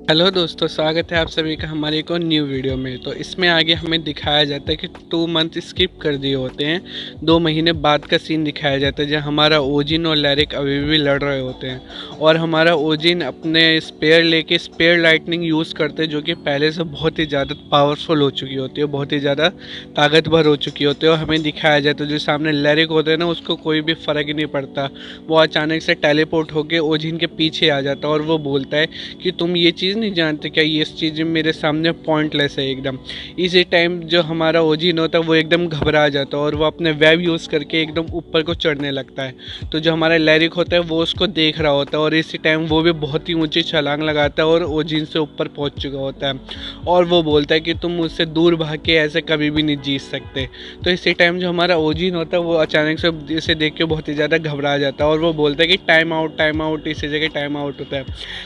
Hello दोस्तों, स्वागत है आप सभी का हमारे एक और न्यू वीडियो में। तो इसमें आगे हमें दिखाया जाता है कि 2 मंथ स्किप कर दिए होते हैं, 2 महीने बाद का सीन दिखाया जाता है जहाँ हमारा ओजिन और लैरिक अभी भी लड़ रहे होते हैं और हमारा ओजिन अपने स्पेयर लेके स्पेयर लाइटनिंग यूज़ करते हैं, जो कि पहले से बहुत ही ज़्यादा पावरफुल हो चुकी होती है, बहुत ही ज़्यादा ताकतवर हो चुकी होती है। और हमें दिखाया जाता है जो सामने लैरिक होते हैं ना, उसको कोई भी फ़र्क ही नहीं पड़ता। वो अचानक से टेलीपोर्ट होकर ओजिन के पीछे आ जाता है और वो बोलता है कि तुम ये चीज़ नहीं जानते क्या, ये चीज़ मेरे सामने पॉइंटलेस है एकदम। इसी टाइम जो हमारा ओजिन होता है वो एकदम घबरा जाता है और वो अपने वेब यूज़ करके एकदम ऊपर को चढ़ने लगता है। तो जो हमारा लैरिक होता है वो उसको देख रहा होता है और इसी टाइम वो भी बहुत ही ऊंची छलांग लगाता है और ओजिन से ऊपर पहुंच चुका होता है और वो बोलता है कि तुम मुझसे दूर भाग के ऐसे कभी भी नहीं जीत सकते। तो इसी टाइम जो हमारा ओजिन होता है वो अचानक से इसे देख के बहुत ही ज़्यादा घबरा जाता है और वो बोलता है कि टाइम आउट, इसी जगह टाइम आउट होता है।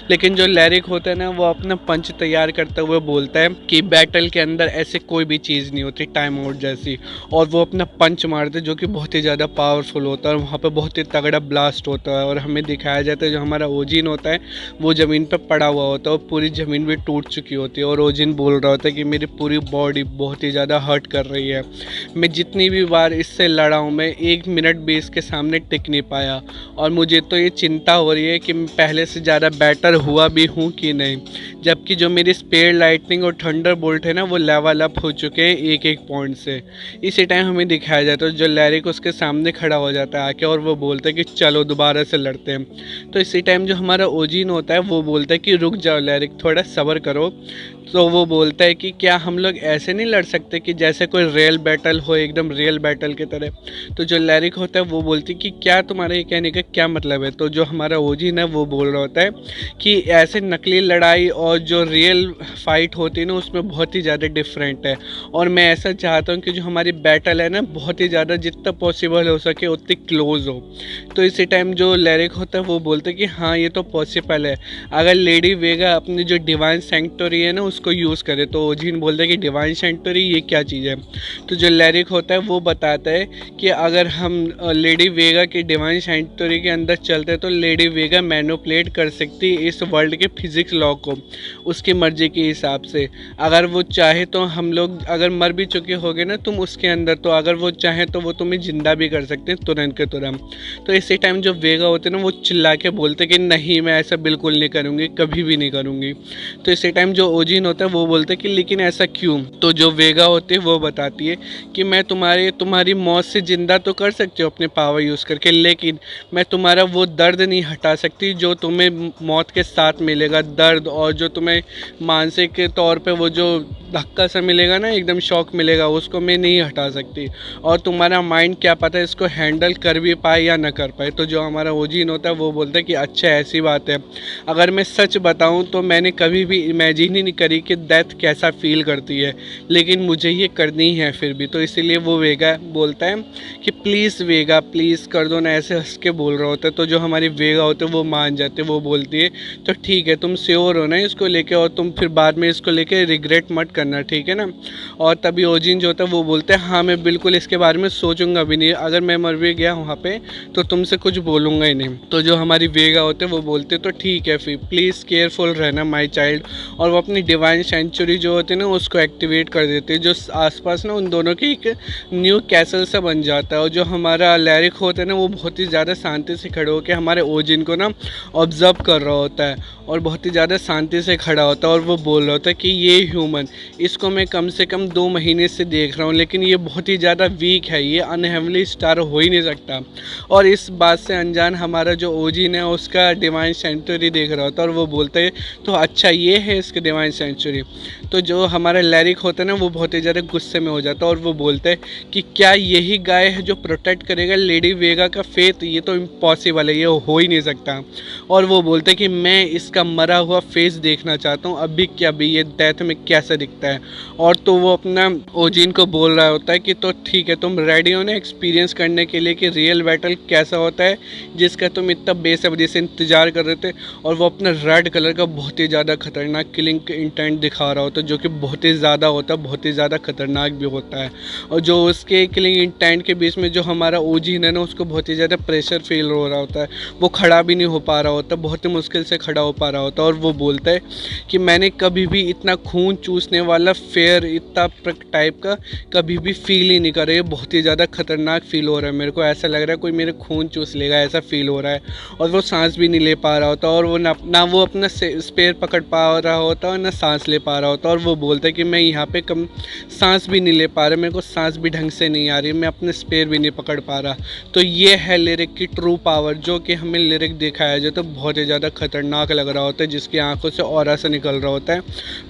लेकिन जो लैरिक होता है ना, वो अपना पंच तैयार करते हुए बोलता है कि बैटल के अंदर ऐसे कोई भी चीज़ नहीं होती टाइम आउट जैसी, और वो अपना पंच मारते जो कि बहुत ही ज़्यादा पावरफुल होता है और वहाँ पे बहुत ही तगड़ा ब्लास्ट होता है। और हमें दिखाया जाता है जो हमारा ओजिन होता है वो ज़मीन पर पड़ा हुआ होता है और पूरी ज़मीन भी टूट चुकी होती है और ओजिन बोल रहा होता है कि मेरी पूरी बॉडी बहुत ही ज़्यादा हर्ट कर रही है, मैं जितनी भी बार इससे लड़ा हूँ मैं 1 मिनट भी इसके सामने टिक नहीं पाया और मुझे तो ये चिंता हो रही है कि मैं पहले से ज़्यादा बेटर हुआ भी हूँ कि नहीं। जबकि जो मेरी स्पेयर लाइटनिंग और थंडर बोल्ट है ना, वो लेवल अप हो चुके हैं एक एक पॉइंट से। इसी टाइम हमें दिखाया जाता है जो लैरिक उसके सामने खड़ा हो जाता है आके और वो बोलता है कि चलो दोबारा से लड़ते हैं। तो इसी टाइम जो हमारा ओजिन होता है वो बोलता है कि रुक जाओ लैरिक, थोड़ा सब्र करो। तो वो बोलता है कि क्या हम लोग ऐसे नहीं लड़ सकते कि जैसे कोई रियल बैटल हो, एकदम रियल बैटल की तरह। तो जो लैरिक होता है वो बोलती है कि क्या तुम्हारे ये कहने का क्या मतलब है। तो जो हमारा ओजिन है वो बोल रहा होता है कि ऐसे नकली लड़ाई और जो रियल फाइट होती है ना, उसमें बहुत ही ज़्यादा डिफरेंट है और मैं ऐसा चाहता हूँ कि जो हमारी बैटल है ना, बहुत ही ज़्यादा जितना पॉसिबल हो सके उतनी क्लोज हो। तो इसी टाइम जो लैरिक होता है वो बोलते हैं कि हाँ ये तो पॉसिबल है, अगर लेडी वेगा अपनी जो डिवाइन सेंक्टोरी है ना उसको यूज़ करे। तो ओजिन बोलता है कि डिवाइन सेंक्टोरी ये क्या चीज़ है। तो जो लैरिक होता है वो बताता है कि अगर हम लेडी वेगा की डिवाइन सेंक्टोरी के अंदर चलते हैं तो लेडी वेगा मैनिपुलेट कर सकती है इस वर्ल्ड के फिजिक्स लॉ को उसकी मर्जी के हिसाब से। अगर वो चाहे तो हम लोग अगर मर भी चुके होंगे ना तुम उसके अंदर, तो अगर वो चाहे तो वो तुम्हें जिंदा भी कर सकते हैं तुरंत के तुरंत। तो इसी टाइम जो वेगा होते हैं ना वो चिल्ला के बोलते कि नहीं मैं ऐसा बिल्कुल नहीं करूँगी, कभी भी नहीं करूँगी। तो इसी टाइम जो ओजिन होता है वो बोलते कि लेकिन ऐसा क्यों। तो जो वेगा होती है वो बताती है कि मैं तुम्हारी मौत से ज़िंदा तो कर सकती हूँ अपने पावर यूज़ करके, लेकिन मैं तुम्हारा वो दर्द नहीं हटा सकती जो तुम्हें मौत के साथ मिलेगा, दर्द, और जो तुम्हें मानसिक तौर पे वो जो धक्का सा मिलेगा ना, एकदम शॉक मिलेगा, उसको मैं नहीं हटा सकती। और तुम्हारा माइंड क्या पता है इसको हैंडल कर भी पाए या ना कर पाए। तो जो हमारा ओजिन होता है वो बोलता है कि अच्छा ऐसी बात है, अगर मैं सच बताऊं तो मैंने कभी भी इमेजिन ही नहीं करी कि डेथ कैसा फील करती है, लेकिन मुझे ये करनी है फिर भी। तो इसीलिए वो वेगा बोलता है कि प्लीज़ वेगा प्लीज़ कर दो ना, ऐसे हंस के बोल रहा होता है। तो जो हमारी वेगा होते हैं वो मान जाते, वो बोलती है तो ठीक है तुम श्योर हो ना इसको लेके, और तुम फिर बाद में इसको लेके रिग्रेट मत करना, ठीक है ना। और तभी ओजिन जो होता है वो बोलते हैं हाँ मैं बिल्कुल इसके बारे में सोचूंगा भी नहीं, अगर मैं मर भी गया वहाँ पे तो तुमसे कुछ बोलूँगा ही नहीं। तो जो हमारी वेगा होते हैं वो बोलते तो ठीक है फिर प्लीज़ केयरफुल रहना माई चाइल्ड, और वो अपनी डिवाइन सेंचुरी जो होती है ना उसको एक्टिवेट कर देते हैं, जो आसपास ना उन दोनों की एक न्यू कैसल सा बन जाता है। और जो हमारा लैरिक होता है ना वो बहुत ही ज़्यादा शांति से खड़े होकर हमारे ओजिन को ना ऑब्जर्व कर रहा होता है और बहुत ही ज़्यादा शांति से खड़ा होता है और वो बोल रहा होता है कि ये ह्यूमन, इसको मैं कम से कम 2 महीने से देख रहा हूँ, लेकिन ये बहुत ही ज़्यादा वीक है, ये अनहेवनली स्टार हो ही नहीं सकता। और इस बात से अनजान हमारा जो ओजिन है उसका डिवाइन सेंचुरी देख रहा होता है और वो बोलता है तो अच्छा ये है इसके डिवाइन सेंचुरी। तो जो हमारा लैरिक होता है ना वो बहुत ही ज़्यादा गुस्से में हो जाता है और वो बोलते हैं कि क्या यही गाय है जो प्रोटेक्ट करेगा लेडी वेगा का फेथ, ये तो इम्पॉसिबल है, ये हो ही नहीं सकता। और वो बोलते हैं कि मैं इसका मरा हुआ फेस देखना चाहता हूँ अभी क्या, अभी ये डेथ में कैसा दिखता सकता है। और तो वो अपना ओजिन को बोल रहा होता है कि तो ठीक है, तुम रेडी हो ना एक्सपीरियंस करने के लिए कि रियल बैटल कैसा होता है जिसका तुम इतना बेसब्री से इंतज़ार कर रहे थे। और वो अपना रेड कलर का बहुत ही ज़्यादा खतरनाक किलिंग इंटेंट दिखा रहा होता है, जो कि बहुत ही ज़्यादा होता है, बहुत ही ज़्यादा खतरनाक भी होता है। और जो उसके किलिंग इंटेंट के बीच में जो हमारा ओजिन है ना, उसको बहुत ही ज़्यादा प्रेशर फील हो रहा होता है, वो खड़ा भी नहीं हो पा रहा होता, बहुत ही मुश्किल से खड़ा हो पा रहा होता है। और वो बोलता है कि मैंने कभी भी इतना खून चूसने वाला फेयर इतना टाइप का कभी भी फील ही नहीं कर रहा है, बहुत ही ज़्यादा खतरनाक फील हो रहा है, मेरे को ऐसा लग रहा है कोई मेरे खून चूस लेगा, ऐसा फील हो रहा है। और वो सांस भी नहीं ले पा रहा होता, और वो ना वो अपना स्पेयर पकड़ पा रहा होता और ना सांस ले पा रहा होता। और वो बोलता है कि मैं यहाँ पे कम सांस भी नहीं ले पा रहा, मेरे को सांस भी ढंग से नहीं आ रही, मैं अपने स्पेयर भी नहीं पकड़ पा रहा। तो ये है लिरिक की ट्रू पावर, जो कि हमें लिरिक दिखाया जाए तो बहुत ही ज़्यादा खतरनाक लग रहा होता है, जिसकी आंखों से ऑरा से निकल रहा होता है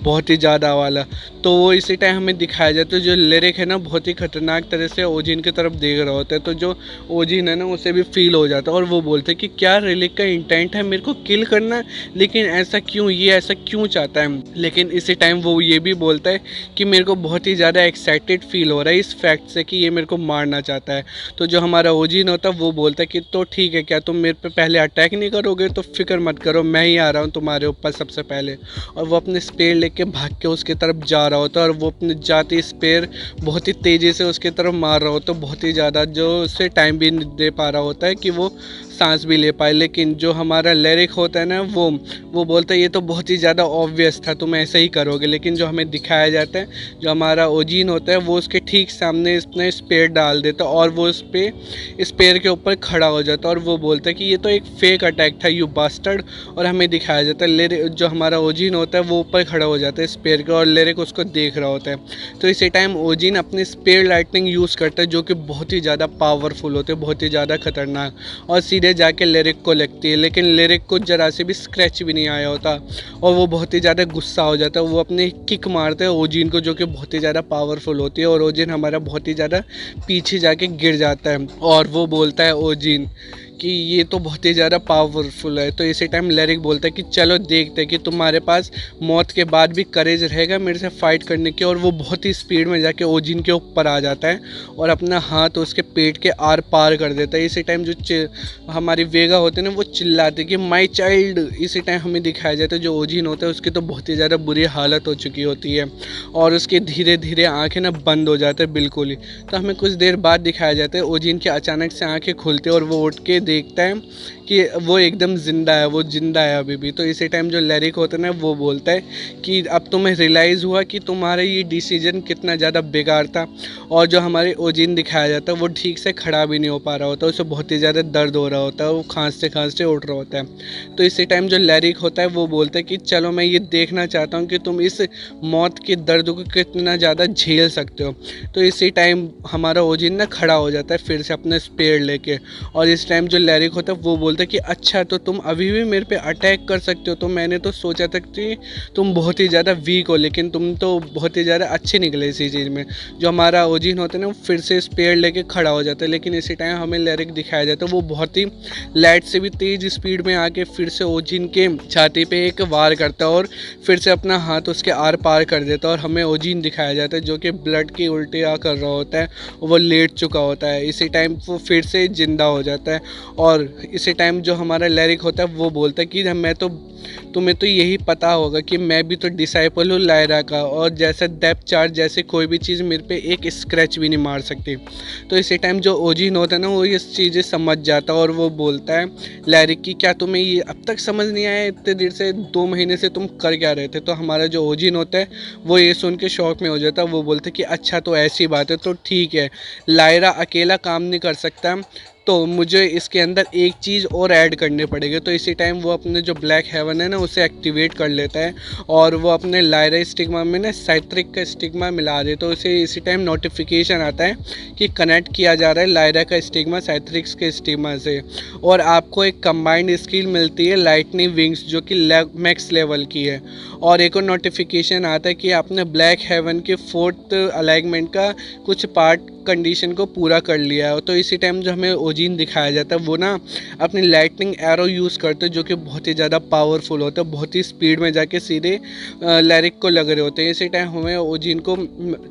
बहुत ही ज़्यादा वाला। तो वो इसी टाइम हमें दिखाया जाता है जो लिरिक है ना, बहुत ही खतरनाक तरह से ओजिन की तरफ देख रहा होता है। तो जो ओजिन है ना, उसे भी फील हो जाता है और वो बोलते हैं कि क्या रिलिक का इंटेंट है मेरे को किल करना, लेकिन ऐसा क्यों, ये ऐसा क्यों चाहता है। लेकिन इसी टाइम वो ये भी बोलता है कि मेरे को बहुत ही ज़्यादा एक्साइटेड फील हो रहा है इस फैक्ट से कि ये मेरे को मारना चाहता है। तो जो हमारा ओजिन होता है वो बोलता है कि तो ठीक है, क्या तुम मेरे पे पहले अटैक नहीं करोगे, तो फिक्र मत करो, मैं ही आ रहा हूँ तुम्हारे ऊपर सबसे पहले। और वो अपने स्पेयर लेके भाग के उसकी तरफ जा रहा होता है, और वो अपने जाते स्पेयर बहुत ही तेज़ी से उसकी तरफ मार रहा होता है, बहुत ही ज़्यादा, जो उससे टाइम भी नहीं दे पा रहा होता है कि वो सांस भी ले पाए। लेकिन जो हमारा लिरिक होता है ना, वो बोलता है ये तो बहुत ही ज़्यादा ऑब्वियस था, तुम ऐसे ही करोगे। लेकिन जो हमें दिखाया जाता है, जो हमारा ओजिन होता है वो उसके ठीक सामने इसने स्पेयर डाल देता है और वो उस पर स्पेयर के ऊपर खड़ा हो जाता है। और वो बोलता है कि ये तो एक फेक अटैक था यू बास्टर्ड। और हमें दिखाया जाता है लिरिक, जो हमारा ओजिन होता है वो ऊपर खड़ा हो जाता है स्पेयर के, और लिरिक उसको देख रहा होता है। तो इसी टाइम ओजिन अपनी स्पेयर लाइटनिंग यूज़ करता है, जो कि बहुत ही ज़्यादा पावरफुल होते हैं, बहुत ही ज़्यादा खतरनाक, और सीधे जाके लिरिक को लगती है। लेकिन लिरिक को जरा से भी स्क्रैच भी नहीं आया होता, और वो बहुत ही ज़्यादा गुस्सा हो जाता है। वो अपने किक मारते हैं ओजिन को, जो कि बहुत ही ज़्यादा पावरफुल होती है, और ओजिन हमारा बहुत ही ज़्यादा पीछे जाके गिर जाता है। और वो बोलता है ओजिन कि ये तो बहुत ही ज़्यादा पावरफुल है। तो इसी टाइम लिरिक बोलता है कि चलो देखते हैं कि तुम्हारे पास मौत के बाद भी करेज रहेगा मेरे से फाइट करने की। और वो बहुत ही स्पीड में जाके ओजिन के ऊपर आ जाता है और अपना हाथ उसके पेट के आर पार कर देता है। इसी टाइम जो हमारी वेगा होते हैं ना, वो चिल्लाते हैं कि माई चाइल्ड। इसी टाइम हमें दिखाया जाता है जो ओजिन होता है उसकी तो बहुत ही ज़्यादा बुरी हालत हो चुकी होती है, और उसकी धीरे धीरे आँखें ना बंद हो जाते हैं बिल्कुल ही। तो हमें कुछ देर बाद दिखाया जाता है ओजिन की अचानक से आँखें खुलती है और वो उठ के देखता है कि वो एकदम ज़िंदा है, वो ज़िंदा है अभी भी। तो इसी टाइम जो लिरिक होता है ना, वो बोलता है कि अब तुम्हें रियलाइज़ हुआ कि तुम्हारा ये डिसीजन कितना ज़्यादा बेकार था। और जो हमारे ओजिन दिखाया जाता है वो ठीक से खड़ा भी नहीं हो पा रहा होता, उसे बहुत ही ज़्यादा दर्द हो रहा होता है, वो खांसते खांसते उठ रहा होता है। तो इसी टाइम जो लिरिक होता है वो बोलता है कि चलो मैं ये देखना चाहता हूँ कि तुम इस मौत के दर्द को कितना ज़्यादा झेल सकते हो। तो इसी टाइम हमारा ओजिन ना खड़ा हो जाता है फिर से अपने स्पेयर लेके, और इस टाइम जो लिरिक होता है वो बोलता है कि अच्छा तो तुम अभी भी मेरे पे अटैक कर सकते हो। तो मैंने तो सोचा था कि तुम बहुत ही ज़्यादा वीक हो, लेकिन तुम तो बहुत ही ज़्यादा अच्छे निकले इसी चीज़ में। जो हमारा ओजिन होता है ना, वो फिर से स्पेयर लेके खड़ा हो जाता है। लेकिन इसी टाइम हमें लिरिक दिखाया जाता है वो बहुत ही लाइट से भी तेज़ स्पीड में आके फिर से ओजिन के छाती पे एक वार करता है और फिर से अपना हाथ उसके आर पार कर देता है। और हमें ओजिन दिखाया जाता है जो कि ब्लड की उल्टियाँ कर रहा होता है, वो लेट चुका होता है। इसी टाइम वो फिर से जिंदा हो जाता है। और इसी टाइम जो हमारा लिरिक होता है वो बोलता है कि मैं तो, तुम्हें तो यही पता होगा कि मैं भी तो डिसाइपल हूँ लायरा का, और जैसे डेप्थ चार्ज जैसे कोई भी चीज़ मेरे पे एक स्क्रैच भी नहीं मार सकती। तो इसी टाइम जो ओजिन होता है ना, वो ये चीज़ें समझ जाता है और वो बोलता है लिरिक की क्या तुम्हें ये अब तक समझ नहीं आया, इतने देर से 2 महीने से तुम कर क्या रहे थे। तो हमारा जो ओजिन होता है वो ये सुन के शौक में हो जाता है। वो बोलते कि अच्छा तो ऐसी बात है, तो ठीक है, लायरा अकेला काम नहीं कर सकता, तो मुझे इसके अंदर एक चीज़ और ऐड करनी पड़ेगी। तो इसी टाइम वो अपने जो ब्लैक हेवन है ना, उसे एक्टिवेट कर लेता है और वो अपने लायरा स्टिग्मा में ना साइट्रिक का स्टिग्मा मिला दे। तो उसे इसी टाइम नोटिफिकेशन आता है कि कनेक्ट किया जा रहा है लायरा का स्टिग्मा साइट्रिक्स के स्टिग्मा से, और आपको एक कंबाइंड स्किल मिलती है लाइटनिंग विंग्स, जो कि मैक्स लेवल की है। और एक और नोटिफिकेशन आता है कि आपने ब्लैक हेवन के 4th अलाइनमेंट का कुछ पार्ट कंडीशन को पूरा कर लिया है। तो इसी टाइम जो हमें ओजिन दिखाया जाता है वो ना अपनी लाइटनिंग एरो यूज़ करते हैं जो कि बहुत ही ज़्यादा पावरफुल होता है, बहुत ही स्पीड में जाके सीधे लैरिक को लग रहे होते हैं। इसी टाइम हमें ओजिन को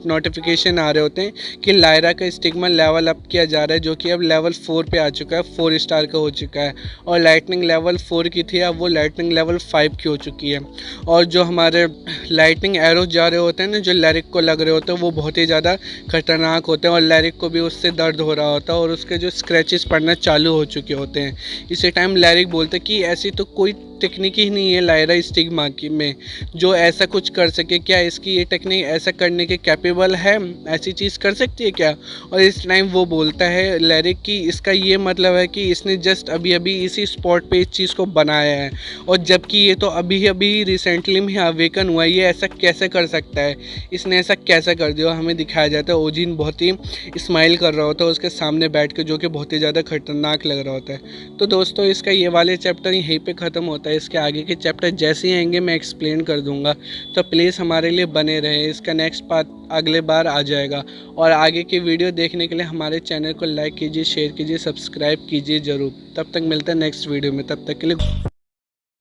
नोटिफिकेशन आ रहे होते हैं कि लायरा का स्टिग्मा लेवल अप किया जा रहा है, जो कि अब लेवल 4 पे आ चुका है, 4 स्टार का हो चुका है। और लाइटनिंग लेवल 4 की थी, अब वो लाइटनिंग लेवल 5 की हो चुकी है। और जो हमारे लाइटनिंग एरो जा रहे होते हैं ना, जो लैरिक को लग रहे होते हैं, वो बहुत ही ज़्यादा खतरनाक होते हैं और लैरिक को भी उससे दर्द हो रहा होता है और उसके जो स्क्रैचेस पड़ना चालू हो चुके होते हैं। इसी टाइम लैरिक बोलते हैं कि ऐसी तो कोई टेक्निक ही नहीं है लायरा स्टिग्मा की में जो ऐसा कुछ कर सके। क्या इसकी ये टेक्निक ऐसा करने के कैपेबल है, ऐसी चीज़ कर सकती है क्या? और इस टाइम वो बोलता है लैरिक कि इसका ये मतलब है कि इसने जस्ट अभी अभी इसी स्पॉट पे इस चीज़ को बनाया है, और जबकि ये तो अभी अभी रिसेंटली में अवेकन हुआ है, ये ऐसा कैसे कर सकता है, इसने ऐसा कैसा कर दिया। हमें दिखाया जाता है ओजिन बहुत ही स्माइल कर रहा होता है उसके सामने बैठ के, जो कि बहुत ही ज़्यादा खतरनाक लग रहा होता है। तो दोस्तों इसका ये वाले चैप्टर यहीं पे ख़त्म होता है। इसके आगे के चैप्टर जैसे ही आएंगे मैं एक्सप्लेन कर दूंगा, तो प्लीज़ हमारे लिए बने रहें। इसका नेक्स्ट पार्ट अगले बार आ जाएगा। और आगे की वीडियो देखने के लिए हमारे चैनल को लाइक कीजिए, शेयर कीजिए, सब्सक्राइब कीजिए ज़रूर। तब तक मिलते हैं नेक्स्ट वीडियो में, तब तक के लिए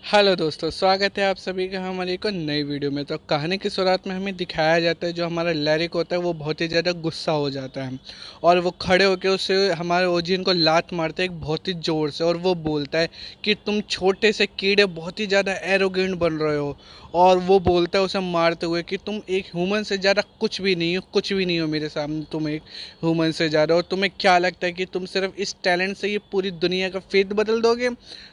हेलो दोस्तों, स्वागत है आप सभी का हमारी एक नई वीडियो में। तो कहानी की शुरुआत में हमें दिखाया जाता है जो हमारा लैरिक होता है वो बहुत ही ज़्यादा गुस्सा हो जाता है और वो खड़े होकर उससे हमारे ओजिन को लात मारता है एक बहुत ही ज़ोर से, और वो बोलता है कि तुम छोटे से कीड़े बहुत ही ज़्यादा एरोगेंट बन रहे हो। और वो बोलता है उसे मारते हुए कि तुम एक ह्यूमन से ज़्यादा कुछ भी नहीं हो, कुछ भी नहीं हो मेरे सामने, तुम एक ह्यूमन से ज़्यादा। और तुम्हें क्या लगता है कि तुम सिर्फ इस टैलेंट से ये पूरी दुनिया का फेट बदल दोगे?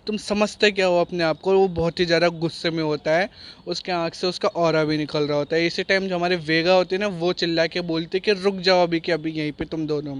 तुम समझते क्या हो अपने आप को? वो बहुत ही ज़्यादा गुस्से में होता है, उसके आँख से उसका ऑरा भी निकल रहा होता है। इसी टाइम जो हमारे वेगा होती है ना, वो चिल्ला के बोलती है कि रुक जाओ अभी के अभी यहीं पे तुम दोनों।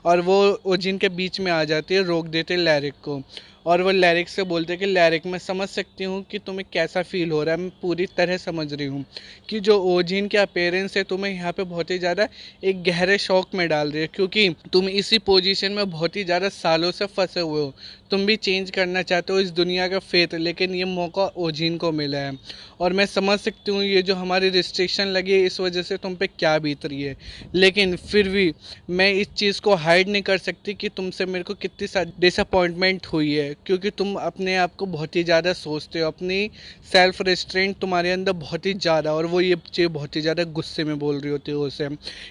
और वो ओजिन के बीच में आ जाती है, रोक देते लैरिक को। और वो लैरिक से बोलते हैं कि लैरिक मैं समझ सकती हूँ कि तुम्हें कैसा फील हो रहा है, मैं पूरी तरह समझ रही हूँ कि जो ओजिन के अपेरेंस है तुम्हें यहाँ पे बहुत ही ज़्यादा एक गहरे शौक में डाल रही है, क्योंकि तुम इसी पोजीशन में बहुत ही ज़्यादा सालों से फंसे हुए हो। तुम भी चेंज करना चाहते हो इस दुनिया का फेथ, लेकिन ये मौका ओजिन को मिला है। और मैं समझ सकती हूँ ये जो हमारी रिस्ट्रिक्शन लगी है इस वजह से तुम पे क्या बीत रही है, लेकिन फिर भी मैं इस चीज़ को हाइड नहीं कर सकती कि तुमसे मेरे को कितनी सारी डिसअपॉइंटमेंट हुई है, क्योंकि तुम अपने आप को बहुत ही ज़्यादा सोचते हो, अपनी सेल्फ रेस्ट्रेंट तुम्हारे अंदर बहुत ही ज़्यादा। और वो ये चीज़ बहुत ही ज़्यादा गुस्से में बोल रही होती है उसे।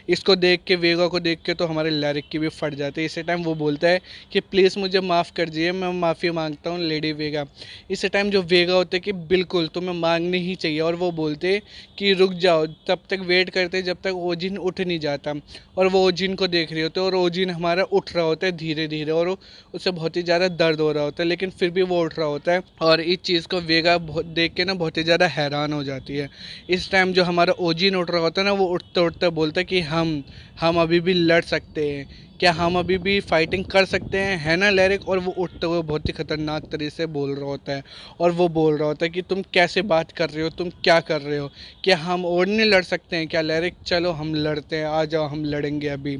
इसको देख के, वेगा को देख के तो हमारे लैरिक की भी फट जाती है। इसी टाइम वो बोलता है कि प्लीज़ मुझे माफ़ कर दीजिए, मैं माफ़ी मांगता हूँ लेडी वेगा। इसी टाइम जो वेगा होते हैं कि बिल्कुल तुम्हें मांगनी ही चाहिए, और वो बोलते कि रुक जाओ, तब तक वेट करते जब तक ओजिन उठ नहीं जाता। और वो ओजिन को देख रही होती है और ओजिन हमारा उठ रहा होता है धीरे धीरे, और उसे बहुत ही ज़्यादा दर्द हो रहा होता है, लेकिन फिर भी वो उठ रहा होता है। और इस चीज़ को वेगा देख के ना बहुत ही ज़्यादा हैरान हो जाती है। इस टाइम जो हमारा ओजिन उठ रहा होता है ना, वो उठते उठते बोलता है कि हम अभी भी लड़ सकते हैं, क्या हम अभी भी फाइटिंग कर सकते हैं, है ना लैरिक? और वो उठते हुए बहुत ही खतरनाक तरीके से बोल रहा होता है, और वो बोल रहा होता है कि तुम कैसे बात कर रहे हो, तुम क्या कर रहे हो, क्या हम और नहीं लड़ सकते हैं क्या लैरिक? चलो हम लड़ते हैं, आ जाओ हम लड़ेंगे, अभी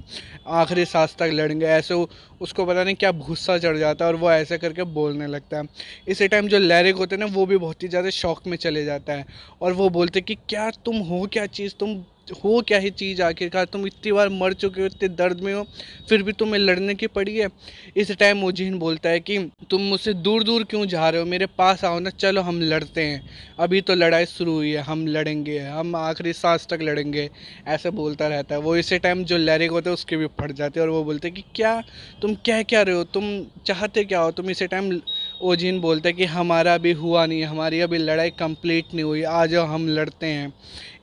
आखिरी सांस तक लड़ेंगे। ऐसे उसको पता नहीं क्या गुस्सा चढ़ जाता है और वो ऐसे करके बोलने लगता है। इसी टाइम जो लैरिक होते हैं ना, वो भी बहुत ही ज़्यादा शौक में चले जाता है, और वो बोलते कि क्या तुम हो, क्या चीज़ तुम हो, क्या ही चीज़ आखिरकार? तुम इतनी बार मर चुके हो, इतने दर्द में हो, फिर भी तुम्हें लड़ने की पड़ी है। इस टाइम ओजिन बोलता है कि तुम मुझसे दूर दूर क्यों जा रहे हो, मेरे पास आओ ना, चलो हम लड़ते हैं, अभी तो लड़ाई शुरू हुई है, हम लड़ेंगे, हम आखिरी सांस तक लड़ेंगे। ऐसे बोलता रहता है वो। इसी टाइम जो लैरिक होते हैं उसके भी फट जाते हैं, और वो बोलते हैं कि क्या तुम कह क्या रहे हो, तुम चाहते क्या हो तुम? इसी टाइम ओजिन बोलता है कि हमारा अभी हुआ नहीं है, हमारी अभी लड़ाई कंप्लीट नहीं हुई, आ जाओ हम लड़ते हैं।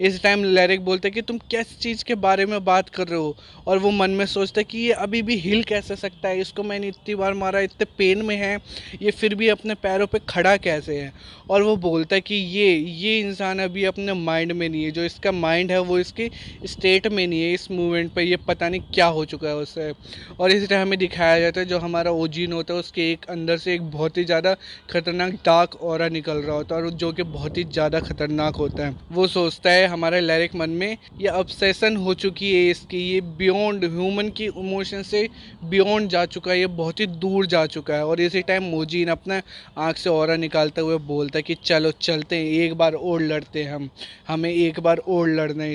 इस टाइम लैरिक बोलते हैं कि तुम किस चीज़ के बारे में बात कर रहे हो? और वो मन में सोचता है कि ये अभी भी हिल कैसे सकता है, इसको मैंने इतनी बार मारा, इतने पेन में है, ये फिर भी अपने पैरों पे खड़ा कैसे है? और वो बोलता है कि ये इंसान अभी अपने माइंड में नहीं है, जो इसका माइंड है वो इसकी स्टेट में नहीं है इस मूवमेंट पे, ये पता नहीं क्या हो चुका है उससे। और इस टाइम हमें दिखाया जाता है जो हमारा ओजिन होता है उसके एक अंदर से एक बहुत ही ज़्यादा खतरनाक डार्क ऑरा निकल रहा होता है, और जो कि बहुत ही ज़्यादा खतरनाक होता है। वो सोचता है, हमारा लैरिक मन में ये ऑब्सेशन हो चुकी है इसकी, ये बियॉन्ड ह्यूमन की इमोशन से बियॉन्ड जा चुका है, ये बहुत ही दूर जा चुका है। और इसी टाइम मोजीन अपना आँख से ऑरा निकालते हुए बोलता है कि चलो चलते हैं, एक बार और लड़ते हैं, हमें एक बार और लड़ना है।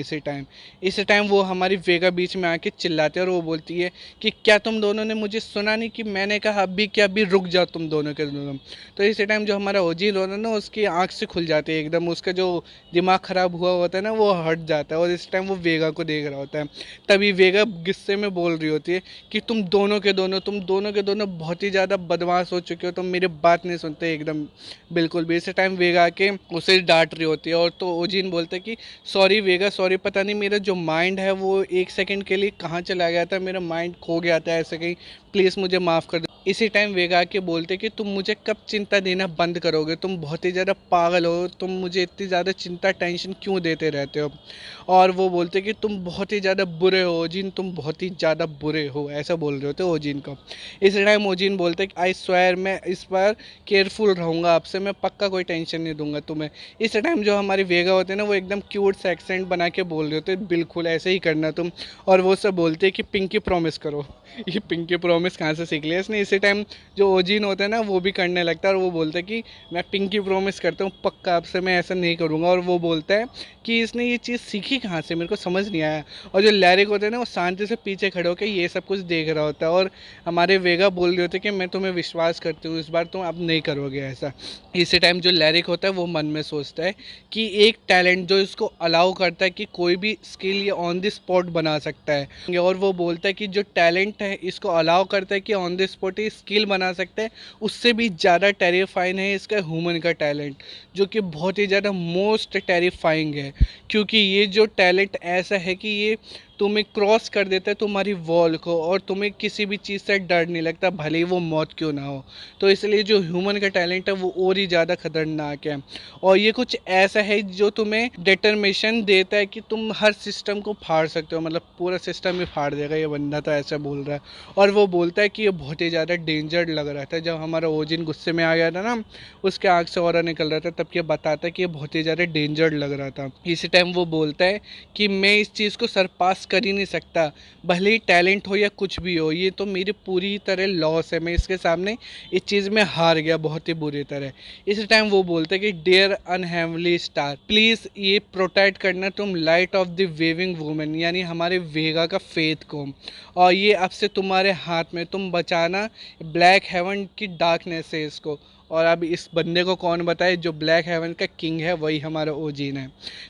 इसी टाइम वो हमारी वेगा बीच में आके चिल्लाते हैं और वो बोलती है कि क्या तुम दोनों ने मुझे सुना नहीं कि मैंने कहा अभी क्या, अभी रुक जाओ तुम दोनों के दोनों। तो इसी टाइम जो हमारा ओजी रोना ना, उसकी आँख से खुल जाती है एकदम, उसका जो दिमाग ख़राब हुआ होता है ना वो हट जाता है, और इस टाइम वो वेगा को देख रहा होता है। तभी वेगा गुस्से में बोल रही होती है कि तुम दोनों के दोनों बहुत ही ज़्यादा बदमाश हो चुके हो, तुम मेरी बात नहीं सुनते एकदम बिल्कुल भी। इसी टाइम वेगा आके उसे डांट रही होती है, और तो ओजिन बोलते हैं कि सॉरी वेगा, सॉरी, पता नहीं मेरा जो माइंड है वो एक सेकंड के लिए कहाँ चला गया था, मेरा माइंड खो गया था ऐसे कहीं, प्लीज़ मुझे माफ़ कर दो। इसी टाइम वेगा आके बोलते कि तुम मुझे कब चिंता देना बंद करोगे, तुम बहुत ही ज़्यादा पागल हो, तुम मुझे इतनी ज़्यादा चिंता टेंशन क्यों देते रहते हो। और वो बोलते कि तुम बहुत ही ज़्यादा बुरे हो ओजिन, तुम बहुत ही ज़्यादा बुरे हो, ऐसा बोल रहे होते ओजिन को। इस टाइम ओजिन बोलते कि आई स्वेयर, मैं इस बार केयरफुल रहूँगा आपसे, मैं पक्का कोई टेंशन नहीं दूंगा तुम्हें। इस टाइम जो हमारी वेगा होते हैं ना, वो एकदम क्यूट सा एक्सेंट बना के बोल रहे होते बिल्कुल ऐसे ही करना तुम। और वो सब बोलते हैं कि पिंकी प्रॉमिस करो। ये पिंकी प्रॉमिस कहाँ से सीख लिया इसने। इसी टाइम जो ओजिन होता है ना, वो भी करने लगता है, और वो बोलता है कि मैं पिंकी प्रॉमिस करता हूँ पक्का आपसे, मैं ऐसा नहीं करूँगा। और वो बोलता है कि इसने ये चीज़ सीखी कहाँ से, मेरे को समझ नहीं आया। और जो लैरिक होते हैं ना, वो शांति से पीछे खड़े होकर ये सब कुछ देख रहा होता है, और हमारे वेगा बोल रहे होते कि मैं तुम्हें विश्वास करती हूँ, इस बार तुम अब नहीं करोगे ऐसा। इसी टाइम जो लैरिक होता है वो मन में सोचता है कि एक टैलेंट जो इसको अलाउ करता है कि कोई भी स्किल ये ऑन द स्पॉट बना सकता है, और वो बोलता है कि जो टैलेंट है इसको अलाउ करता है कि ऑन द स्पॉट ये स्किल बना सकता है, उससे भी ज़्यादा टेरिफाइंग है इसका ह्यूमन का टैलेंट, जो कि बहुत ही ज़्यादा मोस्ट टेरिफाइंग है। क्योंकि ये जो टैलेंट ऐसा है कि ये तुम्हें क्रॉस कर देता है तुम्हारी वॉल को, और तुम्हें किसी भी चीज़ से डर नहीं लगता, भले ही वो मौत क्यों ना हो। तो इसलिए जो ह्यूमन का टैलेंट है वो और ही ज़्यादा खतरनाक है। और ये कुछ ऐसा है जो तुम्हें डिटर्मिनेशन देता है कि तुम हर सिस्टम को फाड़ सकते हो, मतलब पूरा सिस्टम ही फाड़ देगा ये बंदा, तो ऐसा बोल रहा है। और वो बोलता है कि ये बहुत ही ज़्यादा डेंजर लग रहा था। जब हमारा ओजिन गुस्से में आ गया था ना, उसके आँख से ऑरा निकल रहा था, तब ये बताता है कि ये बहुत ही ज़्यादा डेंजर लग रहा था। इसी टाइम वो बोलता है कि मैं इस चीज़ को सरपास कर ही नहीं सकता, भले ही टैलेंट हो या कुछ भी हो, ये तो मेरी पूरी तरह लॉस है, मैं इसके सामने इस चीज़ में हार गया बहुत ही बुरी तरह। इस टाइम वो बोलते कि डियर अनहेवली स्टार, प्लीज़ ये प्रोटेक्ट करना तुम light of the weaving women, यानी हमारे वेगा का फेथ को, और ये अब से तुम्हारे हाथ में, तुम बचाना ब्लैक हेवन की डार्कनेस से इसको। और अब इस बंदे को कौन बताए, जो ब्लैक हेवन का किंग है वही हमारा ओजिन है।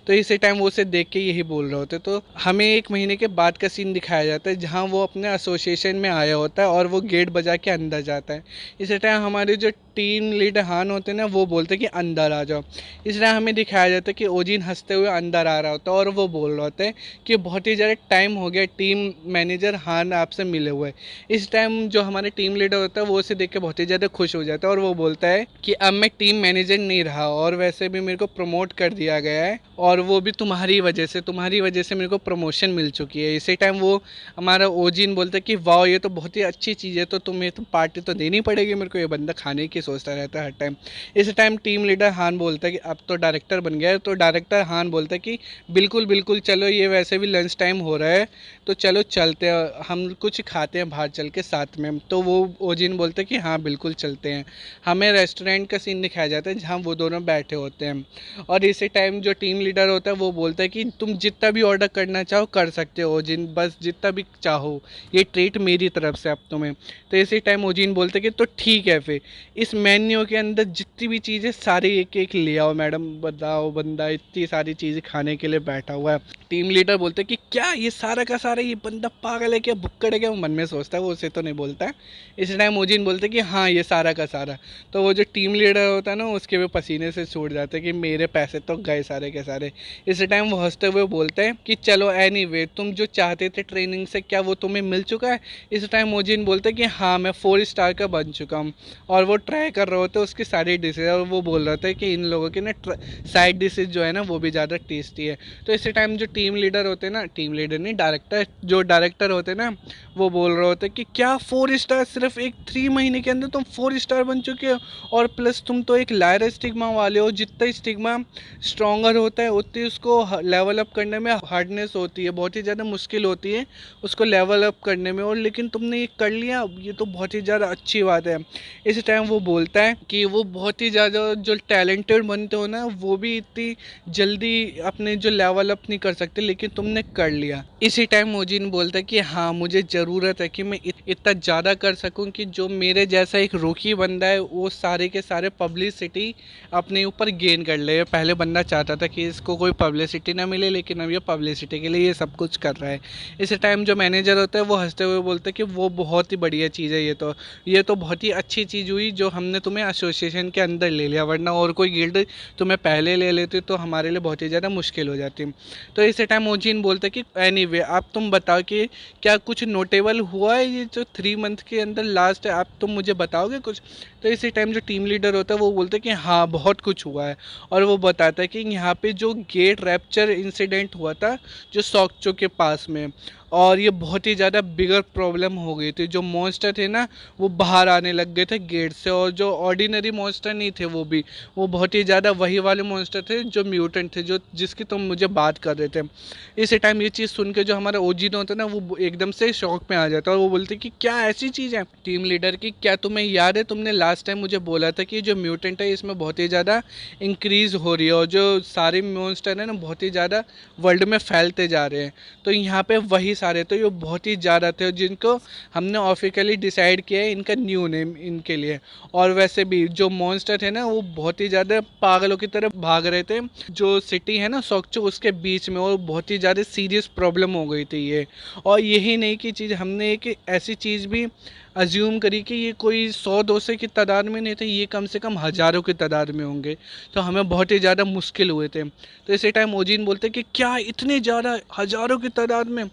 तो इसी टाइम वो उसे देख के यही बोल रहे होते। तो हमें 1 महीने के बाद का सीन दिखाया जाता है, जहाँ वो अपने एसोसिएशन में आया होता है और वो गेट बजा के अंदर जाता है। इसी टाइम हमारे जो टीम लीडर हान होते हैं ना, वो बोलते हैं कि अंदर आ जाओ। इस टाइम हमें दिखाया जाता है कि ओजिन हंसते हुए अंदर आ रहा होता है, और वो बोल रहा होता है कि बहुत ही ज़्यादा टाइम हो गया टीम मैनेजर हान आपसे मिले हुए। इस टाइम जो हमारे टीम लीडर होता है वो उसे देख के बहुत ही ज़्यादा खुश हो जाता है, और वो बोलता है कि अब मैं टीम मैनेजर नहीं रहा, और वैसे भी मेरे को प्रमोट कर दिया गया है, और वो भी तुम्हारी वजह से मेरे को प्रमोशन मिल चुकी है। इसी टाइम वो हमारा ओजिन बोलता है कि वाह, ये तो बहुत ही अच्छी चीज़ है, तो तुम्हें तो पार्टी तो देनी पड़ेगी मेरे को, ये बंदा खाने की सोचता रहता है हर टाइम। इस टाइम टीम लीडर हान बोलता है कि अब तो डायरेक्टर बन गया है। तो डायरेक्टर हान बोलता है कि बिल्कुल बिल्कुल चलो, ये वैसे भी लंच टाइम हो रहा है, तो चलो चलते हैं, हम कुछ खाते हैं बाहर चल के साथ में। तो वो ओजिन बोलते हैं कि हाँ बिल्कुल चलते हैं। हमें रेस्टोरेंट का सीन दिखाया जाता है जहाँ वो दोनों बैठे होते हैं, और इसी टाइम जो टीम लीडर होता है वो बोलता है कि तुम जितना भी ऑर्डर करना चाहो कर सकते हो ओजिन, बस जितना भी चाहो, ये ट्रीट मेरी तरफ से अब तुम्हें। तो इसी टाइम ओजिन बोलते हैं कि तो ठीक है, फिर इस मेन्यू के अंदर जितनी भी चीज़ें सारी एक एक ले आओ मैडम। बताओ, बंदा इतनी सारी चीज़ें खाने के लिए बैठा हुआ है। टीम लीडर बोलते हैं कि क्या ये सारा का सारा, ये बंदा पागल है क्या, भुक्कड़ है क्या, वो मन में सोचता है, वो उसे तो नहीं बोलता है। इस टाइम ओजिन बोलते हैं कि हाँ ये सारा का सारा। तो वो जो टीम लीडर होता है ना, उसके भी पसीने से छूट जाते हैं कि मेरे पैसे तो गए सारे के सारे। इस टाइम वो हंसते हुए बोलते हैं कि चलो एनीवे, तुम जो चाहते थे ट्रेनिंग से, क्या वो तुम्हें मिल चुका है। इस टाइम ओजिन बोलते हैं कि हाँ मैं 4 स्टार का बन चुका हूँ, और वो ट्राई कर रहे होते हैं उसकी सारी डिशेज, और वो बोल रहा था कि इन लोगों की ना साइड डिशेज जो है ना वो भी ज़्यादा टेस्टी है। तो इसी टाइम जो टीम लीडर होते हैं ना, टीम लीडर नहीं, डायरेक्टर, जो डायरेक्टर होते हैं ना, वो बोल रहे होते हैं कि क्या 4 स्टार, सिर्फ एक 3 महीने के अंदर तुम 4 स्टार बन चुके हो। और प्लस तुम तो एक लायर स्टिग्मा वाले हो, जितना स्टिग्मा स्ट्रॉन्गर होता है उतनी उसको लेवल अप करने में हार्डनेस होती है, बहुत ही ज़्यादा मुश्किल होती है उसको लेवल अप करने में। और लेकिन तुमने ये कर लिया, ये तो बहुत ही ज़्यादा अच्छी बात है। इस टाइम वो बोलता है कि वो बहुत ही ज़्यादा जो टैलेंटेड बनते हो ना, वो भी इतनी जल्दी अपने जो लेवल अप नहीं कर सकते, लेकिन तुमने कर लिया। इसी टाइम मोजिन बोलता है कि हाँ, मुझे ज़रूरत है कि मैं इतना ज़्यादा कर सकूं कि जो मेरे जैसा एक रूकी बंदा है वो सारे के सारे पब्लिसिटी अपने ऊपर गेन कर ले। पहले बंदा चाहता था कि इसको कोई पब्लिसिटी ना मिले, लेकिन अब ये पब्लिसिटी के लिए ये सब कुछ कर रहा है। इसी टाइम जो मैनेजर होता है वो हंसते हुए बोलता है कि वो बहुत ही बढ़िया चीज़ है, ये तो बहुत ही अच्छी चीज़ हुई जो हमने तुम्हें एसोसिएशन के अंदर ले लिया, वरना और कोई गिल्ड तुम्हें पहले ले लेते तो हमारे लिए बहुत ही ज़्यादा मुश्किल हो जाती। तो इसी टाइम मोजिन बोलता है कि एनीवे आप तुम बताओ कि क्या कुछ नोटेबल हुआ है ये जो 3 मंथ के अंदर लास्ट है, आप तुम मुझे बताओगे कुछ। तो इसी टाइम जो टीम लीडर होता है वो बोलता है कि हाँ, बहुत कुछ हुआ है। और वो बताता है कि यहाँ पे जो गेट रैप्चर इंसिडेंट हुआ था जो सॉक्चो के पास में, और ये बहुत ही ज़्यादा बिगर प्रॉब्लम हो गई थी। जो मॉन्स्टर थे ना वो बाहर आने लग गए थे गेट से, और जो ऑर्डिनरी मॉन्स्टर नहीं थे वो बहुत ही ज़्यादा वही वाले मॉन्स्टर थे जो म्यूटेंट थे, जो जिसकी तुम मुझे बात कर रहे थे। इसी टाइम ये चीज़ सुन के जो हमारा ओजिन होता है ना वो एकदम से शॉक में आ जाता है, और वो बोलते कि क्या ऐसी चीज़ है टीम लीडर की, क्या तुम्हें याद है तुमने लास्ट टाइम मुझे बोला था कि जो म्यूटेंट है इसमें बहुत ही ज़्यादा इंक्रीज़ हो रही है, और जो सारे मॉन्स्टर है ना बहुत ही ज़्यादा वर्ल्ड में फैलते जा रहे हैं। तो यहाँ पे वही सारे तो ये बहुत ही ज़्यादा थे जिनको हमने ऑफिशियली डिसाइड किया है इनका न्यू नेम इनके लिए। और वैसे भी जो मॉन्स्टर थे ना वो बहुत ही ज़्यादा पागलों की तरह भाग रहे थे जो सिटी है ना सॉक्चो उसके बीच में, और बहुत ही ज़्यादा सीरियस प्रॉब्लम हो गई थी ये। और यही नहीं की चीज़, हमने एक ऐसी चीज़ भी अज्यूम करी कि ये कोई 100-200 की तादाद में नहीं थे, ये कम से कम हज़ारों की तादाद में होंगे। तो हमें बहुत ही ज़्यादा मुश्किल हुए थे। तो इसी टाइम ओजिन बोलते कि क्या इतने ज़्यादा हज़ारों की तादाद में।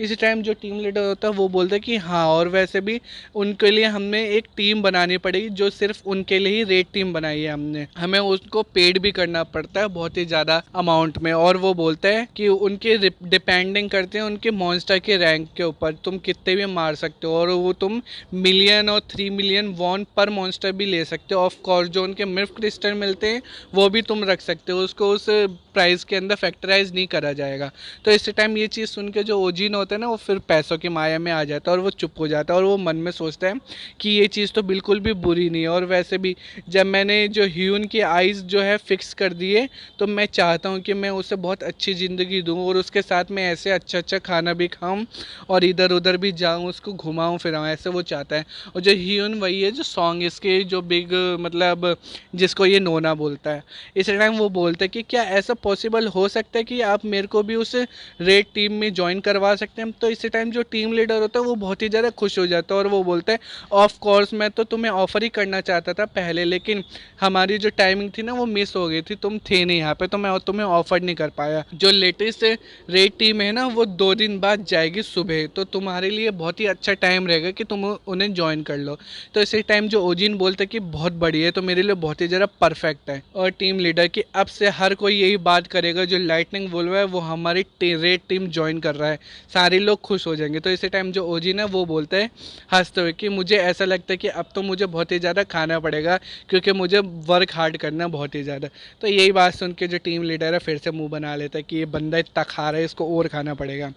इसी टाइम जो टीम लीडर होता है वो बोलता है कि हाँ, और वैसे भी उनके लिए हमें एक टीम बनानी पड़ेगी जो सिर्फ उनके लिए ही रेड टीम बनाई है हमने, हमें उसको पेड भी करना पड़ता है बहुत ही ज़्यादा अमाउंट में। और वो बोलता है कि उनके डिपेंडिंग करते हैं उनके मॉन्स्टर के रैंक के ऊपर, तुम कितने भी मार सकते हो, और वो तुम मिलियन और 3 मिलियन वॉन पर मॉन्स्टर भी ले सकते हो। ऑफ कोर्स जो उनके मिर्फ क्रिस्टल मिलते हैं वो भी तुम रख सकते हो, उसको उस प्राइस के अंदर फैक्टराइज नहीं करा जाएगा। तो इस टाइम ये चीज़ सुन के जो ओजिन होता है ना वो फिर पैसों की माया में आ जाता है, और वो चुप हो जाता है, और वो मन में सोचता है कि ये चीज़ तो बिल्कुल भी बुरी नहीं है। और वैसे भी जब मैंने जो ह्यून की आइज़ जो है फिक्स कर दिए, तो मैं चाहता हूँ कि मैं उसे बहुत अच्छी ज़िंदगी दूँ, और उसके साथ मैं ऐसे अच्छा अच्छा खाना भी खाऊँ और इधर उधर भी जाऊँ, उसको घुमाऊँ फिराऊँ, ऐसे वो चाहता है। और जो ह्यून वही है जो सॉन्ग इसके जो बिग मतलब जिसको ये नोना बोलता है। इस टाइम वो बोलता है कि क्या ऐसा पॉसिबल हो सकता है कि आप मेरे को भी उस रेड टीम में ज्वाइन करवा सकते हैं। तो इसी टाइम जो टीम लीडर होता है वो बहुत ही ज़्यादा खुश हो जाता है, और वो बोलता है ऑफ कोर्स मैं तो तुम्हें ऑफ़र ही करना चाहता था पहले, लेकिन हमारी जो टाइमिंग थी ना वो मिस हो गई थी, तुम थे नहीं यहाँ पे, तो मैं तुम्हें ऑफ़र नहीं कर पाया। जो लेटेस्ट रेड टीम है ना वो 2 दिन बाद जाएगी सुबह, तो तुम्हारे लिए बहुत ही अच्छा टाइम रहेगा कि तुम उन्हें ज्वाइन कर लो। तो इसी टाइम जो ओजिन बोलता है कि बहुत बढ़िया है, तो मेरे लिए बहुत ही ज़्यादा परफेक्ट है। और टीम लीडर की अब से हर कोई यही बात करेगा जो लाइटनिंग वुल्फ है वो हमारी रेड टीम ज्वाइन कर रहा है, सारे लोग खुश हो जाएंगे। तो इसी टाइम जो ओजिन है वो बोलता है हंसते हुए कि मुझे ऐसा लगता है कि अब तो मुझे बहुत ही ज़्यादा खाना पड़ेगा क्योंकि मुझे वर्क हार्ड करना है बहुत ही ज़्यादा। तो यही बात सुन के जो टीम लीडर है फिर से मुंह बना लेता है कि ये बंदा इतना खा रहा है इसको और खाना पड़ेगा।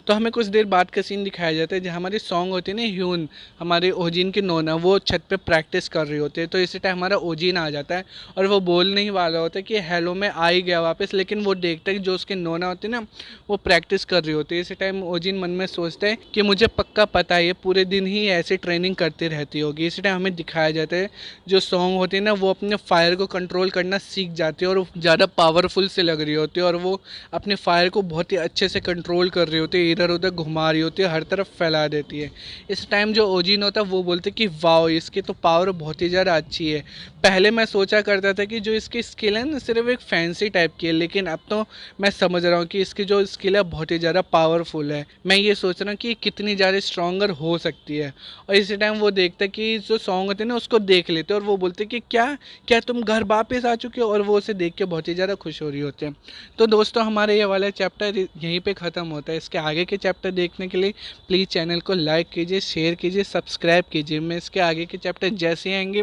तो हमें कुछ देर बाद का सीन दिखाया जाता है जहाँ हमारी सॉन्ग होती है ना ह्यून, हमारे ओजिन की नोना, वो छत पे प्रैक्टिस कर रही होती है। तो इसी टाइम हमारा ओजिन आ जाता है और वो बोलने ही वाला होता है कि हेलो मैं आ ही गया वापस, लेकिन वो देखता है कि जो उसकी नोना होती है ना वो प्रैक्टिस कर रही होती है। इसी टाइम ओजिन मन में सोचता है कि मुझे पक्का पता है ये पूरे दिन ही ऐसे ट्रेनिंग करती रहती होगी। इसी टाइम हमें दिखाया जाता है जो सॉन्ग होती है ना वो अपने फायर को कंट्रोल करना सीख जाती है और ज़्यादा पावरफुल से लग रही होती है, और वो अपने फायर को बहुत ही अच्छे से कंट्रोल कर रही होती है, इधर उधर घुमा रही होती है, हर तरफ फैला देती है। इस टाइम जो ओजिन होता है वो बोलते हैं कि वाओ इसकी तो पावर बहुत ही ज़्यादा अच्छी है। पहले मैं सोचा करता था कि जो इसकी स्किल है ना सिर्फ एक फैंसी टाइप की है, है, लेकिन अब तो मैं समझ रहा हूँ कि इसकी जो स्किल है बहुत ही ज़्यादा पावरफुल है। मैं ये सोच रहा हूँ कि कितनी ज़्यादा स्ट्रॉन्गर हो सकती है। और इसी टाइम वो देखता है कि जो सॉन्ग होते हैं ना उसको देख लेते हैं और वो बोलते हैं कि क्या क्या तुम घर वापस आ चुके हो, और वो उसे देख के बहुत ही ज़्यादा खुश हो रही होते हैं। तो दोस्तों हमारे ये वाला चैप्टर यहीं पे ख़त्म होता है। इसके आगे के चैप्टर देखने के लिए प्लीज़ चैनल को लाइक कीजिए, शेयर कीजिए, सब्सक्राइब कीजिए। मैं इसके आगे के चैप्टर जैसे आएंगे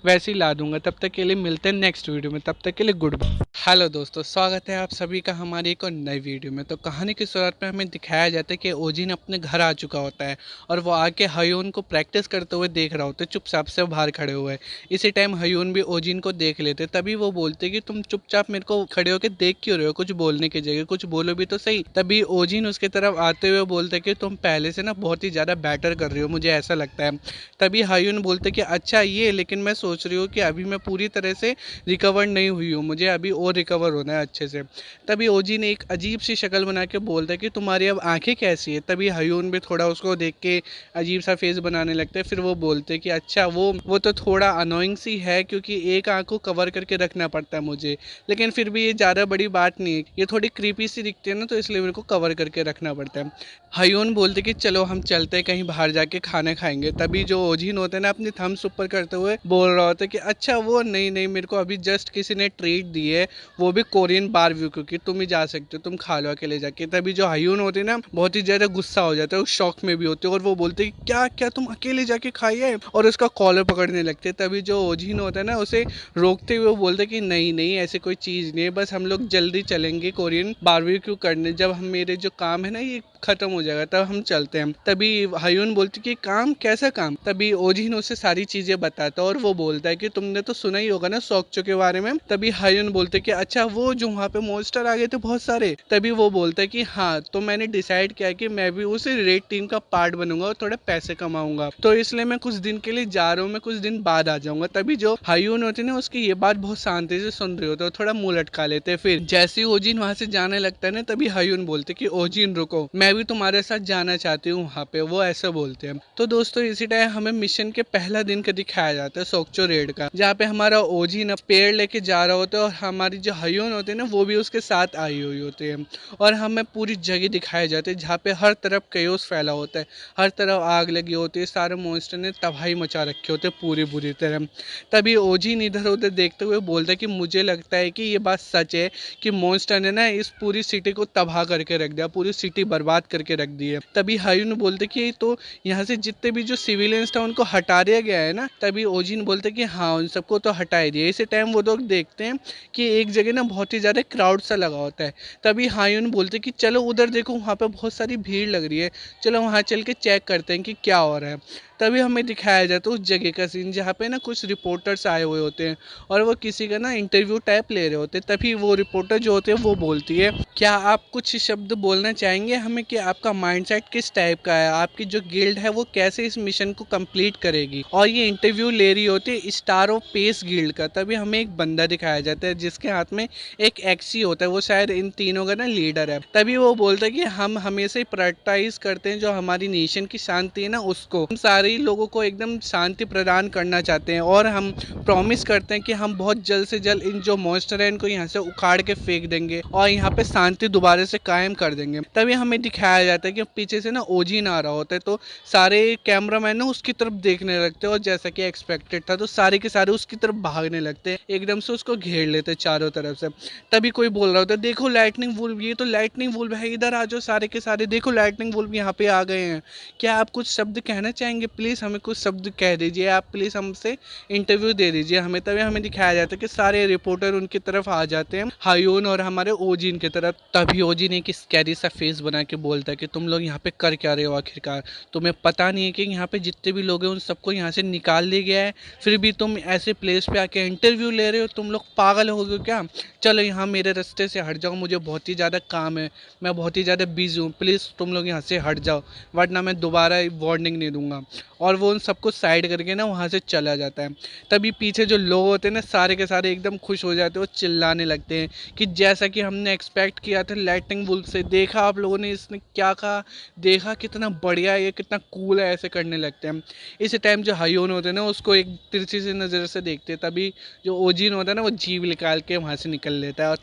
वैसे ही ला दूंगा। तब तक के लिए मिलते हैं नेक्स्ट वीडियो में, तब तक के लिए गुड बाय। हेलो दोस्तों, स्वागत है आप सभी का हमारी एक और नई वीडियो में। तो कहानी की शुरुआत में हमें दिखाया जाता है कि ओजिन अपने घर आ चुका होता है और वो आके हयून को प्रैक्टिस करते हुए देख रहा होता है, चुपचाप से बाहर खड़े हुए। इसी टाइम हयून भी ओजिन को देख लेते, तभी वो बोलते कि तुम चुपचाप मेरे को खड़े होकर देख क्यों रहे हो, कुछ बोलने की जगह कुछ बोलो भी तो सही। तभी ओजिन उसके तरफ आते हुए बोलते कि तुम पहले से ना बहुत ही ज़्यादा बेटर कर रही हो, मुझे ऐसा लगता है। तभी हयून बोलते कि अच्छा ये, लेकिन मैं सोच रही हूँ कि अभी मैं पूरी तरह से रिकवर नहीं हुई हूँ, मुझे अभी और रिकवर होना है अच्छे से। तभी ओजी ने एक अजीब सी शक्ल बना के बोलता है कि तुम्हारी अब आंखें कैसी है। तभी हयून भी थोड़ा उसको देख के अजीब सा फेस बनाने लगते हैं। फिर वो बोलते हैं कि अच्छा वो तो थोड़ा अनोइंग सी है, क्योंकि एक आंख को कवर करके रखना पड़ता है मुझे, लेकिन फिर भी ये ज़्यादा बड़ी बात नहीं है, ये थोड़ी क्रीपी सी दिखती है ना, तो इसलिए मेरे को कवर करके रखना पड़ता है। हयून बोलते कि चलो हम चलते हैं कहीं बाहर जाके खाना खाएंगे। तभी जो ओजिन होते हैं ना अपनी थम्स ऊपर करते हुए बोल रहा होता है कि अच्छा वो नहीं नहीं, मेरे को अभी जस्ट किसी ने ट्रीट दी है, वो भी कोरियन बारबेक्यू की, तुम ही जा सकते हो, तुम खा लो अकेले जाके। तभी जो हयून होते हैं ना बहुत ही ज्यादा गुस्सा हो जाता है, उस शौक में भी होते हैं और वो बोलते हैं क्या क्या तुम अकेले जाके खाइए, और उसका कॉलर पकड़ने लगते हैं। तभी जो ओजिन होता है ना उसे रोकते हुए बोलते कि नहीं नहीं ऐसी कोई चीज़ नहीं है, बस हम लोग जल्दी चलेंगे कोरियन बारबेक्यू करने, जब हम मेरे जो काम है ना ये खत्म हो जाएगा तब हम चलते हैं। तभी हयून बोलती कि काम, कैसा काम। तभी ओजिन उसे सारी चीजें बताता है और वो बोलता है कि तुमने तो सुना ही होगा ना सोक्चो के बारे में। तभी हयून बोलते कि अच्छा वो जो वहाँ पे मॉन्स्टर आ गए थे बहुत सारे। तभी वो बोलता है कि हाँ, तो मैंने डिसाइड किया कि मैं भी उस रेड टीम का पार्ट बनूंगा और थोड़े पैसे कमाऊंगा, तो इसलिए मैं कुछ दिन के लिए जा रहा हूँ, मैं कुछ दिन बाद आ जाऊंगा। तभी जो हयून होते ना उसकी ये बात बहुत शांति से सुन रहे होते और थोड़ा मुंह लटका लेते। फिर जैसे ही ओजिन वहां से जाने लगता है ना, तभी हयून बोलते कि ओजिन रुको, मैं भी तुम्हारे साथ जाना चाहती हूँ वहाँ पे, वो ऐसे बोलते हैं। तो दोस्तों इसी टाइम हमें मिशन के पहला दिन का दिखाया जाता है सोक्चो रेड का, जहाँ पे हमारा ओजिन पेड़ लेके जा रहा होता है और हमारी जो हयून होते हैं ना वो भी उसके साथ आई हुई होती है। और हमें पूरी जगह दिखाए जाते हैं जहाँ पे हर तरफ केओस फैला होता है, हर तरफ आग लगी होती है, सारे मॉन्स्टर ने तबाही मचा रखे होते पूरी बुरी तरह। तभी ओजिन इधर उधर देखते हुए बोलता है कि मुझे लगता है कि ये बात सच है कि मॉन्स्टर ने ना इस पूरी सिटी को तबाह करके रख दिया, पूरी सिटी बर्बाद करके रख दी है। तभी हयून बोलते कि तो यहाँ से जितने भी जो सिविलियंस था उनको हटा दिया गया है ना। तभी ओजिन बोलते कि हाँ उन सबको तो हटा दिया। इसी टाइम वो लोग देखते हैं कि एक जगह ना बहुत ही ज़्यादा क्राउड सा लगा होता है। तभी हयून बोलते कि चलो उधर देखो, वहाँ पे बहुत सारी भीड़ लग रही है, चलो वहाँ चल के चेक करते हैं कि क्या हो रहा है। तभी हमें दिखाया जाता है उस जगह का सीन जहाँ पे ना कुछ रिपोर्टर्स आए हुए होते हैं और वो किसी का ना इंटरव्यू टाइप ले रहे होते हैं। तभी वो रिपोर्टर जो होते हैं वो बोलती है, क्या आप कुछ शब्द बोलना चाहेंगे हमें कि आपका माइंडसेट किस टाइप का है, आपकी जो गिल्ड है वो कैसे इस मिशन को कंप्लीट करेगी। और ये इंटरव्यू ले रही होती है स्टार ऑफ पेस गिल्ड का। तभी हमें एक बंदा दिखाया जाता है जिसके हाथ में एक एक्सी होता है, वो शायद इन तीनों का ना लीडर है। तभी वो बोलता है कि हम हमेशा ही प्रायोरिटाइज करते हैं जो हमारी नेशन की शांति है ना उसको, हम सारे लोगों को एकदम शांति प्रदान करना चाहते हैं और हम प्रॉमिस करते हैं कि हम बहुत जल्द से जल्द इन जो मॉन्स्टर है इनको यहाँ से उखाड़ के फेंक देंगे और यहाँ पे शांति दोबारा से कायम कर देंगे। तभी हमें दिखाया जाता है कि पीछे से ना ओजिन आ रहा होता है, तो सारे कैमरामैन ना उसकी तरफ देखने लगते हैं और जैसा कि एक्सपेक्टेड था तो सारे के सारे उसकी तरफ भागने लगते हैं, एकदम से उसको घेर लेते हैं चारों तरफ से। तभी कोई बोल रहा होता है देखो लाइटनिंग वुल्फ, ये तो लाइटनिंग वुल्फ है, इधर आ जाओ सारे के सारे, देखो लाइटनिंग वुल्फ यहाँ पे आ गए हैं। क्या आप कुछ शब्द कहना चाहेंगे, प्लीज़ हमें कुछ शब्द कह दीजिए, आप प्लीज़ हमसे इंटरव्यू दे दीजिए हमें। तभी हमें दिखाया जाता है कि सारे रिपोर्टर उनकी तरफ आ जाते हैं, हयून और हमारे ओजिन की तरफ। तभी ओजिन एक स्कैरी सा फेस बना के बोलता है कि तुम लोग यहाँ पे कर क्या रहे हो आखिरकार, तुम्हें पता नहीं है कि यहाँ पे जितने भी लोग हैं उन सबको यहाँ से निकाल दिया गया है, फिर भी तुम ऐसे प्लेस पे आके इंटरव्यू ले रहे हो, तुम लोग पागल हो गए क्या। चलो यहाँ मेरे रास्ते से हट जाओ, मुझे बहुत ही ज़्यादा काम है, मैं बहुत ही ज़्यादा बिजी हूँ, प्लीज़ तुम लोग यहाँ से हट जाओ वरना मैं दोबारा वार्निंग नहीं दूंगा। और वो उन सबको साइड करके ना वहाँ से चला जाता है। तभी पीछे जो लोग होते हैं ना सारे के सारे एकदम खुश हो जाते हैं, वो चिल्लाने लगते हैं कि जैसा कि हमने एक्सपेक्ट किया था लाइटनिंग बोल्ट से। देखा आप लोगों ने इसने क्या कहा, देखा कितना बढ़िया है ये, कितना कूल है, ऐसे करने लगते हैं। इस टाइम जो हायोन होते हैं ना उसको एक तिरछी सी नज़र से देखते हैं। तभी जो ओजिन होता है ना वो जीव निकाल के वहाँ से निकल लेता है। और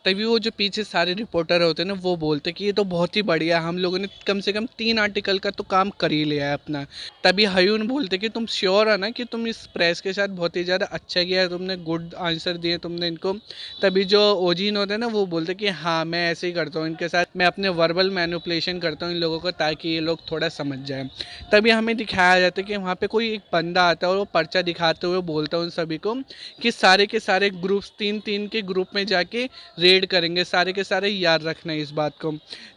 तभी वो जो पीछे सारे रिपोर्टर होते हैं ना वो बोलते हैं कि ये तो बहुत ही बढ़िया, हम लोगों ने कम से कम 3 आर्टिकल का तो काम कर ही लिया है अपना। तभी हयून बोलते कि तुम श्योर है ना कि तुम इस प्रेस के साथ बहुत ही ज़्यादा अच्छा किया है, तुमने गुड आंसर दिए तुमने इनको। तभी जो ओजिन होते हैं ना वो बोलते कि हाँ मैं ऐसे ही करता हूँ इनके साथ, मैं अपने वर्बल मैनिपुलेशन करता हूँ इन लोगों को ताकि ये लोग थोड़ा समझ जाए। तभी हमें दिखाया जाता है कि वहाँ पे कोई एक बंदा आता है और वो पर्चा दिखाते हुए बोलता है उन सभी को कि सारे के सारे ग्रुप्स 3-3 के ग्रुप में जाके रेड करेंगे, सारे के सारे याद रखना है इस बात को।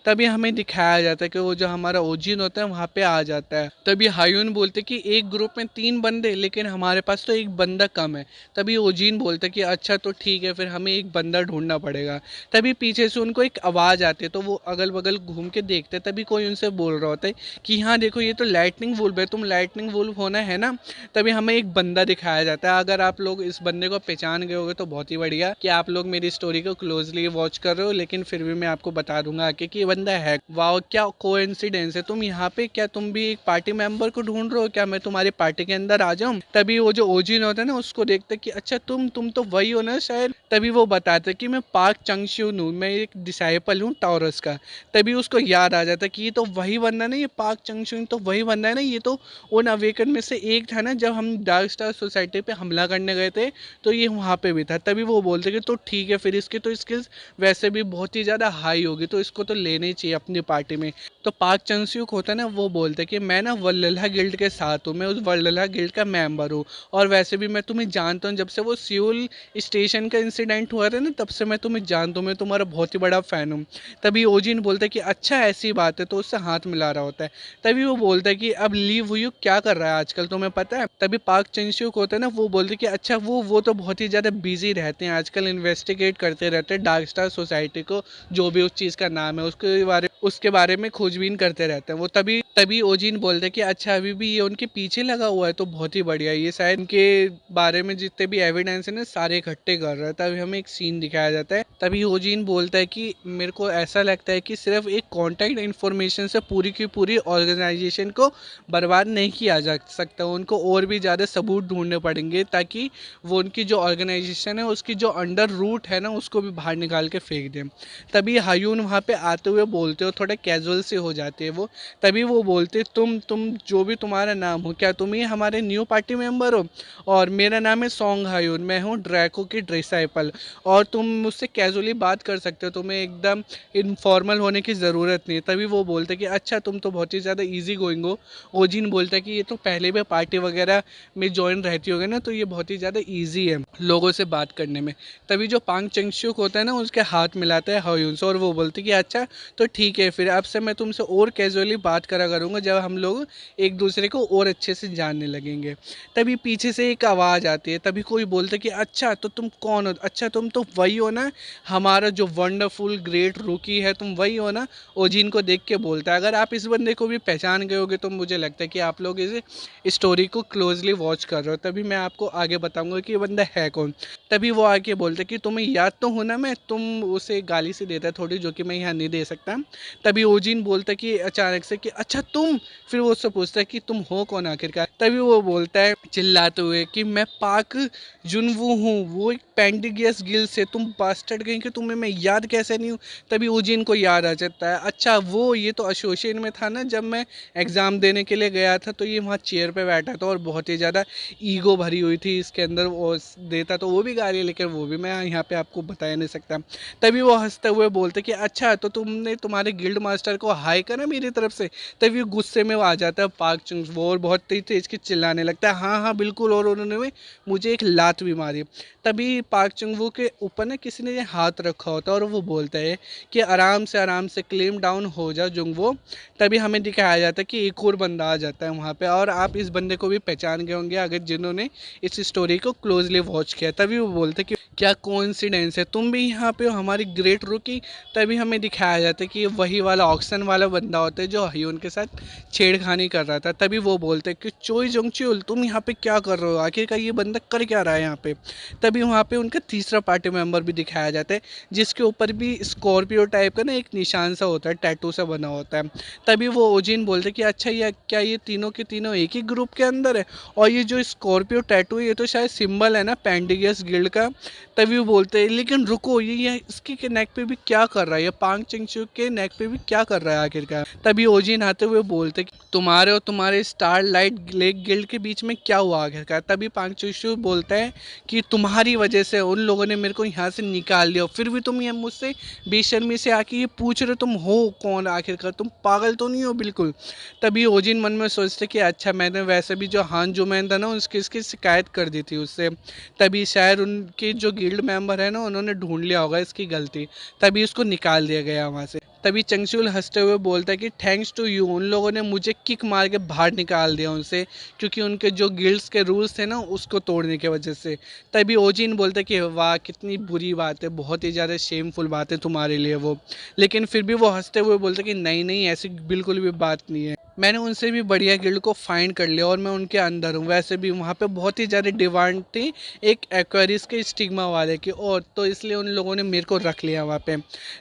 तभी हमें दिखाया जाता है कि वो जो हमारा ओजिन होता है वहाँ पे आ जाता है। तभी हायून बोलते कि एक ग्रुप में 3 बंदे लेकिन हमारे पास तो एक बंदा कम है। तभी ओजिन बोलते कि अच्छा तो ठीक है, फिर हमें एक बंदा ढूंढना पड़ेगा। तभी पीछे से उनको एक आवाज़ आती है तो वो अगल बगल घूम के देखते, तभी कोई उनसे बोल रहा होता है कि हाँ देखो ये तो लाइटनिंग वुल्फ है, तुम लाइटनिंग वुल्फ होना है ना। तभी हमें एक बंदा दिखाया जाता है। अगर आप लोग इस बंदे को पहचान गए होगे तो बहुत ही बढ़िया कि आप लोग मेरी स्टोरी को क्लोजली वॉच कर रहे हो, लेकिन फिर भी मैं आपको बता दूंगा आके कि ये बंदा है। वाह क्या कोइंसिडेंस है, तुम यहाँ पे, क्या तुम भी एक पार्टी मेंबर को ढूंढ रहे हो, क्या मैं तुम्हारी पार्टी के अंदर आ जाऊं। तभी वो जो ओजिन होता है ना उसको देखते कि अच्छा तुम तो वही हो ना शायद। तभी वो बताते कि मैं पार्क चंगश्यून हूँ, मैं एक डिसाइपल हूँ टॉरस का। तभी उसको याद आ जाता कि ये तो वही बंदा ना, ये पार्क चंगश्यून तो वही बंदा है ना, ये तो उन अवेकन में से एक था ना जब हम डार्क स्टार सोसाइटी पे हमला करने गए थे, तो ये वहाँ पे भी था। तभी वो बोलते कि तो ठीक है फिर इसकी तो स्किल्स वैसे भी बहुत ही ज़्यादा हाई होगी, तो इसको तो लेने ही चाहिए अपनी पार्टी में। तो पार्क चंगस्यूक होता है ना वो बोलते कि मैं ना वल्लला गिल्ड के साथ हूँ, मैं उस वल्लला गिल्ड का मेंबर हूँ, और वैसे भी मैं तुम्हें जानता हूँ, जब से वो सियोल स्टेशन का इंसिडेंट हुआ था ना तब से मैं तुम्हें जानता हूँ, मैं तुम्हारा बहुत ही बड़ा फ़ैन हूँ। तभी ओजिन बोलता है कि अच्छा ऐसी बात है, तो उससे हाथ मिला रहा होता है। तभी वो बोलता है कि अब लीव हुई क्या कर रहा है आजकल तुम्हें पता है। तभी पार्क चंगस्यूक होता है ना वो बोलते कि अच्छा वो तो बहुत ही ज़्यादा बिजी रहते हैं आजकल, इन्वेस्टिगेट करते रहते हैं डार्क स्टार सोसाइटी को, जो भी उस चीज़ का नाम है उसके बारे में खोजबीन करते रहते हैं वो। तभी तभी ओजिन बोलते हैं कि अच्छा अभी भी ये उनके पीछे लगा हुआ है, तो बहुत ही बढ़िया, ये शायद इनके बारे में जितने भी एविडेंस है ना सारे इकट्ठे कर रहा है। तभी हमें एक सीन दिखाया जाता है। तभी ओजिन बोलता है कि मेरे को ऐसा लगता है कि सिर्फ एक कॉन्टैक्ट इन्फॉर्मेशन से पूरी की पूरी ऑर्गेनाइजेशन को बर्बाद नहीं किया जा सकता, उनको और भी ज़्यादा सबूत ढूंढने पड़ेंगे ताकि वो उनकी जो ऑर्गेनाइजेशन है उसकी जो अंडर रूट है ना उसको भी बाहर निकाल के फेंक दें। तभी हायून वहाँ पे आते हुए बोलते हो, थोड़ा कैजुअल से हो जाते हैं वो। तभी वो बोलते तुम जो भी तुम्हारा नाम हो, क्या तुम ही हमारे न्यू पार्टी मेंबर हो, और मेरा नाम है सॉन्ग हायून, मैं हूँ ड्रैको की डिसाइपल, और तुम मुझसे कैजुअली बात कर सकते हो, तुम्हें एकदम इनफॉर्मल होने की ज़रूरत नहीं है। तभी वो बोलते कि अच्छा तुम तो बहुत ही ज़्यादा ईजी गोइंग हो। ओजिन बोलता है कि ये तो पहले भी पार्टी वगैरह में ज्वाइन रहती होगी ना, तो ये बहुत ही ज़्यादा ईजी है लोगों से बात करने में। तभी जो पांग चंगश्यूक होता है ना उसके हाथ मिलाता है हायून से, और वो बोलते कि अच्छा तो ठीक है फिर अब से मैं तुमसे और कैजुअली बात करा करूँगा जब हम लोग एक दूसरे को और अच्छे से जानने लगेंगे। तभी पीछे से एक आवाज़ आती है, तभी कोई बोलता है कि अच्छा तो तुम कौन हो, अच्छा तुम तो वही हो ना हमारा जो वंडरफुल ग्रेट रूकी है, तुम वही हो ना। ओजिन को देख के बोलता है अगर आप इस बंदे को भी पहचान गए होगे तो मुझे लगता है कि आप लोग इस स्टोरी को क्लोजली वॉच कर रहे हो, तभी मैं आपको आगे बताऊंगा कि ये बंदा है कौन। तभी वो आके बोलते कि तुम्हें याद तो हो ना मैं, तुम उसे गाली से देता है थोड़ी जो कि मैं यहाँ नहीं दे सकता। तभी ओजिन बोलता कि अचानक से कि अच्छा तुम, फिर वो उससे पूछता है कि तुम हो कौन आखिरकार। तभी वो बोलता है चिल्लाते हुए कि मैं पाक जुनवू हूँ, वो एक पेंडिगियस गिल से, तुम बास्टर्ड गई कि तुम्हें मैं याद कैसे नहीं हूँ। तभी ओजिन को याद आ जाता है अच्छा वो ये तो एसोसिएशन में था ना जब मैं एग्ज़ाम देने के लिए गया था, तो ये वहाँ चेयर पे बैठा था और बहुत ही ज़्यादा ईगो भरी हुई थी इसके अंदर, वो देता तो वो भी गाली, लेकिन वो भी मैं यहाँ पे आपको बता नहीं सकता। तभी वो हंसते हुए बोलते कि अच्छा तो तुमने तुम्हारे गिल्ड मास्टर को हाई करा मेरी तरफ से। तभी गुस्से में वो आ जाता है पार्क चुंग, वो और बहुत तेज के चिल्लाने लगता है हाँ हाँ बिल्कुल, और उन्होंने मुझे एक लात भी मारी। तभी पार्क चुंग वो के ऊपर ना किसी ने हाथ रखा होता है और वो बोलता है कि आराम से क्लेम डाउन हो जा जुंगवो। तभी हमें दिखाया जाता है कि एक और बंदा आ जाता है वहाँ पे, और आप इस बंदे को भी पहचान गए होंगे अगर जिन्होंने इस स्टोरी को क्लोजली वॉच किया। तभी वो बोलते कि क्या कोइंसिडेंस है, तुम भी यहाँ पे हो हमारी ग्रेट रूकी। तभी हमें दिखाया जाता है कि ये वही वाला ऑक्शन वाला बंदा होता है जो हयून के साथ साथ छेड़खानी कर रहा था। तभी वो बोलते कि चोई जोंगचुल तुम यहाँ पे क्या कर रहे हो, आखिरकार ये बंदा कर क्या रहा है यहाँ पे। तभी वहाँ पे उनका तीसरा पार्टी मेंबर भी दिखाया जाता है, जिसके ऊपर भी स्कॉर्पियो टाइप का ना एक निशान सा होता है, टैटू सा बना होता है। तभी वो ओजिन बोलते कि अच्छा ये क्या ये तीनों के तीनों एक ही ग्रुप के अंदर है, और ये जो स्कॉर्पियो टैटू है ये तो शायद सिंबल है ना पेंडिगस गिल्ड का। तभी वो बोलते हैं लेकिन रुको, ये इसके के नेक पे भी क्या कर रहा है, ये पांग चिंगचू के नेक पे भी क्या कर रहा है आखिरकार। तभी ओजिन आते हुए बोलते कि तुम्हारे और तुम्हारे स्टार लाइट लेक गिल्ड के बीच में क्या हुआ आखिरकार। तभी पांग चिंगचू बोलता है कि तुम्हारी वजह से उन लोगों ने मेरे को यहाँ से निकाल लिया, फिर भी तुम ये मुझसे बेशर्मी से आके ये पूछ रहे तुम हो कौन आखिरकार, तुम पागल तो नहीं हो बिल्कुल। तभी ओजिन मन में सोचते कि अच्छा मैंने वैसे भी जो हान जुमैन था ना उसकी इसकी शिकायत कर दी थी उससे, तभी शायद उनके जो गिल्ड मेंबर है ना उन्होंने ढूंढ लिया होगा इसकी गलती, तभी उसको निकाल दिया गया वहाँ से। तभी चंगचुल हंसते हुए बोलता है कि थैंक्स टू यू, उन लोगों ने मुझे किक मार के बाहर निकाल दिया उनसे, क्योंकि उनके जो गिल्ड्स के रूल्स थे ना उसको तोड़ने की वजह से। तभी ओजिन बोलता है कि वाह कितनी बुरी बात है, बहुत ही ज़्यादा शेमफुल बात है तुम्हारे लिए वो। लेकिन फिर भी वो हंसते हुए बोलते कि नहीं नहीं ऐसी बिल्कुल भी बात नहीं है, मैंने उनसे भी बढ़िया गिल्ड को फाइंड कर लिया और मैं उनके अंदर हूँ। वैसे भी वहाँ पे बहुत ही ज़्यादा डिमांड थी एक एक्वेरियस के स्टिग्मा वाले की, और तो इसलिए उन लोगों ने मेरे को रख लिया वहाँ पे।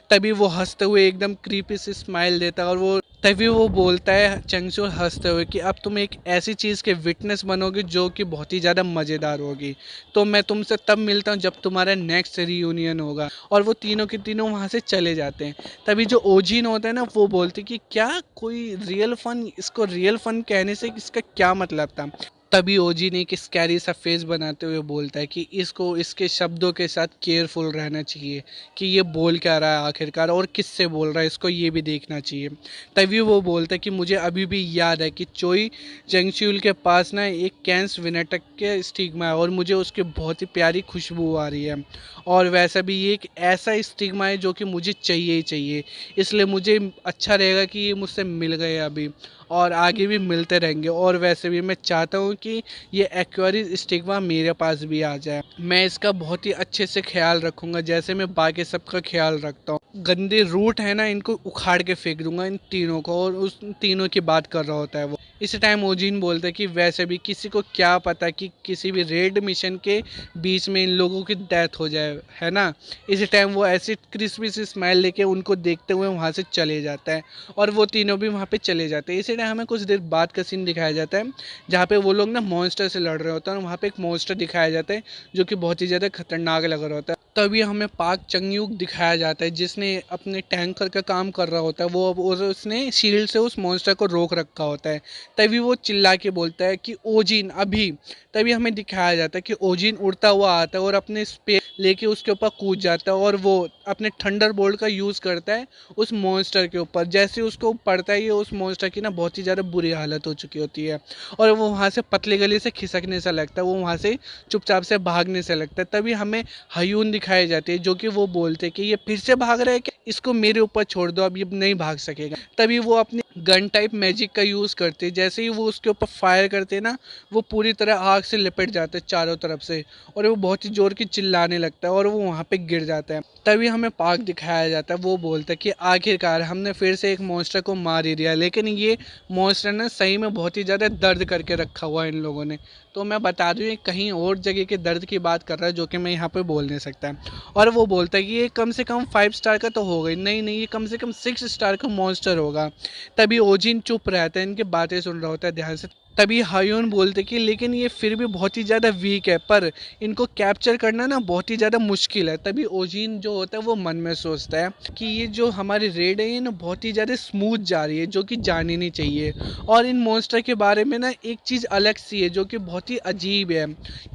तभी वो हंसते हुए एकदम क्रीपी सी स्माइल देता है, और वो तभी वो बोलता है चंगचुल हंसते हुए कि अब तुम एक ऐसी चीज़ के विटनेस बनोगे जो कि बहुत ही ज़्यादा मज़ेदार होगी, तो मैं तुमसे तब मिलता हूँ जब तुम्हारा नेक्स्ट रीयूनियन होगा। और वो तीनों के तीनों वहाँ से चले जाते हैं। तभी जो ओजिन होता है ना वो बोलते कि क्या कोई रियल फन, इसको रियल फन कहने से इसका क्या मतलब था। तभी ओजी ने एक स्कैरी सा फेस बनाते हुए बोलता है कि इसको इसके शब्दों के साथ केयरफुल रहना चाहिए कि ये बोल क्या रहा है आखिरकार और किससे बोल रहा है, इसको ये भी देखना चाहिए। तभी वो बोलता है कि मुझे अभी भी याद है कि चोई जंगच्यूल के पास ना एक कैंस विनेटक के स्टिग्मा है और मुझे उसकी बहुत ही प्यारी खुशबू आ रही है, और वैसा भी ये एक ऐसा स्टिग्मा है जो कि मुझे चाहिए ही चाहिए, इसलिए मुझे अच्छा रहेगा कि ये मुझसे मिल गए अभी और आगे भी मिलते रहेंगे। और वैसे भी मैं चाहता हूँ कि ये एक्वेरियस स्टिग्मा मेरे पास भी आ जाए, मैं इसका बहुत ही अच्छे से ख्याल रखूँगा जैसे मैं बाकी सबका ख्याल रखता हूँ। गंदे रूट है ना इनको उखाड़ के फेंक दूंगा इन तीनों को, और उस तीनों की बात कर रहा होता है वो। इस टाइम ओजिन बोलते हैं कि वैसे भी किसी को क्या पता कि किसी भी रेड मिशन के बीच में इन लोगों की डेथ हो जाए, है ना। इस टाइम वो ऐसी क्रिस्पी सी स्माइल लेके उनको देखते हुए वहाँ से चले जाता है, और वो तीनों भी वहाँ पे चले जाते हैं। इसी टाइम हमें कुछ देर बाद का सीन दिखाया जाता है जहाँ पे वो लोग ना मॉन्स्टर से लड़ रहे होते हैं, और वहाँ पे एक मॉन्स्टर दिखाया जाता है जो कि बहुत ही ज़्यादा खतरनाक लग रहा होता है। तभी हमें पाक चंगयूक दिखाया जाता है जिसने अपने टैंकर का काम कर रहा होता है, वो उसने शील्ड से उस मॉन्स्टर को रोक रखा होता है। तभी वो चिल्ला के बोलता है कि ओजिन अभी। तभी हमें दिखाया जाता है कि ओजिन उड़ता हुआ आता है और अपने स्पेस लेके उसके ऊपर कूद जाता है, और वो अपने थंडर बोल्ट का यूज़ करता है उस मॉन्स्टर के ऊपर। जैसे उसको पड़ता है ये उस मॉन्स्टर की ना बहुत ही ज़्यादा बुरी हालत हो चुकी होती है, और वो वहाँ से पतली गली से खिसकने से लगता है, वो वहाँ से चुपचाप से भागने से लगता है। तभी हमें हयून दिखाई जाती है जो कि वो बोलते हैं कि ये फिर से भाग रहा है, क्या इसको मेरे ऊपर छोड़ दो, अब ये नहीं भाग सकेगा। तभी वो अपनी गन टाइप मैजिक का यूज़ करते हैं, जैसे ही वो उसके ऊपर फायर करते हैं ना वो पूरी तरह आग से लिपट जाता है चारों तरफ से, और वो बहुत ही जोर की चिल्लाने लगता है और वो वहाँ पे गिर जाता है। तभी हमें पाक दिखाया जाता है, वो बोलता है कि आखिरकार हमने फिर से एक मॉन्स्टर को मार ही दिया, लेकिन ये मॉन्स्टर ने सही में बहुत ही ज़्यादा दर्द करके रखा हुआ है इन लोगों ने। तो मैं बता दूँ ये कहीं और जगह के दर्द की बात कर रहा है जो कि मैं यहाँ पे बोल नहीं सकता। और वो बोलता है कि ये कम से कम 5 स्टार का तो होगा ही नहीं, नहीं ये कम से कम 6 स्टार का मॉन्स्टर होगा। तभी ओजिन चुप रहता है, इनकी बातें सुन रहा होता है ध्यान से। तभी हायून बोलते कि लेकिन ये फिर भी बहुत ही ज़्यादा वीक है, पर इनको कैप्चर करना ना बहुत ही ज़्यादा मुश्किल है। तभी ओजिन जो होता है वो मन में सोचता है कि ये जो हमारी रेड है ये ना बहुत ही ज़्यादा स्मूथ जा रही है जो कि जानी नहीं चाहिए, और इन मॉन्स्टर के बारे में ना एक चीज़ अलग सी है जो कि बहुत ही अजीब है,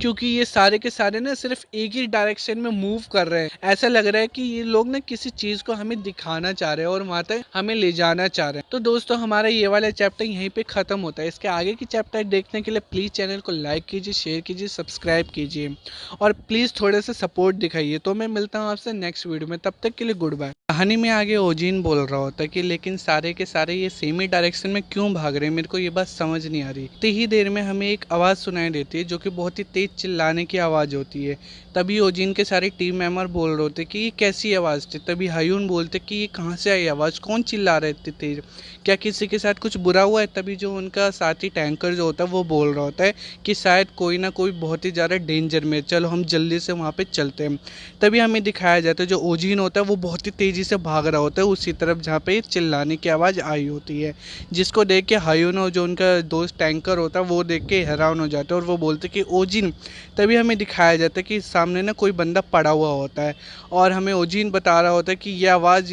क्योंकि ये सारे के सारे ना सिर्फ एक ही डायरेक्शन में मूव कर रहे हैं। ऐसा लग रहा है कि ये लोग ना किसी चीज़ को हमें दिखाना चाह रहे हैं और वहाँ तक हमें ले जाना चाह रहे हैं। तो दोस्तों हमारा ये वाला चैप्टर यहीं पे ख़त्म होता है। इसके आगे की चैप्टर देखने के लिए प्लीज़ चैनल को लाइक कीजिए, शेयर कीजिए, सब्सक्राइब कीजिए, और प्लीज़ थोड़े से सपोर्ट दिखाइए। तो मैं मिलता हूँ आपसे नेक्स्ट वीडियो में, तब तक के लिए गुड बाय। कहानी में आगे ओजिन बोल रहा होता है कि लेकिन सारे के सारे ये सेम ही डायरेक्शन में क्यों भाग रहे हैं, मेरे को ये बात समझ नहीं आ रही। इतनी ही देर में हमें एक आवाज़ सुनाई देती है जो कि बहुत ही तेज चिल्लाने की आवाज़ होती है। तभी ओजिन के सारे टीम मेंबर बोल रहे होते कि ये कैसी आवाज़ थी। तभी हायून बोलते कि ये कहाँ से आई आवाज़, कौन चिल्ला रहे थे तेज, क्या किसी के साथ कुछ बुरा हुआ है। तभी जो उनका साथी टैंकर जो होता है वो बोल रहा होता है कि शायद कोई ना कोई बहुत ही ज़्यादा डेंजर में, चलो हम जल्दी से वहाँ पे चलते हैं। तभी हमें दिखाया जाता है जो ओजिन होता है वो बहुत ही तेज़ी से भाग रहा होता है उसी तरफ जहाँ पे चिल्लाने की आवाज़ आई होती है, जिसको देख के हायून और जो उनका दोस्त टैंकर होता है वो देख के हैरान हो जाते हैं और वो बोलते कि ओजिन। तभी हमें दिखाया जाता है कि सामने ना कोई बंदा पड़ा हुआ होता है और हमें ओजिन बता रहा होता है कि ये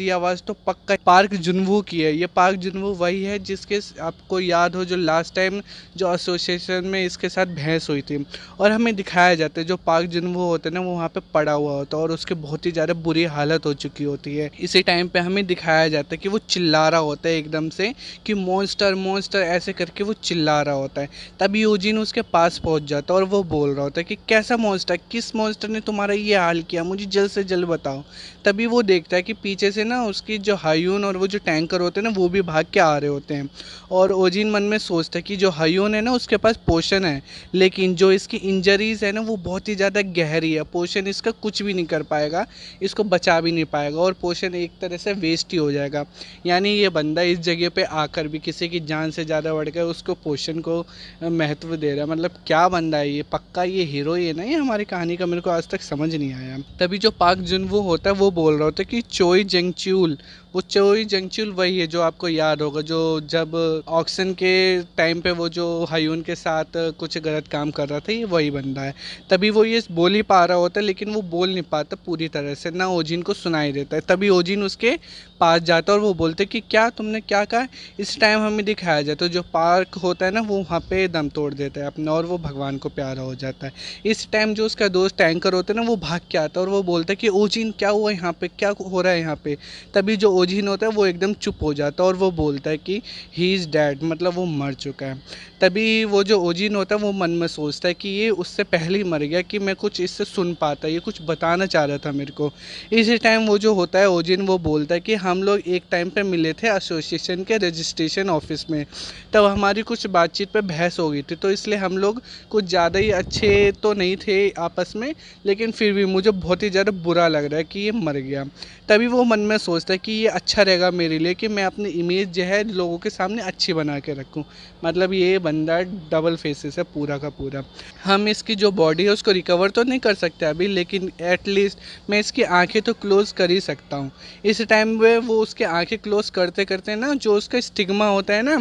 आवाज़ तो पक्का पार्क जुनवू की है। ये पार्क जुनवू वही है जिसके आपको याद हो जो लास्ट टाइम जो एसोसिएशन में इसके साथ बहस हुई थी। और हमें दिखाया जाता है जो पार्क जुनवू होते हैं ना वो वहाँ पे पड़ा हुआ होता है और उसके बहुत ही ज़्यादा बुरी हालत हो चुकी होती है। इसी टाइम पे हमें दिखाया जाता है कि वो चिल्ला रहा होता है एकदम से कि मॉन्स्टर मॉन्स्टर ऐसे करके वो चिल्ला रहा होता है। तभी यूजिन उसके पास पहुंच जाता है और वो बोल रहा होता है कि कैसा मॉन्स्टर, किस मॉन्स्टर ने तुम्हारा ये हाल किया, मुझे जल्द से जल्द बताओ। तभी वो देखता है कि पीछे से ना उसकी जो हायून और वो जो टैंकर होते हैं ना वो भी भाग के आ रहे होते हैं। और ओजिन मन में सोचता है कि जो हायून है ना उसके पास पोशन है, लेकिन जो इसकी इंजरीज है ना वो बहुत ही ज़्यादा गहरी है, पोशन इसका कुछ भी नहीं कर पाएगा, इसको बचा भी नहीं पाएगा और पोशन एक तरह से वेस्ट ही हो जाएगा। यानी ये बंदा इस जगह पे आकर भी किसी की जान से ज़्यादा बढ़ कर उसको पोशन को महत्व दे रहा है। मतलब क्या बंदा है ये, पक्का ये हीरो ही है ना ये हमारी कहानी का, मेरे को आज तक समझ नहीं आया। तभी जो पार्क जुनवू होता है वो बोल रहा होता है कि चोई जंगच्यूल, वो चोई जंगच्यूल वही है जो आपको याद होगा जो जब ऑक्शन के टाइम पे वो जो हायून के साथ कुछ गलत काम कर रहा था, ये वही बंदा है। तभी वो ये बोल ही पा रहा होता है लेकिन वो बोल नहीं पाता पूरी तरह से, ना ओजिन को सुनाई देता है। तभी ओजिन उसके पास जाता है और वो बोलते कि क्या तुमने क्या कहा। इस टाइम हमें दिखाया जाता है जो पार्क होता है ना वो वहाँ पे दम तोड़ देता है अपना और वो भगवान को प्यारा हो जाता है। इस टाइम जो उसका दोस्त टैंकर होता है ना वो भाग के आता है और वो बोलता है कि ओजिन क्या हुआ यहाँ पे, क्या हो रहा है यहाँ पे। तभी जो ओजिन होता है वो एकदम चुप हो जाता है और वो बोलता है कि ही इज़ डेड, मतलब वो मर चुका है। तभी वो जो ओजिन होता है वो मन में सोचता है कि ये उससे पहले ही मर गया कि मैं कुछ इससे सुन पाता, ये कुछ बताना चाह रहा था मेरे को। इसी टाइम वो जो होता है ओजिन वो बोलता है कि हम लोग एक टाइम पे मिले थे एसोसिएशन के रजिस्ट्रेशन ऑफिस में, तब हमारी कुछ बातचीत पे बहस हो गई थी, तो इसलिए हम लोग कुछ ज़्यादा ही अच्छे तो नहीं थे आपस में, लेकिन फिर भी मुझे बहुत ही ज़्यादा बुरा लग रहा है कि ये मर गया। तभी वो मन में सोचता है कि ये अच्छा रहेगा मेरे लिए कि मैं अपनी इमेज जो है लोगों के सामने अच्छी बना के रखूँ। मतलब ये बंदा डबल फेसेस है पूरा का पूरा। हम इसकी जो बॉडी है उसको रिकवर तो नहीं कर सकते अभी, लेकिन एटलीस्ट मैं इसकी आंखें तो क्लोज़ कर ही सकता हूँ। इस टाइम में वो उसके आंखें क्लोज़ करते करते ना जो उसका स्टिग्मा होता है ना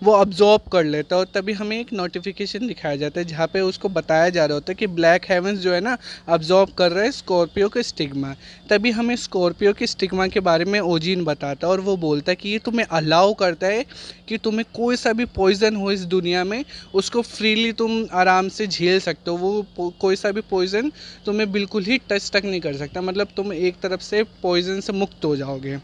वो अब्जॉर्ब कर लेता है और तभी हमें एक नोटिफिकेशन दिखाया जाता है जहाँ पे उसको बताया जा रहा होता है कि ब्लैक हेवंस जो है ना अब्जॉर्ब कर रहा है स्कॉर्पियो के स्टिग्मा। तभी हमें स्कॉर्पियो के स्टिग्मा के बारे में ओजिन बताता है और वो बोलता है कि ये तुम्हें अलाउ करता है कि तुम्हें कोई सा भी पॉइज़न हो इस दुनिया में उसको फ्रीली तुम आराम से झेल सकते हो। वो कोई सा भी पॉइज़न तुम्हें बिल्कुल ही टच तक नहीं कर सकता, मतलब तुम एक तरफ से पॉइज़न से मुक्त हो जाओगे।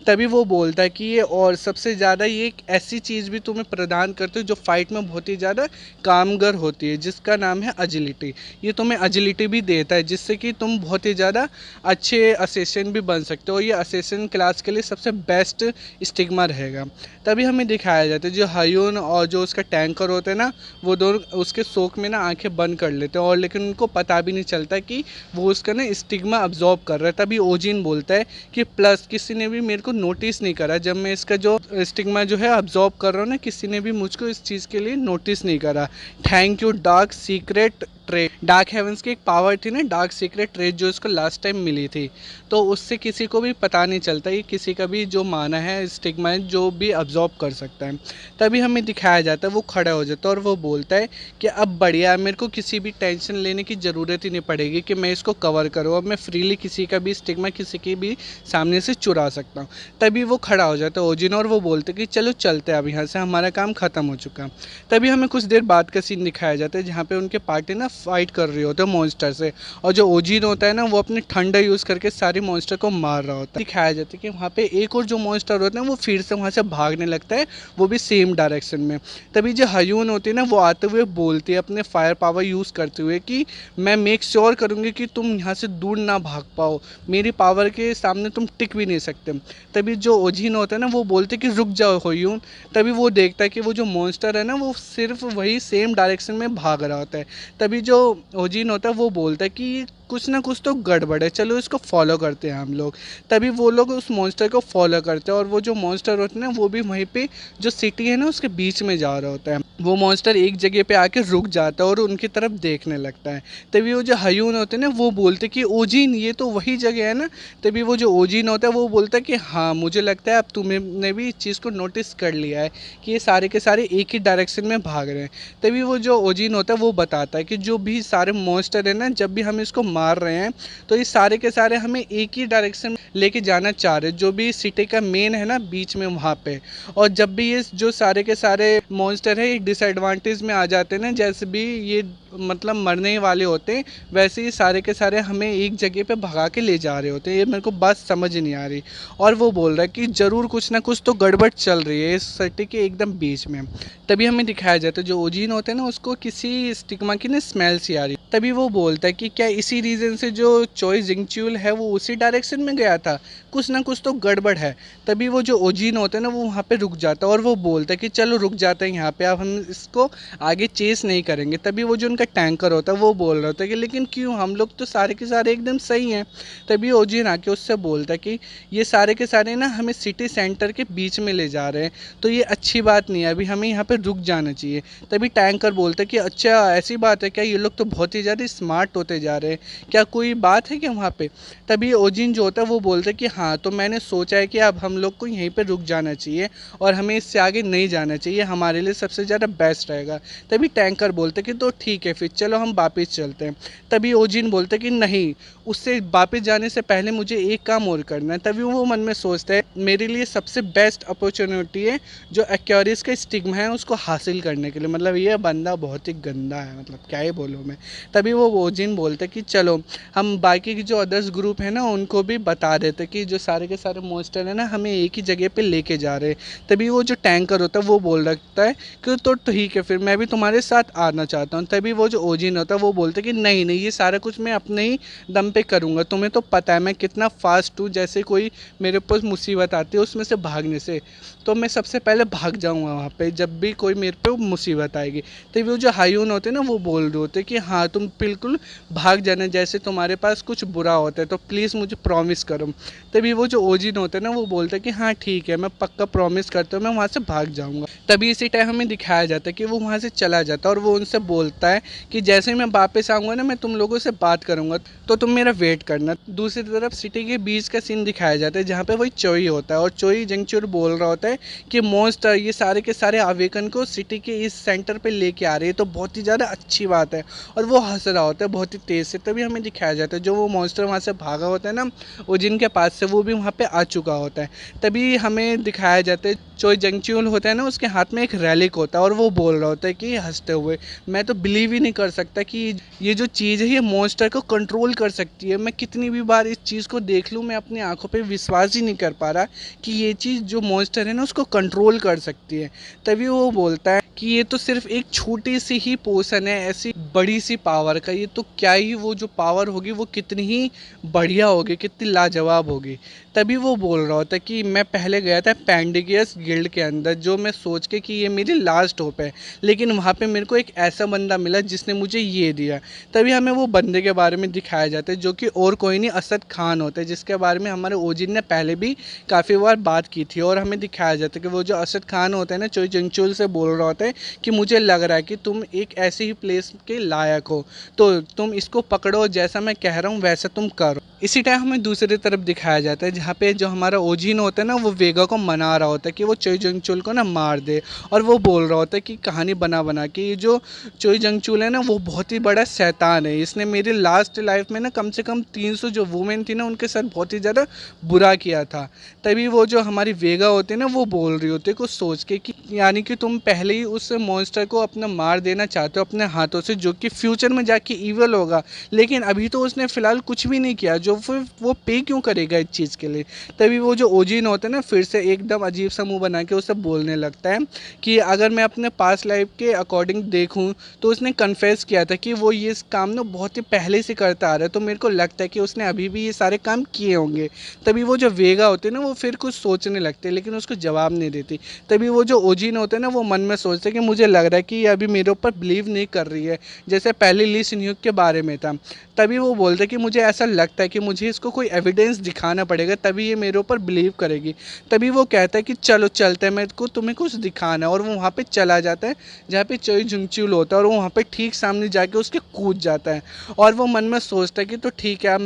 तभी वो बोलता है कि ये और सबसे ज़्यादा ये एक ऐसी चीज़ भी तुम्हें प्रदान करते हो जो फाइट में बहुत ही ज़्यादा कामगर होती है, जिसका नाम है एजिलिटी। ये तुम्हें एजिलिटी भी देता है जिससे कि तुम बहुत ही ज़्यादा अच्छे असेसिन भी बन सकते हो। ये असेसिन क्लास के लिए सबसे बेस्ट स्टिग्मा रहेगा। तभी हमें दिखाया जाता है जो हायून और जो उसका टैंकर होते हैं ना वो दोनों उसके शोक में ना आंखें बंद कर लेते हैं और लेकिन उनको पता भी नहीं चलता कि वो उसका ना स्टिग्मा अब्जॉर्ब कर रहा है। तभी ओजिन बोलता है कि प्लस किसी ने भी मेरे को नोटिस नहीं करा जब मैं इसका जो स्टिग्मा जो है अब्जॉर्ब कर रहा हूँ ना, किसी ने भी मुझको इस चीज़ के लिए नोटिस नहीं करा। Thank you dark secret trade. Dark heavens की एक पावर थी ना डार्क सीक्रेट ट्रेड जो इसको लास्ट टाइम मिली थी, तो उससे किसी को भी पता नहीं चलता कि किसी का भी जो माना है स्टिग्मा है जो भी अब्जॉर्ब कर सकता है। तभी हमें दिखाया जाता है वो खड़ा हो जाता है और वो बोलता है कि अब बढ़िया, मेरे को किसी भी टेंशन लेने की ज़रूरत ही नहीं पड़ेगी कि मैं इसको कवर करूँ, अब मैं फ्रीली किसी का भी स्टिग्मा किसी की भी सामने से चुरा सकता हूँ। तभी वो खड़ा हो जाता है ओजिन और वो बोलते कि चलो चलते हैं अब यहाँ से, हमारा काम ख़त्म हो चुका। तभी हमें कुछ देर बाद का सीन दिखाया जाता है जहाँ पे उनके पार्टी ना फाइट कर रहे होते हैं मॉन्स्टर से, और जो ओजिन होता है ना वो अपनी ठंडा यूज़ करके सारे मॉन्स्टर को मार रहा होता है। दिखाया जाता है कि वहाँ पे एक और जो मॉन्स्टर होता है वो फिर से वहाँ से भागने लगता है, वो भी सेम डायरेक्शन में। तभी जो हयून होती है ना वो आते हुए बोलती है अपने फायर पावर यूज़ करते हुए कि मैं मेक श्योर करूँगी कि तुम यहाँ से दूर ना भाग पाओ, मेरी पावर के सामने तुम टिक भी नहीं सकते। तभी जो ओजिन होता है ना वो बोलते कि रुक जाओ हयून। तभी वो देखता है कि वो जो मॉन्स्टर है ना वो सिर्फ वही सेम डायरेक्शन में भाग रहा होता है। तभी जो ओजिन होता है वो बोलता है कि कुछ ना कुछ तो गड़बड़ है, चलो इसको फॉलो करते हैं हम लोग। तभी वो लोग उस मॉन्स्टर को फॉलो करते हैं, और वो जो मॉन्स्टर होते हैं ना वो भी वहीं पे जो सिटी है ना उसके बीच में जा रहा होता है। वो मॉन्स्टर एक जगह पे आके रुक जाता है और उनकी तरफ देखने लगता है। तभी वो जो हयून होते हैं ना वो बोलते कि ओजिन ये तो वही जगह है ना। तभी वो जो ओजिन होता है वो बोलता है कि हाँ मुझे लगता है अब तुमने भी इस चीज़ को नोटिस कर लिया है कि ये सारे के सारे एक ही डायरेक्शन में भाग रहे हैं। तभी वो जो ओजिन होता है वो बताता है कि जो भी सारे मॉन्स्टर है ना जब भी हम इसको मार रहे हैं तो ये सारे के सारे हमें एक ही डायरेक्शन में लेके जाना चाह रहे हैं, जो भी सिटी का मेन है ना बीच में वहाँ पे। और जब भी ये जो सारे के सारे मॉन्स्टर है एक डिसएडवांटेज में आ जाते हैं ना, जैसे भी ये मतलब मरने ही वाले होते हैं, वैसे ही सारे के सारे हमें एक जगह पे भगा के ले जा रहे होते हैं। ये मेरे को बात समझ नहीं आ रही। और वो बोल रहा है कि ज़रूर कुछ ना कुछ तो गड़बड़ चल रही है इस सिटी के एकदम बीच में। तभी हमें दिखाया जाता है जो ओजिन होते हैं ना उसको किसी स्टिग्मा की ना स्मेल सी आ रही। तभी वो बोलता है कि क्या इसी रीज़न से जो चोई जिंगच्यूल है वो उसी डायरेक्शन में गया था, कुछ ना कुछ तो गड़बड़ है। तभी वो जो ओजिन होते हैं ना वो वहाँ पे रुक जाता है और वो बोलता है कि चलो रुक जाते हैं यहाँ पे, अब हम इसको आगे चेस नहीं करेंगे। तभी वो जो उनका टैंकर होता है वो बोल रहा होता है कि लेकिन क्यों, हम लोग तो सारे के सारे एकदम सही हैं। तभी ओजिन आके उससे बोलता है कि ये सारे के सारे ना हमें सिटी सेंटर के बीच में ले जा रहे हैं, तो ये अच्छी बात नहीं है, अभी हमें यहाँ पे रुक जाना चाहिए। तभी टैंकर बोलता है कि अच्छा ऐसी बात है क्या, ये लोग तो बहुत ही ज़्यादा स्मार्ट होते जा रहे हैं, क्या कोई बात है क्या वहाँ पे। तभी ओजिन जो होता है वो बोलता है कि हाँ, तो मैंने सोचा है कि अब हम लोग को यहीं पे रुक जाना चाहिए और हमें इससे आगे नहीं जाना चाहिए, हमारे लिए सबसे ज़्यादा बेस्ट रहेगा। तभी टैंकर बोलते कि तो ठीक है फिर चलो हम वापस चलते हैं। तभी ओजिन बोलते कि नहीं, उससे वापस जाने से पहले मुझे एक काम और करना है। तभी वो मन में सोचता है मेरे लिए सबसे बेस्ट अपॉर्चुनिटी है जो एक्योरिस का स्टिग्मा है उसको हासिल करने के लिए। मतलब ये बंदा बहुत ही गंदा है, मतलब क्या ही बोलूँ मैं। तभी वो ओजिन बोलते कि चलो हम बाकी की जो अदर्स ग्रुप है ना उनको भी बता देते कि जो सारे के सारे मॉन्स्टर है ना हमें एक ही जगह पे लेके जा रहे हैं। तभी वो जो टैंकर होता है वो बोल रखता है कि तो ठीक है फिर मैं भी तुम्हारे साथ आना चाहता हूँ। तभी वो जो ओजिन होता है वो बोलते कि नहीं नहीं, ये सारा कुछ मैं अपने ही दम पे करूँगा, तुम्हें तो पता है मैं कितना फास्ट हूँ, जैसे कोई मेरे ऊपर मुसीबत आती है उसमें से भागने से तो मैं सबसे पहले भाग जाऊँगा वहाँ पे जब भी कोई मेरे पे मुसीबत आएगी। तभी वो जो हायून होते हैं ना वो बोल रहे होते कि हाँ तुम बिल्कुल भाग जाना, जैसे तुम्हारे पास कुछ बुरा होता है तो प्लीज़ मुझे प्रॉमिस करो। तभी वो जो ओजिन होते हैं ना वो बोलते हैं कि हाँ ठीक है, मैं पक्का प्रॉमिस करता हूँ मैं वहाँ से भाग जाऊँगा। तभी इसी टाइम हमें दिखाया जाता है कि वो वहाँ से चला जाता है और वो उनसे बोलता है कि जैसे ही मैं वापस आऊँगा ना मैं तुम लोगों से बात करूँगा, तो तुम मेरा वेट करना। दूसरी तरफ सिटी के बीच का सीन दिखाया जाता है जहाँ पे वही चोई होता है और चोई जंगचूर बोल रहा होता है कि मॉन्स्टर ये सारे के सारे अवेकन को सिटी के इस सेंटर पे लेके आ रही है, तो बहुत ही ज़्यादा अच्छी बात है। और वो हंस रहा होता है बहुत ही तेज़ से। तभी हमें दिखाया जाता है जो वो मॉन्स्टर वहाँ से भागा होता है ना ओजिन के पास से, वो भी वहाँ पे आ चुका होता है। तभी हमें दिखाया जाता है चोई जंगच्यूल होता है ना उसके हाथ में एक रैलिक होता है और वो बोल रहा होता है कि हंसते हुए मैं तो बिलीव ही नहीं कर सकता कि ये जो चीज़ है ये मॉन्स्टर को कंट्रोल कर सकती है। मैं कितनी भी बार इस चीज़ को देख लूँ मैं अपनी आंखों पे विश्वास ही नहीं कर पा रहा कि ये चीज़ जो मॉन्स्टर है ना उसको कंट्रोल कर सकती है। तभी वो बोलता है कि ये तो सिर्फ एक छोटी सी ही पोर्शन है ऐसी बड़ी सी पावर का, ये तो क्या ही वो जो पावर होगी वो कितनी ही बढ़िया होगी, कितनी लाजवाब होगी। तभी वो बोल रहा होता है कि मैं पहले गया था पेंडिगियस गिल्ड के अंदर जो मैं सोच के कि ये मेरी लास्ट होप है, लेकिन वहाँ पे मेरे को एक ऐसा बंदा मिला जिसने मुझे ये दिया। तभी हमें वो बंदे के बारे में दिखाया जाता है जो कि और कोई नहीं असद खान होता है, जिसके बारे में हमारे ओजिन ने पहले भी काफ़ी बार बात की थी। और हमें दिखाया जाता है कि वो जो असद खान होता है ना चोई जंगचूल से बोल रहा होता है कि मुझे लग रहा है कि तुम एक ऐसे ही प्लेस के लायक हो, तो तुम इसको पकड़ो, जैसा मैं कह रहा हूँ वैसा तुम करो। इसी टाइम हमें दूसरी तरफ दिखाया जाता है जहाँ पे जो हमारा ओजिन होता है ना, वो वेगा को मना रहा होता है कि वो चोई जंगचुल को ना मार दे। और वो बोल रहा होता है कि कहानी बना बना कि ये जो चोई जंगचुल है ना, वो बहुत ही बड़ा शैतान है, इसने मेरी लास्ट लाइफ में ना कम से कम 300 जो वुमेन थी ना, उनके साथ बहुत ही ज़्यादा बुरा किया था। तभी वो जो हमारी वेगा होती है ना, वो बोल रही होती है कुछ सोच के कि यानी कि तुम पहले ही उस मॉन्स्टर को अपना मार देना चाहते हो अपने हाथों से, जो कि फ्यूचर में जाके ईवल होगा, लेकिन अभी तो उसने फ़िलहाल कुछ भी नहीं किया, जो फिर वो पे क्यों करेगा इस चीज़ के लिए। तभी वो जो ओजिन होता है ना, फिर से एकदम अजीब सा मुंह बना के उसे बोलने लगता है कि अगर मैं अपने पास्ट लाइफ के अकॉर्डिंग देखूं, तो उसने कन्फेस किया था कि वो ये काम ना बहुत ही पहले से करता आ रहा है, तो मेरे को लगता है कि उसने अभी भी ये सारे काम किए होंगे। तभी वो जो वेगा होते हैं ना, वो फिर कुछ सोचने लगते हैं, लेकिन उसको जवाब नहीं देती। तभी वो जो ओजिन होते हैं ना, वो मन में सोचते हैं कि मुझे लग रहा है कि ये अभी मेरे ऊपर बिलीव नहीं कर रही है, जैसे पहले ली सिन्यूक के बारे में था। तभी वो बोलते कि मुझे ऐसा लगता है कि मुझे इसको कोई एविडेंस दिखाना पड़ेगा, तभी ये मेरे ऊपर बिलीव करेगी। तभी वो कहता है कि चलो चलते हैं, मैं को तुम्हें कुछ दिखाना है। और वो वहाँ पे चला जाता है जहाँ पे चोई जुंगचुल होता है, और वो वहाँ पे ठीक सामने जाके उसके कूद जाता है। और वो मन में सोचता है कि तो ठीक है, अब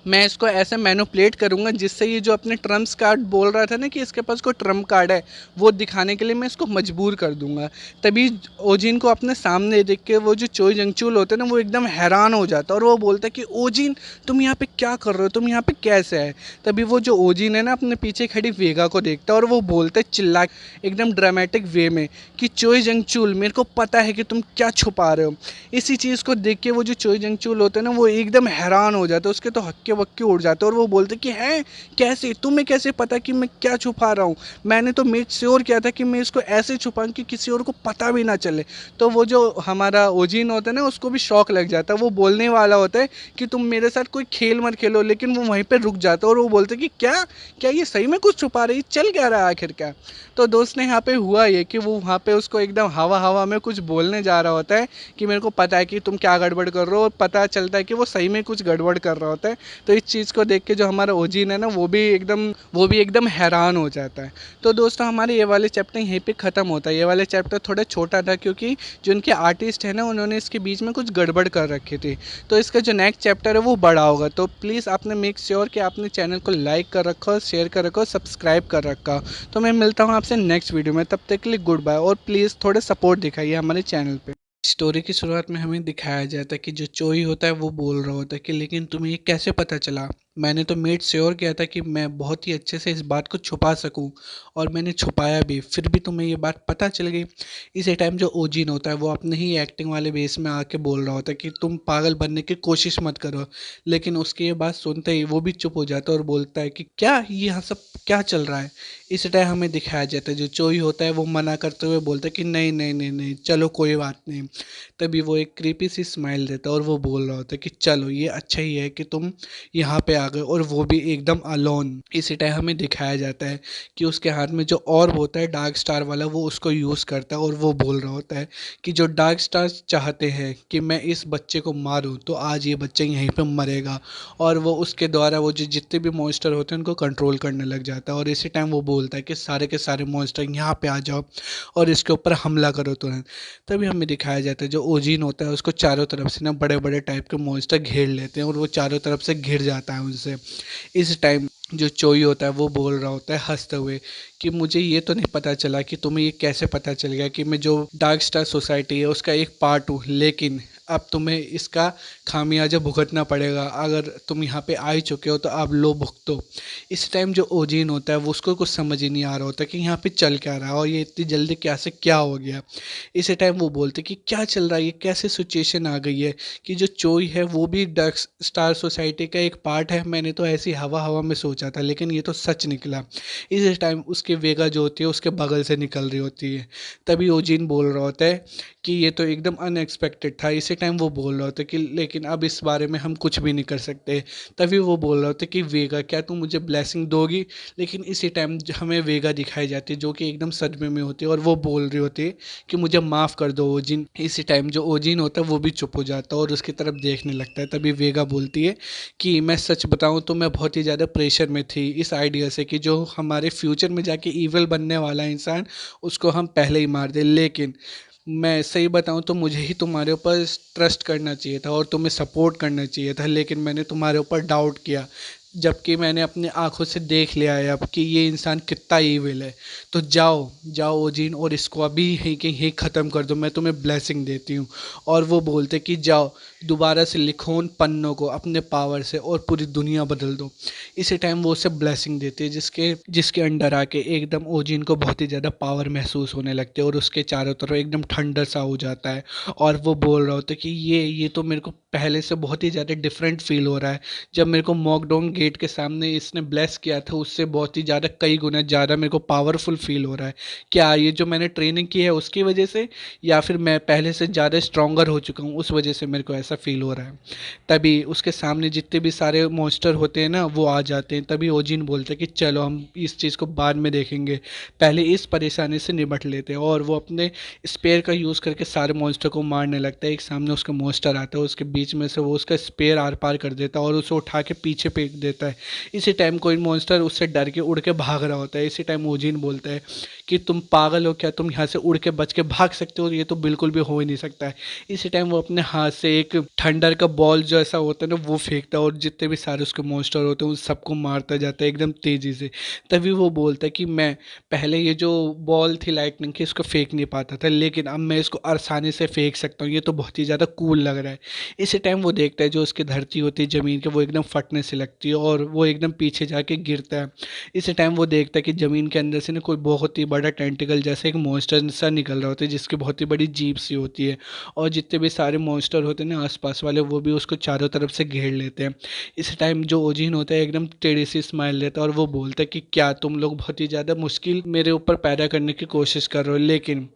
मैं इसको ऐसे मैनिपुलेट करूंगा जिससे ये जो अपने ट्रम्प्स कार्ड बोल रहा था ना कि इसके पास कोई ट्रम्प कार्ड है, वो दिखाने के लिए मैं इसको मजबूर कर दूंगा। तभी ओजिन को अपने सामने देख के वो जो चोई जंगचुल होते हैं ना, वो एकदम हैरान हो जाता है और वो बोलता है कि ओजिन, तुम यहाँ पे क्या कर रहे हो, तुम यहाँ पे कैसे है। तभी वो जो ओजिन है ना, अपने पीछे खड़ी वेगा को देखता है और वो बोलता है चिल्ला एकदम ड्रामेटिक वे में कि चोई जंगचुल, मेरे को पता है कि तुम क्या छुपा रहे हो। इसी चीज़ को देख के वो जो चोई जंगचुल होते हैं ना, वो एकदम हैरान हो जाते हैं, उसके तो हक्के बक्के उड़ जाते हैं। और वो बोलते कि हैं कैसे, तुम्हें कैसे पता कि मैं क्या छुपा रहा हूँ, मैंने तो मेक श्योर किया था कि मैं इसको ऐसे छुपाऊँ कि किसी और को पता भी ना चले। तो वो जो हमारा ओजिन होता है ना, उसको भी शौक लग जाता है, वो बोलने वाला होता है कि तुम मेरे साथ कोई खेल मत खेलो, लेकिन वो वहीं पे रुक जाता है और वो बोलते कि क्या क्या ये सही में कुछ छुपा रही, चल क्या रहा है आखिर क्या। तो दोस्त ने यहाँ पे हुआ ये कि वो वहाँ पे उसको एकदम हवा हवा में कुछ बोलने जा रहा होता है कि मेरे को पता है कि तुम क्या गड़बड़ कर रहे हो, और पता चलता है कि वो सही में कुछ गड़बड़ कर रहा होता है। तो इस चीज़ को देख के जो हमारा ओजिन है ना, वो भी एकदम हैरान हो जाता है। तो दोस्तों, हमारे ये वाले चैप्टर यहीं पे ख़त्म होता है। ये वाले चैप्टर थोड़ा छोटा था क्योंकि जो उनके आर्टिस्ट है ना, उन्होंने इसके बीच में कुछ गड़बड़ कर रखी थी। तो इसका जो नेक्स्ट चैप्टर है वो बड़ा होगा। तो प्लीज़ आपने मेक श्योर कि आपने चैनल को लाइक कर रखा, शेयर कर रखा, सब्सक्राइब कर रखा। तो मैं मिलता हूँ आपसे नेक्स्ट वीडियो में, तब तक के लिए गुड बाय। और प्लीज़ थोड़ा सपोर्ट दिखाइए हमारे चैनल पे। स्टोरी की शुरुआत में हमें दिखाया जाता है कि जो चोई होता है वो बोल रहा होता है कि लेकिन तुम्हें ये कैसे पता चला, मैंने तो मेड श्योर किया था कि मैं बहुत ही अच्छे से इस बात को छुपा सकूं, और मैंने छुपाया भी, फिर भी तुम्हें ये बात पता चल गई। इसी टाइम जो ओजिन होता है वो अपने ही एक्टिंग वाले बेस में आके बोल रहा होता है कि तुम पागल बनने की कोशिश मत करो। लेकिन उसकी ये बात सुनते ही वो भी चुप हो जाता है और बोलता है कि क्या ये यहाँ सब क्या चल रहा है। इस टाइम हमें दिखाया जाता है जो चोई होता है वो मना करते हुए बोलता है कि नहीं नहीं नहीं नहीं, चलो कोई बात नहीं। तभी वो एक क्रीपी सी स्माइल देता है और वो बोल रहा होता है कि चलो ये अच्छा ही है कि तुम यहाँ पे आ गए, और वो भी एकदम अलोन। इसी टाइम हमें दिखाया जाता है कि उसके हाथ में जो ऑर्ब होता है डार्क स्टार वाला, वो उसको यूज़ करता है और वो बोल रहा होता है कि जो डार्क स्टार चाहते हैं कि मैं इस बच्चे को मारूं, तो आज ये बच्चा यहीं पे मरेगा। और वो उसके द्वारा वो जो जितने भी मॉन्स्टर होते हैं उनको कंट्रोल करने लग जाता है। और इसी टाइम वो बोलता है कि सारे के सारे मॉन्स्टर यहाँ पे आ जाओ और इसके ऊपर हमला करो तुरंत। तभी हमें दिखाया जाता है जो ओजिन होता है उसको चारों तरफ से ना बड़े बड़े टाइप के मॉन्स्टर घेर लेते हैं और वो चारों तरफ से घिर जाता है उनसे। इस टाइम जो चोई होता है वो बोल रहा होता है हंसते हुए कि मुझे ये तो नहीं पता चला कि तुम्हें ये कैसे पता चल गया कि मैं जो डार्क स्टार सोसाइटी है उसका एक पार्ट हूँ, लेकिन अब तुम्हें इसका खामियाजा भुगतना पड़ेगा। अगर तुम यहाँ पे आ ही चुके हो तो अब लो भुगतो। इस टाइम जो ओजिन होता है वो उसको कुछ समझ ही नहीं आ रहा होता कि यहाँ पे चल क्या रहा है और ये इतनी जल्दी क्या से क्या हो गया। इसी टाइम वो बोलते कि क्या चल रहा है, ये कैसे सिचुएशन आ गई है कि जो चोई है वो भी डार्क स्टार सोसाइटी का एक पार्ट है। मैंने तो ऐसी हवा हवा में सोचा था, लेकिन ये तो सच निकला। इसी टाइम उसकी वेगा जो होती है उसके बगल से निकल रही होती है। तभी ओजिन बोल रहा होता है कि ये तो एकदम अनएक्सपेक्टेड था। इसी टाइम वो बोल रहा होता है कि लेकिन अब इस बारे में हम कुछ भी नहीं कर सकते। तभी वो बोल रहा होता है कि वेगा, क्या तू मुझे ब्लेसिंग दोगी। लेकिन इसी टाइम हमें वेगा दिखाई जाती है जो कि एकदम सदमे में होती है और वो बोल रही होती है कि मुझे माफ़ कर दो ओजिन। इसी टाइम जो ओजिन होता है वो भी चुप हो जाता है और उसकी तरफ देखने लगता है। तभी वेगा बोलती है कि मैं सच बताऊं तो मैं बहुत ही ज़्यादा प्रेशर में थी इस आइडिया से कि जो हमारे फ्यूचर में जाके ईवल बनने वाला इंसान उसको हम पहले ही मार दें, लेकिन मैं सही बताऊँ तो मुझे ही तुम्हारे ऊपर ट्रस्ट करना चाहिए था और तुम्हें सपोर्ट करना चाहिए था, लेकिन मैंने तुम्हारे ऊपर डाउट किया। जबकि मैंने अपनी आंखों से देख लिया है अब कि ये इंसान कितना ईविल है। तो जाओ जाओ ओजिन, और इसको अभी यहीं के यहीं ख़त्म कर दो, मैं तुम्हें ब्लेसिंग देती हूँ। और वो बोलते कि जाओ दोबारा से लिखो उन पन्नों को अपने पावर से और पूरी दुनिया बदल दो। इसी टाइम वो उसे ब्लेसिंग देती है, जिसके जिसके अंडर आके एकदम ओजिन को बहुत ही ज़्यादा पावर महसूस होने लगती है और उसके चारों तरफ एकदम ठंडा सा हो जाता है। और वो बोल रहा होता है कि ये तो मेरे को पहले से बहुत ही ज़्यादा डिफरेंट फील हो रहा है। जब मेरे को मॉकडाउन गेट के सामने इसने ब्लेस किया था उससे बहुत ही ज़्यादा कई गुना ज़्यादा मेरे को पावरफुल फील हो रहा है। क्या ये जो मैंने ट्रेनिंग की है उसकी वजह से, या फिर मैं पहले से ज़्यादा स्ट्रोंगर हो चुका हूँ उस वजह से मेरे को ऐसा फील हो रहा है। तभी उसके सामने जितने भी सारे मॉन्स्टर होते हैं ना वो आ जाते हैं। तभी ओजिन बोलते हैं कि चलो हम इस चीज़ को बाद में देखेंगे, पहले इस परेशानी से निपट लेते हैं। और वो अपने स्पेयर का यूज़ करके सारे मॉन्स्टर को मारने लगता है। एक सामने उसका मॉन्स्टर आता है, उसके बीच में से वो उसका स्पेयर आर पार कर देता है और उसे उठा के पीछे फेंक देता है। इसी टाइम कोई मॉन्स्टर उससे डर के उड़ के भाग रहा होता है। इसी टाइम ओजिन बोलता है कि तुम पागल हो क्या, तुम यहाँ से उड़ के बच के भाग सकते हो, ये तो बिल्कुल भी हो ही नहीं सकता है। इसी टाइम वो अपने हाथ से एक थंडर का बॉल जैसा होता है ना वो फेंकता है और जितने भी सारे उसके मॉन्स्टर होते हैं उन सबको मारता जाता है एकदम तेजी से। तभी वो बोलता है कि मैं पहले ये जो बॉल थी लाइटनिंग की इसको फेंक नहीं पाता था, लेकिन अब मैं इसको आसानी से फेंक सकता हूँ, ये तो बहुत ही ज़्यादा कूल लग रहा है। इसी टाइम वो देखता है जो उसकी धरती होती है ज़मीन के वो एकदम फटने से लगती है और वो एकदम पीछे जाके गिरता है। इसी टाइम वो देखता है कि ज़मीन के अंदर से ना कोई बहुत ही बड़ा टेंटिकल जैसे एक मॉन्स्टर सा निकल रहा होता है, जिसकी बहुत ही बड़ी जीभ सी होती है। और जितने भी सारे मॉन्स्टर होते हैं ना आसपास वाले वो भी उसको चारों तरफ से घेर लेते हैं। इस टाइम जो ओजिन होता है एकदम टेढ़ी सी स्माइल देता है और वो बोलता है कि क्या तुम लोग बहुत ही ज़्यादा मुश्किल मेरे ऊपर पैदा करने की कोशिश कर रहे हो, लेकिन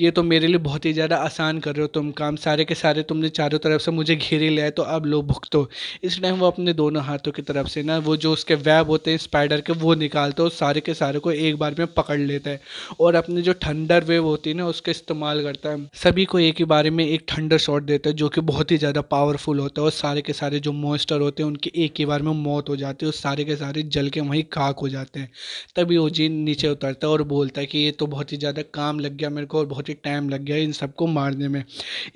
ये तो मेरे लिए बहुत ही ज़्यादा आसान कर रहे हो तुम काम, सारे के सारे तुमने चारों तरफ से मुझे घेर ही लिया है, तो अब लो भुगतो। इस टाइम वो अपने दोनों हाथों की तरफ से ना वो जो उसके वेब होते हैं स्पाइडर के वो निकालता है और सारे के सारे को एक बार में पकड़ लेता है। और अपने जो थंडर वेव होती है ना उसका इस्तेमाल करता है, सभी को एक ही बारे में एक थंडर शॉट देता है जो कि बहुत ही ज़्यादा पावरफुल होता है। और सारे के सारे जो मॉन्स्टर होते हैं उनकी एक ही बार में मौत हो जाती है और सारे के सारे जल के वहीं खाक हो जाते हैं। तभी ओजिन नीचे उतरता है और बोलता है कि ये तो बहुत ही ज़्यादा काम लग गया मेरे को और बहुत ही टाइम लग गया इन सबको मारने में।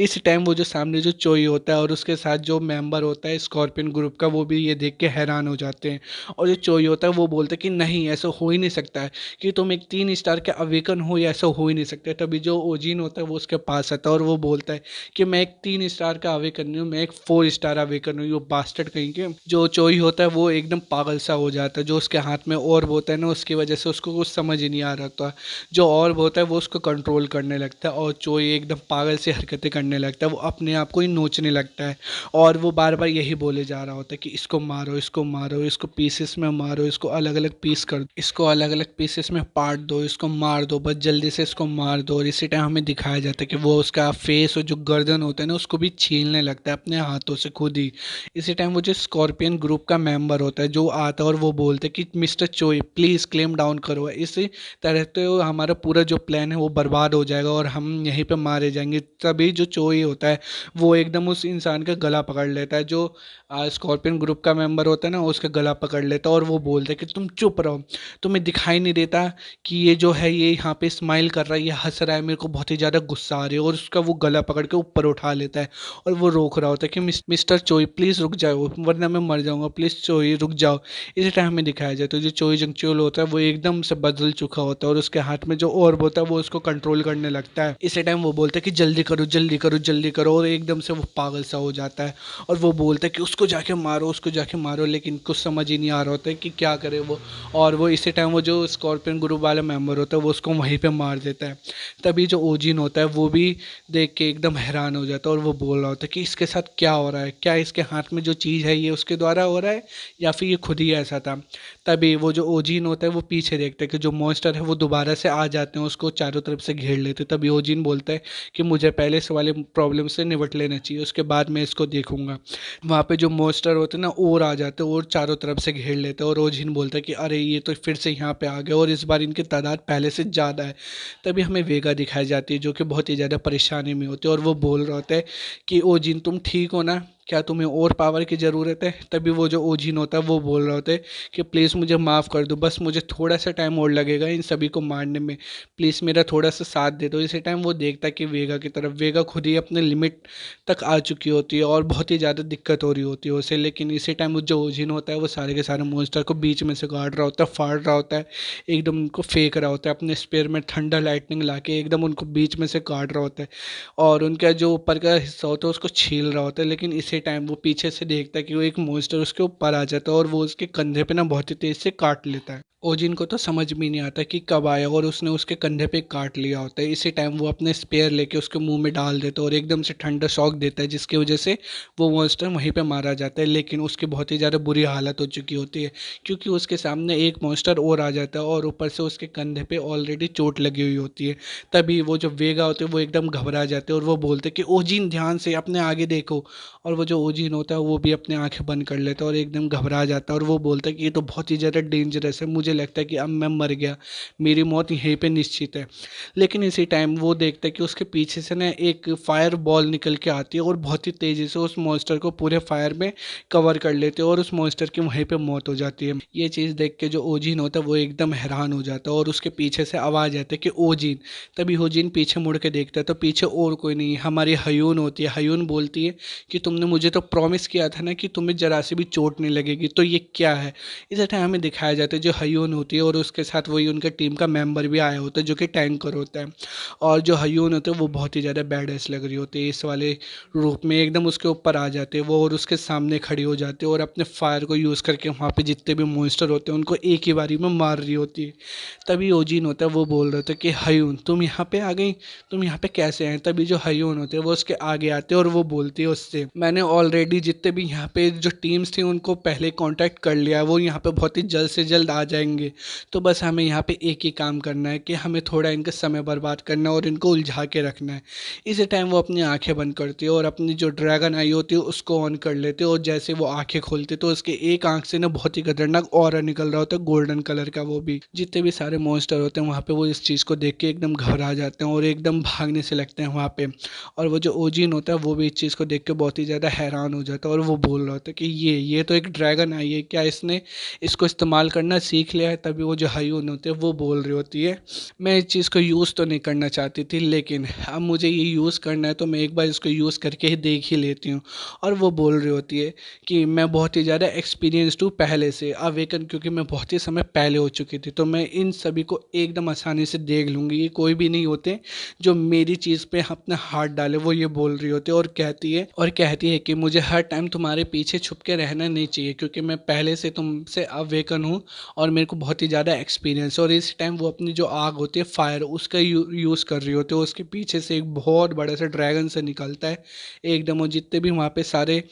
इस टाइम वो जो सामने जो चोई होता है और उसके साथ जो मेंबर होता है स्कॉर्पियन ग्रुप का वो भी ये देख के हैरान हो जाते हैं। और जो चोई होता है वो बोलता है कि नहीं ऐसा हो ही नहीं सकता है कि तुम एक 3 स्टार के अवेकन हो, या ऐसा हो ही नहीं सकता है। तभी जो ओजिन होता है वो उसके पास आता है और वो बोलता है कि मैं एक 3 स्टार का अवेकन नहीं हूँ, मैं एक 4 स्टार अवेकन हूँ। वो बास्टर्ड कहीं के जो चोई होता है वो एकदम पागल सा हो जाता है। जो उसके हाथ में ऑर्ब होता है ना उसकी वजह से उसको कुछ समझ ही नहीं आ रहा था। जो ऑर्ब होता है वो उसको कंट्रोल करने लगता है और चोई एकदम पागल सी हरकतें करने लगता है, वो अपने आप को ही नोचने लगता है। और वो बार बार यही बोले जा रहा होता है कि इसको मारो, इसको मारो, इसको पीसेस में मारो, इसको अलग अलग पीस कर दो, इसको अलग अलग पीसेस में पार्ट दो, इसको मार दो, बस जल्दी से इसको मार दो। और इसी टाइम हमें दिखाया जाता है कि वो उसका फेस और जो गर्दन होता है ना उसको भी छीलने लगता है अपने हाथों से खुद ही। इसी टाइम वो जो स्कॉर्पियन ग्रुप का मेंबर होता है जो आता है और वो बोलते हैं कि मिस्टर चोई प्लीज़ क्लेम डाउन करो, इसी तरह तो हमारा पूरा जो प्लान है वो बर्बाद हो जाएगा और हम यहीं पे मारे जाएंगे। तभी जो चोई होता है वो एकदम उस इंसान का गला पकड़ लेता है, जो स्कॉर्पियन ग्रुप का मेंबर होता है ना उसका गला पकड़ लेता है और वो बोलता है कि तुम चुप रहो, तुम्हें दिखाई नहीं देता कि ये जो है ये यहाँ पे स्माइल कर रहा है, ये हंस रहा है, मेरे को बहुत ही ज़्यादा गुस्सा आ रही है। और उसका वो गला पकड़ के ऊपर उठा लेता है और वो रोक रहा होता है कि मिस्टर चोई प्लीज़ रुक जाओ वरना मैं मर जाऊँगा, प्लीज़ चोई रुक जाओ। इसी टाइम हमें दिखाया जाता है जो चोई जंगचुल होता है वो एकदम से बदल चुका होता है और उसके हाथ में जो ऑर्ब होता है वो उसको कंट्रोल करने लगता है। इसी टाइम वो बोलता है कि जल्दी करो जल्दी करो जल्दी करो, और एकदम से वो पागल सा हो जाता है और वो बोलता है कि उसको जाके मारो, उसको जाके मारो, लेकिन कुछ समझ ही नहीं आ रहा होता है कि क्या करे वो। और वो इसी टाइम वो जो स्कॉर्पियन ग्रुप वाला मेंबर होता है वो उसको वहीं पे मार देता है। तभी जो ओजिन होता है वो भी देख के एकदम हैरान हो जाता है और वो बोल रहा होता है कि इसके साथ क्या हो रहा है, क्या इसके हाथ में जो चीज़ है ये उसके द्वारा हो रहा है या फिर ये खुद ही ऐसा था। तभी वो जो ओजिन होता है वो पीछे देखता है कि जो मॉन्स्टर है वो दोबारा से आ जाते हैं, उसको चारों तरफ से घेर लेते हैं। तभी ओजिन बोलता है कि मुझे पहले इस वाले प्रॉब्लम से निपट लेना चाहिए, उसके बाद मैं इसको देखूंगा। वहाँ पे जो मॉन्स्टर होते हैं ना और आ जाते हैं और चारों तरफ से घेर लेते हैं और ओजिन बोलता है कि अरे ये तो फिर से यहाँ पे आ गए और इस बार इनकी तादाद पहले से ज़्यादा है। तभी हमें वेगा दिखाई जाती है जो कि बहुत ही ज़्यादा परेशानी में होती है और वो बोल रहा होता है कि ओजिन तुम ठीक हो ना, क्या तुम्हें और पावर की ज़रूरत है? तभी वो जो ओजिन होता है वो बोल रहे होते हैं कि प्लीज़ मुझे माफ़ कर दो, बस मुझे थोड़ा सा टाइम और लगेगा इन सभी को मारने में, प्लीज़ मेरा थोड़ा सा साथ दे दो। इसी टाइम वो देखता है कि वेगा की तरफ, वेगा खुद ही अपने लिमिट तक आ चुकी होती है और बहुत ही ज़्यादा दिक्कत हो रही होती है उसे। लेकिन इसी टाइम वो जो ओजिन होता है वो सारे के सारे मॉन्स्टर को बीच में से काट रहा होता है, फाड़ रहा होता है, एकदम उनको फेंक रहा होता है अपने स्पेयर में थंडर लाइटनिंग ला के, एकदम उनको बीच में से काट रहा होता है और उनका जो ऊपर का हिस्सा होता है उसको छील रहा होता है। लेकिन इसी टाइम वो पीछे से देखता है कि वो एक मॉन्स्टर उसके ऊपर आ जाता है और वो उसके कंधे पे ना बहुत ही तेज से काट लेता है। ओजिन को तो समझ में नहीं आता कि कब आया और उसने उसके कंधे पे काट लिया होता है। इसी टाइम वो अपने स्पेयर लेके उसके मुंह में डाल देता है और एकदम से ठंडा शॉक देता है, जिसकी वजह से वो मॉन्स्टर वहीं पे मारा जाता है। लेकिन उसकी बहुत ही ज़्यादा बुरी हालत हो चुकी होती है क्योंकि उसके सामने एक मॉन्स्टर और आ जाता है और ऊपर से उसके कंधे पे ऑलरेडी चोट लगी हुई होती है। तभी वो जो वेगा होते हैं वो एकदम घबरा जाते हैं और वो बोलते हैं कि ओजिन ध्यान से अपने आगे देखो। और वो जो ओजिन होता है वो भी अपनी आंखें बंद कर लेता है और एकदम घबरा जाता है और वो बोलता है कि ये तो बहुत ही ज़्यादा डेंजरस है, मुझे लगता है कि अब मैं मर गया, मेरी मौत यहीं पे निश्चित है। लेकिन इसी टाइम वो देखता है कि उसके पीछे से ना एक फायर बॉल निकल के आती है और बहुत ही तेज़ी से उस मॉन्स्टर को पूरे फायर में कवर कर लेते हैं और उस मॉन्स्टर की वहीं पे मौत हो जाती है। ये चीज़ देख के जो ओजिन होता है वो एकदम हैरान हो जाता है और उसके पीछे से आवाज़ आती है कि ओजिन। तभी ओजिन पीछे मुड़ के देखता है तो पीछे और कोई नहीं, हमारी हयून होती है। हयून बोलती है कि तुमने मुझे तो प्रॉमिस किया था ना कि तुम्हें जरा सी भी चोट नहीं लगेगी, तो ये क्या है? इस टाइम हमें दिखाया जाता है जो हयून होती है और उसके साथ वही उनका टीम का मेंबर भी आया होता है जो कि टैंकर होता है। और जो हयून होते हैं वो बहुत ही ज़्यादा बैडएस लग रही होती है इस वाले रूप में, एकदम उसके ऊपर आ जाते हैं वो और उसके सामने खड़ी हो जाते हैं और अपने फायर को यूज़ करके वहाँ पे जितने भी मॉन्स्टर होते हैं उनको एक ही बारी में मार रही होती है। तभी ओजिन होता है वो बोल रहे थे कि हयून तुम यहाँ पे आ गई, तुम यहाँ पे कैसे हैं? तभी जो हयून होते हैं वो उसके आगे आते हैं और वो बोलती है उससे, मैंने ऑलरेडी जितने भी यहाँ पे जो टीम्स थी उनको पहले कांटेक्ट कर लिया है, वो यहाँ पे बहुत ही जल्द से जल्द आ जाएंगे। तो बस हमें यहाँ पे एक ही काम करना है कि हमें थोड़ा इनका समय बर्बाद करना है और इनको उलझा के रखना है। इसी टाइम वो अपनी आंखें बंद करती है और अपनी जो ड्रैगन आई होती है उसको ऑन कर लेते हैं और जैसे वो आंखें खोलते तो उसके एक आंख से ना बहुत ही खतरनाक ऑरा निकल रहा होता है गोल्डन कलर का। वो भी जितने भी सारे मॉन्स्टर होते हैं वहाँ पे वो इस चीज़ को देख के एकदम घबरा जाते हैं और एकदम भागने से लगते हैं वहाँ पे। और वो जो ओजिन होता है वो भी इस चीज़ को देख के बहुत ही ज़्यादा हैरान हो जाता है और वो बोल रहा होता है कि ये तो एक ड्रैगन आई है, क्या इसने इसको इस्तेमाल करना सीख लिया है? तभी वो जो हयून होते हैं वो बोल रही होती है, मैं इस चीज़ को यूज़ तो नहीं करना चाहती थी लेकिन अब मुझे ये यूज़ करना है तो मैं एक बार इसको यूज़ करके ही देख ही लेती हूँ। और वो बोल रही होती है कि मैं बहुत ही ज़्यादा एक्सपीरियंस्ड हूँ पहले से, अवेकन क्योंकि मैं बहुत ही समय पहले हो चुकी थी, तो मैं इन सभी को एकदम आसानी से देख लूँगी, ये कोई भी नहीं होते जो मेरी चीज़ पे अपना हाथ डाले। वो ये बोल रही होती है और कहती है कि मुझे हर टाइम तुम्हारे पीछे छुप के रहना नहीं चाहिए क्योंकि मैं पहले से तुमसे अवेकन हूँ और मेरे को बहुत ही ज़्यादा एक्सपीरियंस है। और इस टाइम वो अपनी जो आग होती है फायर उसका यूज़ कर रही होती है, उसके पीछे से एक बहुत बड़ा सा ड्रैगन से निकलता है एकदम, और जितने भी वहाँ पे सारे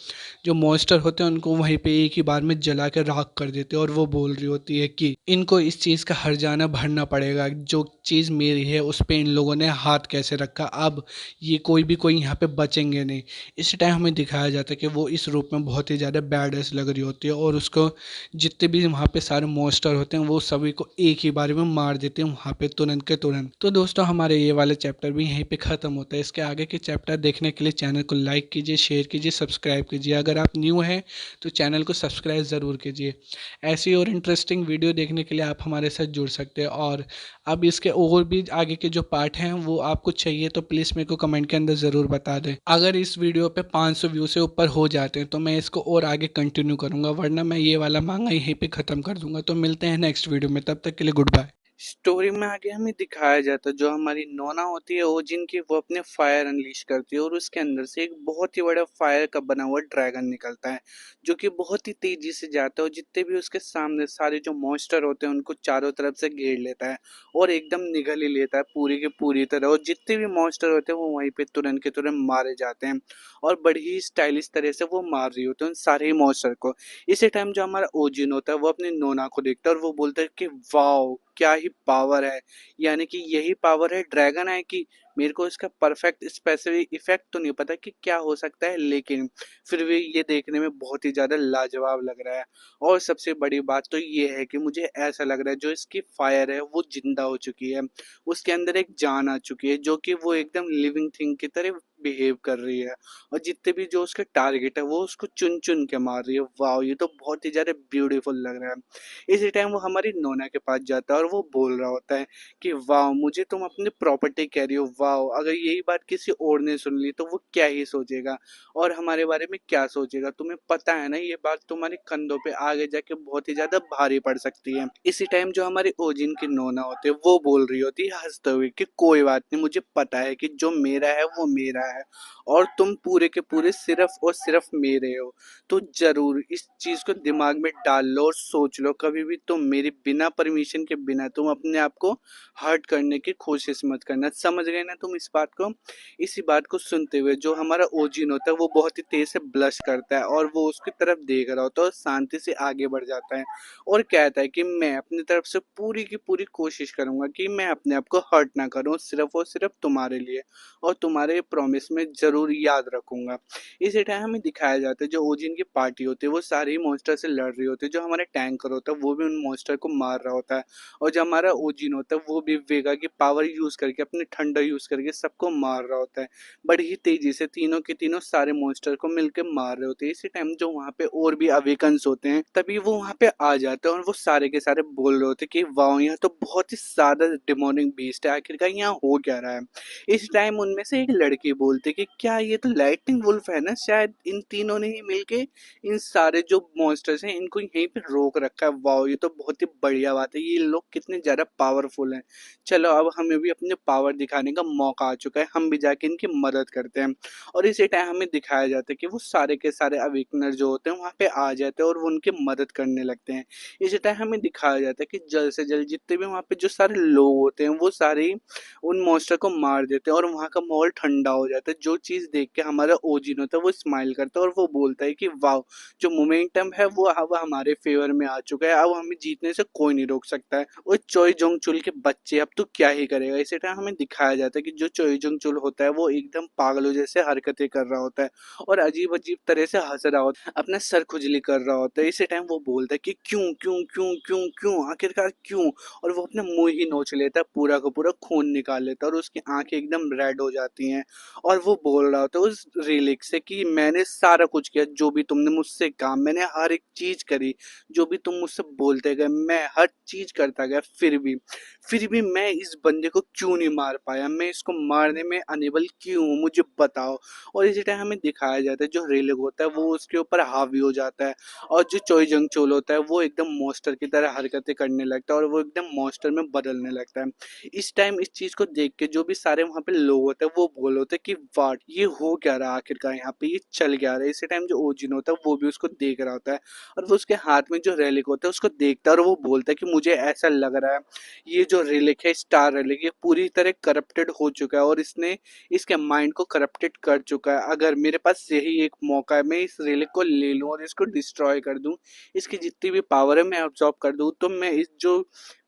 जो मॉन्स्टर होते हैं उनको वहीं पे एक ही बार में जला के राख कर देते हैं। और वो बोल रही होती है कि इनको इस चीज़ का हर्जाना भरना पड़ेगा, जो चीज़ मेरी है उस पर इन लोगों ने हाथ कैसे रखा, अब ये कोई यहाँ पे बचेंगे नहीं। इस टाइम हमें दिखाया जाता है कि वो इस रूप में बहुत ही ज़्यादा बैडएस लग रही होती है और उसको जितने भी वहाँ पे सारे मॉन्स्टर होते हैं वो सभी को एक ही बारे में मार देते हैं वहाँ पे तुरंत के तुरंत। तो दोस्तों हमारे ये वाले चैप्टर भी यहीं पे ख़त्म होता है। इसके आगे के चैप्टर देखने के लिए चैनल को लाइक कीजिए, शेयर कीजिए, सब्सक्राइब कीजिए। अगर आप न्यू हैं तो चैनल को सब्सक्राइब ज़रूर कीजिए। ऐसी और इंटरेस्टिंग वीडियो देखने के लिए आप हमारे साथ जुड़ सकते हैं। और अब इसके और भी आगे के जो पार्ट हैं वो आपको चाहिए तो प्लीज़ मेरे को कमेंट के अंदर ज़रूर बता दें। अगर इस वीडियो पे 500 व्यू से ऊपर हो जाते हैं तो मैं इसको और आगे कंटिन्यू करूँगा, वरना मैं ये वाला मांगा यहीं पे ख़त्म कर दूंगा। तो मिलते हैं नेक्स्ट वीडियो में, तब तक के लिए गुड बाय। स्टोरी में आगे हमें दिखाया जाता है जो हमारी नोना होती है ओजिन की, वो अपने फायर अनलीश करती है और उसके अंदर से एक बहुत ही बड़ा फायर का बना हुआ ड्रैगन निकलता है जो कि बहुत ही तेजी से जाता है और जितने भी उसके सामने सारे जो मॉन्स्टर होते हैं उनको चारों तरफ से घेर लेता है और एकदम निगल ही लेता है पूरी की पूरी तरह। और जितने भी मॉन्स्टर होते हैं वो वहीं पे तुरंत के तुरंत मारे जाते हैं और बड़ी ही स्टाइलिश तरह से वो मार रही होती है उन सारे ही मॉन्स्टर को। इसी टाइम जो हमारा ओजिन होता है वो अपनी नोना को देखता है और वो बोलता है कि वाओ क्या ही पावर है, यानी कि यही पावर है ड्रैगन है कि मेरे को इसका परफेक्ट स्पेसिफिक इफेक्ट तो नहीं पता कि क्या हो सकता है, लेकिन फिर भी ये देखने में बहुत ही ज़्यादा लाजवाब लग रहा है। और सबसे बड़ी बात तो ये है कि मुझे ऐसा लग रहा है जो इसकी फायर है वो जिंदा हो चुकी है, उसके अंदर एक जान आ चुकी है जो कि वो एकदम लिविंग थिंग की तरह बिहेव कर रही है और जितने भी जो उसके टारगेट है वो उसको चुन चुन के मार रही है। वाह, ये तो बहुत ही ज़्यादा ब्यूटीफुल लग रहा है। इसी टाइम वो हमारी नोना के पास जाता है और वो बोल रहा होता है कि वाह, मुझे तुम अपनी प्रॉपर्टी कह रही हो। वाह, अगर यही बात किसी और ने सुन ली तो वो क्या ही सोचेगा और हमारे बारे में क्या सोचेगा। तुम्हें पता है ना, ये बात तुम्हारे कंधों पे आगे जाके बहुत ही ज्यादा भारी पड़ सकती है। इसी टाइम जो हमारे ओजिन की नोना होते हैं वो बोल रही होती है हंसते हुए कि कोई बात नहीं, मुझे पता है कि जो मेरा है वो मेरा है और तुम पूरे के पूरे सिर्फ और सिर्फ मेरे हो। तो जरूर इस चीज को दिमाग में डाल लो और सोच लो, कभी भी तुम मेरी बिना परमिशन के बिना तुम अपने आप को हर्ट करने की कोशिश मत करना। समझ गए ना तुम इस बात को। इसी बात को सुनते हुए जो हमारा ओजिन होता है वो बहुत ही तेज से ब्लश करता है और वो उसकी तरफ देख रहा होता है और शांति से आगे बढ़ जाता है और कहता है कि मैं अपनी तरफ से पूरी की पूरी कोशिश करूंगा कि मैं अपने आप को हर्ट ना करूं, सिर्फ और सिर्फ तुम्हारे लिए, और तुम्हारे प्रॉमिस में जरूर याद रखूंगा। इसी टाइम हमें दिखाया जाता है जो ओजिन की पार्टी होती है वो सारे ही मॉन्स्टर से लड़ रही होती है। जो हमारे टैंकर होता है वो भी उन मॉन्स्टर को मार रहा होता है और जो हमारा ओजिन होता है वो भी वेगा की पावर यूज करके, अपने ठंडा यूज करके सबको मार रहा होता है। बड़ी ही तेजी से तीनों के तीनों सारे मॉन्स्टर को मिलकर मार रहे होते हैं। इसी टाइम जो वहाँ पे और भी अवेकन्स होते हैं तभी वो वहाँ पे आ जाते हैं और वो सारे के सारे बोल रहे होते हैं कि वाह, यहाँ तो बहुत ही ज्यादा डिमोनिक बीस्ट है, आखिरकार यहाँ हो क्या रहा है। इस टाइम उनमें से एक लड़की बोलती है कि क्या ये तो लाइटनिंग वुल्फ है ना, शायद इन तीनों ने ही मिलके इन सारे जो मॉन्स्टर्स हैं इनको यहीं पे रोक रखा है। वाह, ये तो बहुत ही बढ़िया बात है, ये लोग कितने ज्यादा पावरफुल हैं। चलो अब हमें भी अपने पावर दिखाने का मौका आ चुका है, हम भी जाके इनकी मदद करते हैं। और इसी टाइम हमें दिखाया जाता है कि वो सारे के सारे अवेकनर जो होते हैं वहाँ पे आ जाते हैं और वो उनकी मदद करने लगते हैं। इसी टाइम हमें दिखाया जाता है कि जल्द से जल्द जितने भी वहाँ पे जो सारे लोग होते हैं वो सारे ही उन मॉन्स्टर को मार देते हैं और वहाँ का माहौल ठंडा हो जाता है। जो चीज़ देख के हमारा ओजिन होता है वो स्माइल करता है और वो बोलता है कि वाह, जो मोमेंटम है वो अब हमारे फेवर में आ चुका है, अब हमें जीतने से कोई नहीं रोक सकता है। और चोई जोंग चुल के बच्चे, अब तू क्या ही करेगा। इसी टाइम हमें दिखाया जाता है कि जो चोई जोंग चुल होता है वो एकदम पागलों जैसे हरकतें कर रहा होता है और अजीब अजीब तरह से हंस रहा होता है, अपना सर खुजली कर रहा होता है। इसी टाइम वो बोलता है कि क्यों क्यों क्यों क्यों क्यों, आखिरकार क्यों। और वो अपना मुंह ही नोच लेता है, पूरा का पूरा खून निकाल लेता है और उसकी आंखें एकदम रेड हो जाती हैं। और वो बोल रहा होता है उस रिलिक से कि मैंने सारा कुछ किया, जो भी तुमने मुझसे कहा, मैंने हर एक चीज करी, जो भी तुम मुझसे बोलते गए मैं हर चीज करता गया, फिर भी मैं इस बंदे को क्यों नहीं मार पाया, मैं इसको मारने में अनेबल क्यों हूँ, मुझे बताओ। और इसी टाइम हमें दिखाया जाता है जो रेलिक होता है वो उसके ऊपर हावी हो जाता है और जो चोई जंग चोल होता है वो एकदम मॉन्स्टर की तरह हरकतें करने लगता है और वो एकदम मॉन्स्टर में बदलने लगता है। इस टाइम इस चीज को देख के जो भी सारे वहाँ पे लोग होते हैं वो बोल होते हैं कि वाट, ये हो क्या रहा आखिरकार, यहाँ पे ये चल क्या रहा है। इसी टाइम जो ओजिन होता है वो भी उसको देख रहा होता है और वो उसके हाथ में जो रेलिक होता है उसको देखता है और वो बोलता है कि मुझे ऐसा लग रहा है ये जो रिलिक है, स्टार रिलिक, ये पूरी तरह करप्टेड हो चुका है और इसने इसके माइंड को करप्टेड कर चुका है। अगर मेरे पास यही एक मौका है, मैं इस रिलिक को ले लूं और इसको डिस्ट्रॉय कर दूं, इसकी जितनी भी पावर है मैं अब्सॉर्ब कर दूं, तो मैं इस जो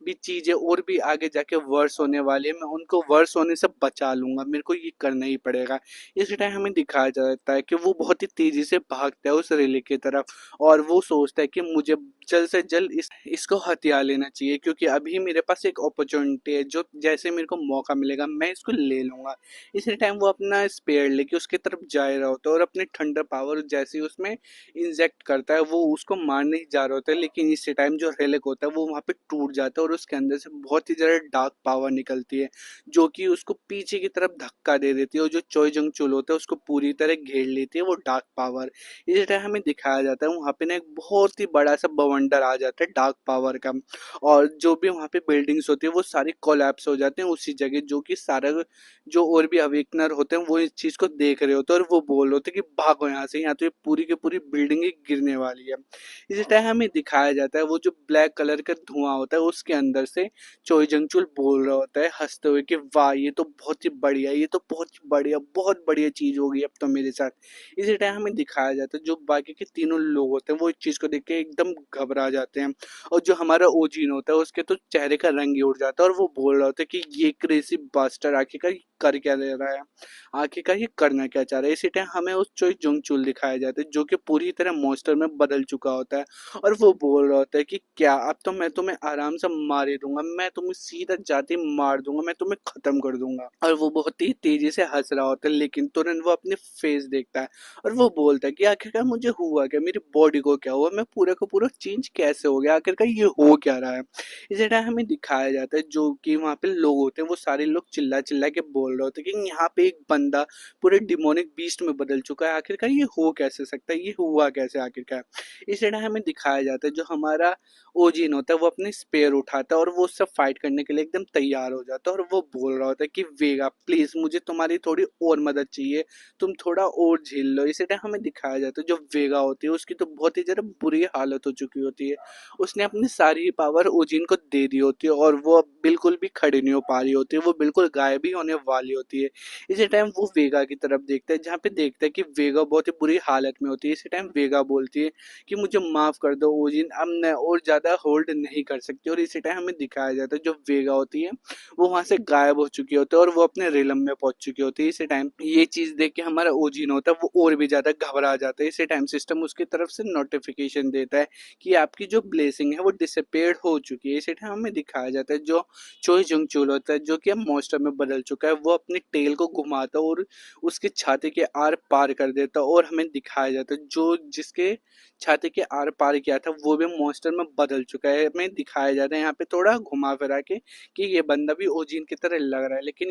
भी चीजें और भी आगे जाके वर्स होने वाली है मैं उनको वर्स होने से बचा लूंगा, मेरे को ये करना ही पड़ेगा। इस टाइम हमें दिखाया जाता है कि वो बहुत ही तेजी से भागता है उस रिलिक की तरफ और वो सोचता है कि मुझे जल्द से जल्द इसको हथिया लेना चाहिए, क्योंकि अभी मेरे पास एक अपॉर्चुनिटी है, जो जैसे मेरे को मौका मिलेगा मैं इसको ले लूंगा। इसी टाइम वो अपना स्पेयर लेके उसकी तरफ जा रहा होता है और अपने थंडर पावर जैसे ही उसमें इंजेक्ट करता है वो उसको मारने ही जा रहा होता है, लेकिन इसी टाइम जो रेलिक होता है वो वहाँ पे टूट जाता है और उसके अंदर से बहुत ही ज़्यादा डार्क पावर निकलती है जो कि उसको पीछे की तरफ धक्का दे देती है और जो चोई जंग चुल होता है उसको पूरी तरह घेर लेती है वो डार्क पावर। इसी टाइम हमें दिखाया जाता है वहाँ पे ना एक बहुत ही बड़ा सा बवंडर आ जाता है डार्क पावर का और जो भी वहाँ पे बिल्डिंग्स होती है वो सारी कोलैप्स हो जाते हैं उसी जगह, जो कि सारा जो और भी अवेकनर होते हैं वो इस चीज को देख रहे होते हैं और वो बोल रहे होते हैं कि भागो यहाँ से, यहाँ तो ये पूरी की पूरी बिल्डिंग ही गिरने वाली है। इसी टाइम हमें दिखाया जाता है वो जो ब्लैक कलर का धुआं होता है उसके अंदर से चोई जंगचुल बोल रहा होता है हंसते हुए कि वाह, ये तो बहुत ही बढ़िया, ये तो बहुत ही बढ़िया, बहुत बढ़िया चीज होगी अब तो मेरे साथ। इसी टाइम हमें दिखाया जाता है जो बाकी के तीनों लोग होते हैं वो इस चीज को देख के एकदम घबरा जाते हैं और जो हमारा ओजिन होता है उसके तो चेहरे का रंग ही उड़ जाता है और वो बोल रहा होता है कि ये क्रेजी बास्टर आखिरकार कर क्या ले रहा है, आखिरकार ये करना क्या चाह रहा है। इसी टाइम हमें उस चोई जुंग चुल दिखाया जाता है जो कि पूरी तरह मॉन्स्टर में बदल चुका होता है, और वो बोल रहा होता है कि क्या अब तो मैं तुम्हें आराम से मार ही दूंगा, मैं तुम्हें सीधा जाते ही मार दूंगा, मैं तुम्हें खत्म कर दूंगा। और वो बहुत ही तेजी से हंस रहा होता है, लेकिन तुरंत वो अपने फेस देखता है और वो बोलता है कि आखिरकार मुझे हुआ क्या, मेरी बॉडी को क्या हुआ, मैं पूरा का पूरा चेंज कैसे हो गया, आखिरकार ये हो क्या रहा है। इसी टाइम हमें दिखाया जाता है जो कि वहाँ पे लोग होते हैं वो सारे लोग चिल्ला चिल्ला के बोल रहे होते हैं कि यहाँ पे एक बंदा पूरे डिमोनिक बीस्ट में बदल चुका है, आखिरकार ये हो कैसे सकता है, ये हुआ कैसे आखिरकार। इस टाइम हमें दिखाया जाता है जो हमारा ओजिन होता है वो अपने स्पेयर उठाता है और वो उससे फाइट करने के लिए एकदम तैयार हो जाता है, और वो बोल रहा होता है कि वेगा प्लीज मुझे तुम्हारी थोड़ी और मदद चाहिए, तुम थोड़ा और झेल लो। इसी टाइम हमें दिखाया जाता है जो वेगा होती है उसकी तो बहुत ही ज़्यादा बुरी हालत हो चुकी होती है, उसने अपनी सारी पावर ओजिन को दे दी होती है और वो अब बिल्कुल भी खड़ी नहीं हो पा रही होती है, वो बिल्कुल गायब ही होने वाली होती है। इसी टाइम वो वेगा की तरफ देखता है जहाँ पे देखता है कि वेगा बहुत ही बुरी हालत में होती है। इसी टाइम वेगा बोलती है कि मुझे माफ़ कर दो ओजिन, अब मैं और ज़्यादा होल्ड नहीं कर सकती, और इसी टाइम हमें दिखाया जाता है जो वेगा होती है वो वहाँ से गायब हो चुकी होती है और वो अपने रिलम में पहुंच चुकी होती है। इसी टाइम ये चीज़ देख के हमारा ओजिन होता है वो और भी ज़्यादा घबरा जाता है। इसी टाइम सिस्टम उसकी तरफ से नोटिफिकेशन देता है कि आपकी जो ब्लेसिंग है वो डिसअपेयर्ड हो चुकी है। इसी टाइम हमें दिखाया जाता है जो चोई जुंग चूल होता है जो कि अब मॉन्स्टर में बदल चुका है, वो अपने टेल को घुमाता है और उसके छाती के आर पार कर देता है, और हमें दिखाया जाता है जो जिसके छाती के आर पार किया था वो भी मॉन्स्टर में बदल चुका है। हमें दिखाया जाता है यहाँ पे थोड़ा घुमा फिरा के कि ये बंदा भी ओजिन की तरह लग रहा है, लेकिन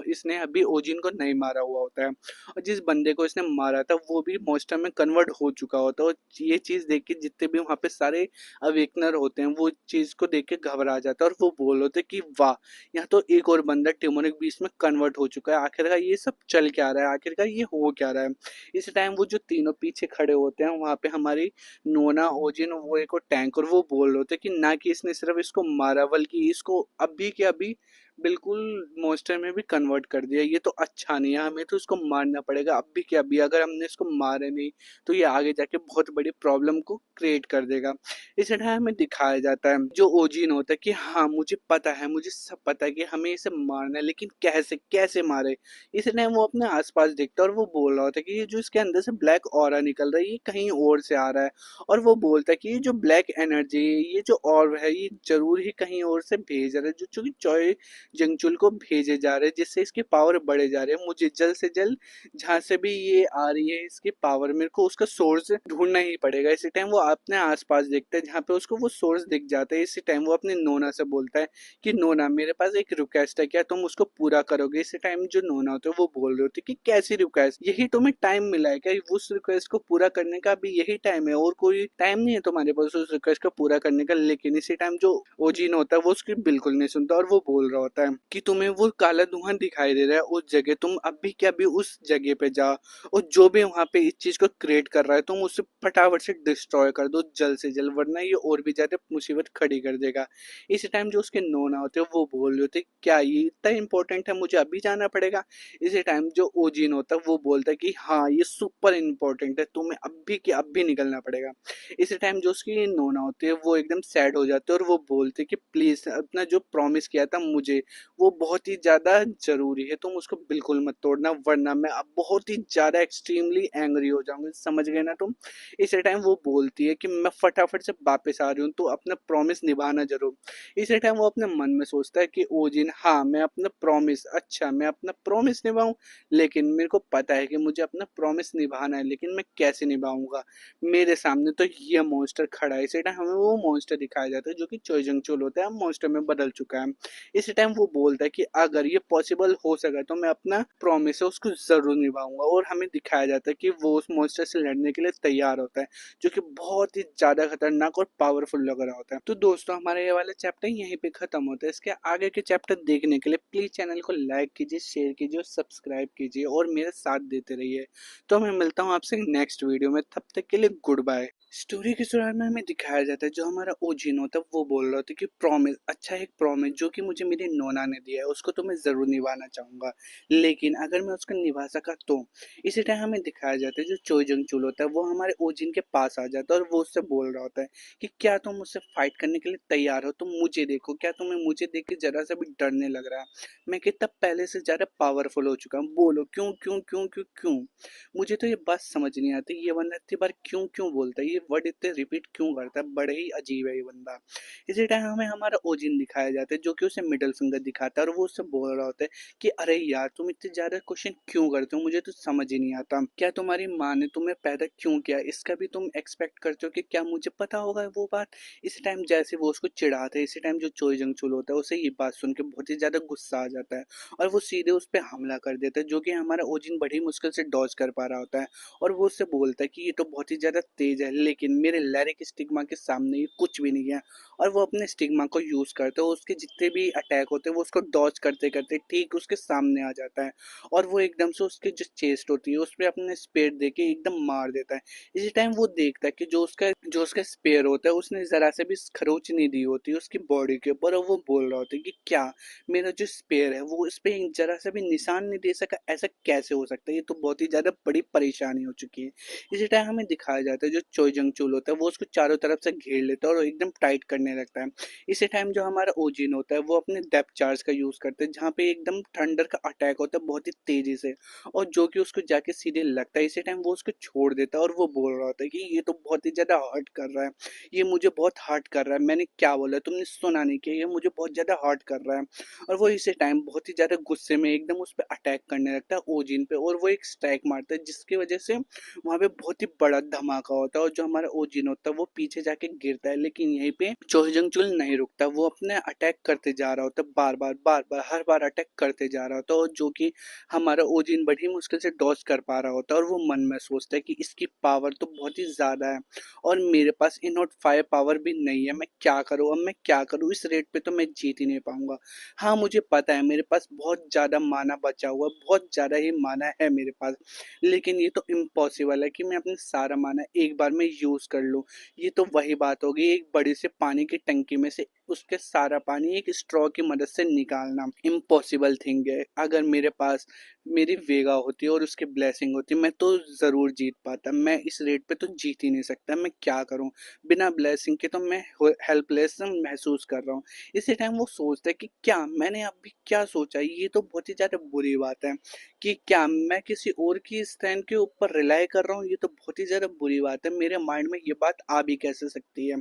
इसने अभी ओजिन को नहीं मारा हुआ होता है, और जिस बंदे को इसने मारा था वो भी मॉन्स्टर में कन्वर्ट हो चुका होता है। और ये चीज़ देख के जितने भी वहाँ पे सारे अवेकनर होते हैं वो चीज़ को देख के घबरा जाता है और वो बोल होते कि वाह, यहाँ तो एक और बंदा टिमोनिक बीस्ट में कन्वर्ट हो चुका है, आखिरकार ये सब चल क्या रहा है, आखिरकार ये हो क्या रहा है। इस टाइम वो जो तीनों पीछे खड़े होते हैं वहाँ पे हमारी नोना, ओजिन, वो एक और टैंक, और वो बोल रहे थे कि ना कि इसने सिर्फ इसको मारा बल्कि इसको अभी के अभी बिल्कुल मॉन्स्टर में भी कन्वर्ट कर दिया। ये तो अच्छा नहीं है, हमें तो इसको मारना पड़ेगा अभी के अभी, अगर हमने इसको मारे नहीं तो ये आगे जाके बहुत बड़ी प्रॉब्लम को क्रिएट कर देगा। इस तरह हमें दिखाया जाता है जो ओजिन होता है कि हाँ मुझे पता है, मुझे सब पता है कि हमें इसे मारना है, लेकिन कैसे कैसे मारे। इस टाइम वो अपने आसपास देखता है और वो बोल रहा होता है कि ये जो इसके अंदर से ब्लैक ऑरा निकल रहा है ये कहीं और से आ रहा है, और वो बोलता है कि ये जो ब्लैक एनर्जी है, ये जो ऑर्ब है, ये जरूर ही कहीं और से भेज रहा है, जो चूंकि चॉय जंगचुल को भेजे जा रहे हैं जिससे इसकी पावर बढ़े जा रही है। मुझे जल्द से जल्द जहाँ से भी ये आ रही है इसकी पावर, मेरे को उसका सोर्स ढूंढना ही पड़ेगा। इसी टाइम वो अपने आसपास देखता है जहाँ पे उसको वो सोर्स दिख जाता है। इसी टाइम वो अपनी नोना से बोलता है कि नोना मेरे पास एक रिक्वेस्ट है, क्या तुम उसको पूरा करोगे। इसी टाइम जो नोना होते है वो बोल रहे होते कि कैसी रिक्वेस्ट, यही तुम्हें टाइम मिला है क्या उस रिक्वेस्ट को पूरा करने का, अभी यही टाइम है और कोई टाइम नहीं है तुम्हारे पास उस रिक्वेस्ट को पूरा करने का। लेकिन इसी टाइम जो ओजिन होता है वो उसकी बिल्कुल नहीं सुनता और वो बोल रहा होता है कि तुम्हें वो काला धुआं दिखाई दे रहा है उस जगह, तुम अभी के अभी उस जगह पे जाओ और जो भी वहां पे इस चीज को क्रिएट कर रहा है तुम उसे फटाफट से डिस्ट्रॉय कर दो जल्द से जल्द, वरना ये और भी ज्यादा मुसीबत खड़ी कर देगा। इस टाइम जो उसके नोना होते हैं वो बोल रहे होते क्या ये इतना इंपॉर्टेंट है, मुझे अभी जाना पड़ेगा। इसी टाइम जो ओजिन होता है वो बोलता है कि हाँ ये सुपर इंपॉर्टेंट है, तुम्हें अभी के अभी निकलना पड़ेगा। इसी टाइम जो उसकी नोना होती है वो एकदम सैड हो जाते हैं और वो बोलते कि प्लीज अपना जो प्रॉमिस किया था मुझे वो बहुत ही ज़्यादा ज़रूरी है, तुम उसको बिल्कुल मत तोड़ना वरना मैं अब बहुत ही ज़्यादा एक्सट्रीमली एंग्री हो जाऊंगी, समझ गए ना तुम। इसी टाइम वो बोलती है कि मैं फटाफट से वापस आ रही हूँ तो अपना प्रॉमिस निभाना जरूर। इसी टाइम वो अपने मन में सोचता है कि ओजिन हाँ मैं अपना प्रॉमिस, अच्छा मैं अपना प्रॉमिस निभाऊं, लेकिन मेरे को पता है कि मुझे अपना प्रॉमिस निभाना है, लेकिन मैं कैसे निभाऊंगा, मेरे सामने तो ये मॉन्स्टर खड़ा है। इसी टाइम हमें वो मॉन्स्टर दिखाया जाता है जो कि चोइजंगचोल होता है, मॉन्स्टर में बदल चुका है। इसी टाइम वो बोलता है कि अगर ये पॉसिबल हो सका तो मैं अपना प्रॉमिस है उसको जरूर निभाऊंगा, और हमें दिखाया जाता है कि वो उस मॉन्स्टर से लड़ने के लिए तैयार होता है जो कि बहुत ही ज्यादा खतरनाक और पावरफुल लग रहा होता है। तो दोस्तों हमारा ये वाला चैप्टर यहीं पे खत्म होता है। इसके आगे के चैप्टर देखने के लिए प्लीज चैनल को लाइक कीजिए, शेयर कीजिए और सब्सक्राइब कीजिए और मेरे साथ देते रहिए। तो मैं मिलता हूँ आपसे नेक्स्ट वीडियो में, तब तक के लिए गुड बाय। स्टोरी की शुरुआत में हमें दिखाया जाता है जो हमारा ओजिन होता है वो बोल रहा होता है कि प्रॉमिस, अच्छा एक प्रॉमिस जो कि मुझे मेरी नोना ने दिया है उसको तो मैं ज़रूर निभाना चाहूँगा, लेकिन अगर मैं उसको निभा सका तो। इसी टाइम हमें दिखाया जाता है जो चोई चूल होता है वो हमारे ओजिन के पास आ जाता है और वो उससे बोल रहा होता है कि क्या तुम मुझसे फाइट करने के लिए तैयार हो, तुम मुझे देखो, क्या तुम्हें मुझे देख के जरा सा भी डरने लग रहा है? मैं कितना पहले से ज़्यादा पावरफुल हो चुका हूँ, बोलो क्यों क्यों क्यों क्यों क्यों? मुझे तो ये बात समझ नहीं आती, ये बंदा इतनी बार क्यों क्यों बोलता है, ये वर्ड इतने रिपीट क्यों करता है, बड़े ही अजीब है ये बंदा। इसी टाइम हमें हमारा ओजिन दिखाया जाता है जो कि उसे मिडल फिंगर दिखाता है और वो उससे बोल रहा होता है कि अरे यार तुम इतने ज्यादा क्वेश्चन क्यों करते हो, मुझे तो समझ ही नहीं आता, क्या तुम्हारी माँ ने तुम्हें पैदा क्यों किया, इसका भी तुम एक्सपेक्ट करते हो कि क्या मुझे पता होगा वो बात। इसी टाइम जैसे वो उसको चिढ़ाते हैं, इसी टाइम जो चोई जंगचुल होता है उसे ये बात सुन के बहुत ही ज्यादा गुस्सा आ जाता है और वो सीधे उस पर हमला कर देता है, जो कि हमारा ओजिन बड़ी मुश्किल से डॉज कर पा रहा होता है। और वो उससे बोलता है कि ये तो बहुत ही ज़्यादा तेज है लेकिन मेरे लैरिक स्टिग्मा के सामने ये कुछ भी नहीं है। और वो अपने स्टिग्मा को यूज़ करता है, उसके जितने भी अटैक होते हैं वो उसको डॉज करते करते ठीक उसके सामने आ जाता है और वो एकदम से उसकी जो चेस्ट होती है उस पर अपने स्पेयर दे के एकदम मार देता है। इसी टाइम वो देखता है कि जो उसका स्पेयर होता है उसने ज़रा से भी खरोच नहीं दी होती उसकी बॉडी के ऊपर और वो बोल रहा होता है कि क्या मेरा जो स्पेयर है वो इस पे जरा सा भी निशान नहीं दे सका, ऐसा कैसे हो सकता है, ये तो बहुत ही ज्यादा बड़ी परेशानी हो चुकी है। इसी टाइम हमें दिखाया जाता है जो चोई जंग चूल होता है वो उसको चारों तरफ से घेर लेता है और एकदम टाइट करने लगता है। इसी टाइम जो हमारा ओजिन होता है वो अपने डेप्थ चार्ज का यूज करता है जहाँ पे एकदम थंडर का अटैक होता है बहुत ही तेजी से और जो कि उसको जाके सीधे लगता है। इसी टाइम वो उसको छोड़ देता है और वो बोल रहा होता है कि ये तो बहुत ही ज्यादा हर्ट कर रहा है, ये मुझे बहुत हर्ट कर रहा है, मैंने क्या बोला तुमने सुना नहीं किया, ये मुझे बहुत ज्यादा हर्ट कर रहा है। और वो इसी टाइम बहुत ही ज़्यादा गुस्से में एकदम उस पे अटैक करने लगता है ओजिन पे और वो एक स्ट्राइक मारता है जिसकी वजह से वहाँ पे बहुत ही बड़ा धमाका होता है और जो हमारा ओजिन होता है वो पीछे जाके गिरता है। लेकिन यहीं पे चोहजंगचुल नहीं रुकता, वो अपने अटैक करते जा रहा होता है, बार बार हर बार अटैक करते जा रहा होता है और जो कि हमारा ओजिन बड़ी मुश्किल से डॉज कर पा रहा होता है और वो मन में सोचता है कि इसकी पावर तो बहुत ही ज़्यादा है और मेरे पास इनॉट फायर पावर भी नहीं है, मैं क्या करूँ, अब मैं क्या करूँ, इस रेट पे तो मैं जीत ही नहीं पाऊंगा। हाँ, मुझे पता है मेरे पास बहुत ज़्यादा माना बचा हुआ है, बहुत ज़्यादा ही माना है मेरे पास, लेकिन ये तो इम्पॉसिबल है कि मैं अपना सारा माना एक बार में यूज़ कर लूँ। ये तो वही बात होगी एक बड़ी से पानी की टंकी में से उसके सारा पानी एक स्ट्रॉ की मदद से निकालना इम्पॉसिबल थिंग है। अगर मेरे पास मेरी वेगा होती और उसकी ब्लेसिंग होती मैं तो ज़रूर जीत पाता। मैं इस रेट पे तो जीत ही नहीं सकता, मैं क्या करूँ? बिना ब्लेसिंग के तो मैं हेल्पलेस महसूस कर रहा हूँ। इसी टाइम वो सोचता है कि क्या मैंने अभी क्या सोचा, ये तो बहुत ही ज़्यादा बुरी बात है कि क्या मैं किसी और की स्ट्रेंथ के ऊपर रिलाई कर रहा हूँ, ये तो बहुत ही ज़्यादा बुरी बात है। मेरे माइंड में ये बात आ भी कैसे सकती है?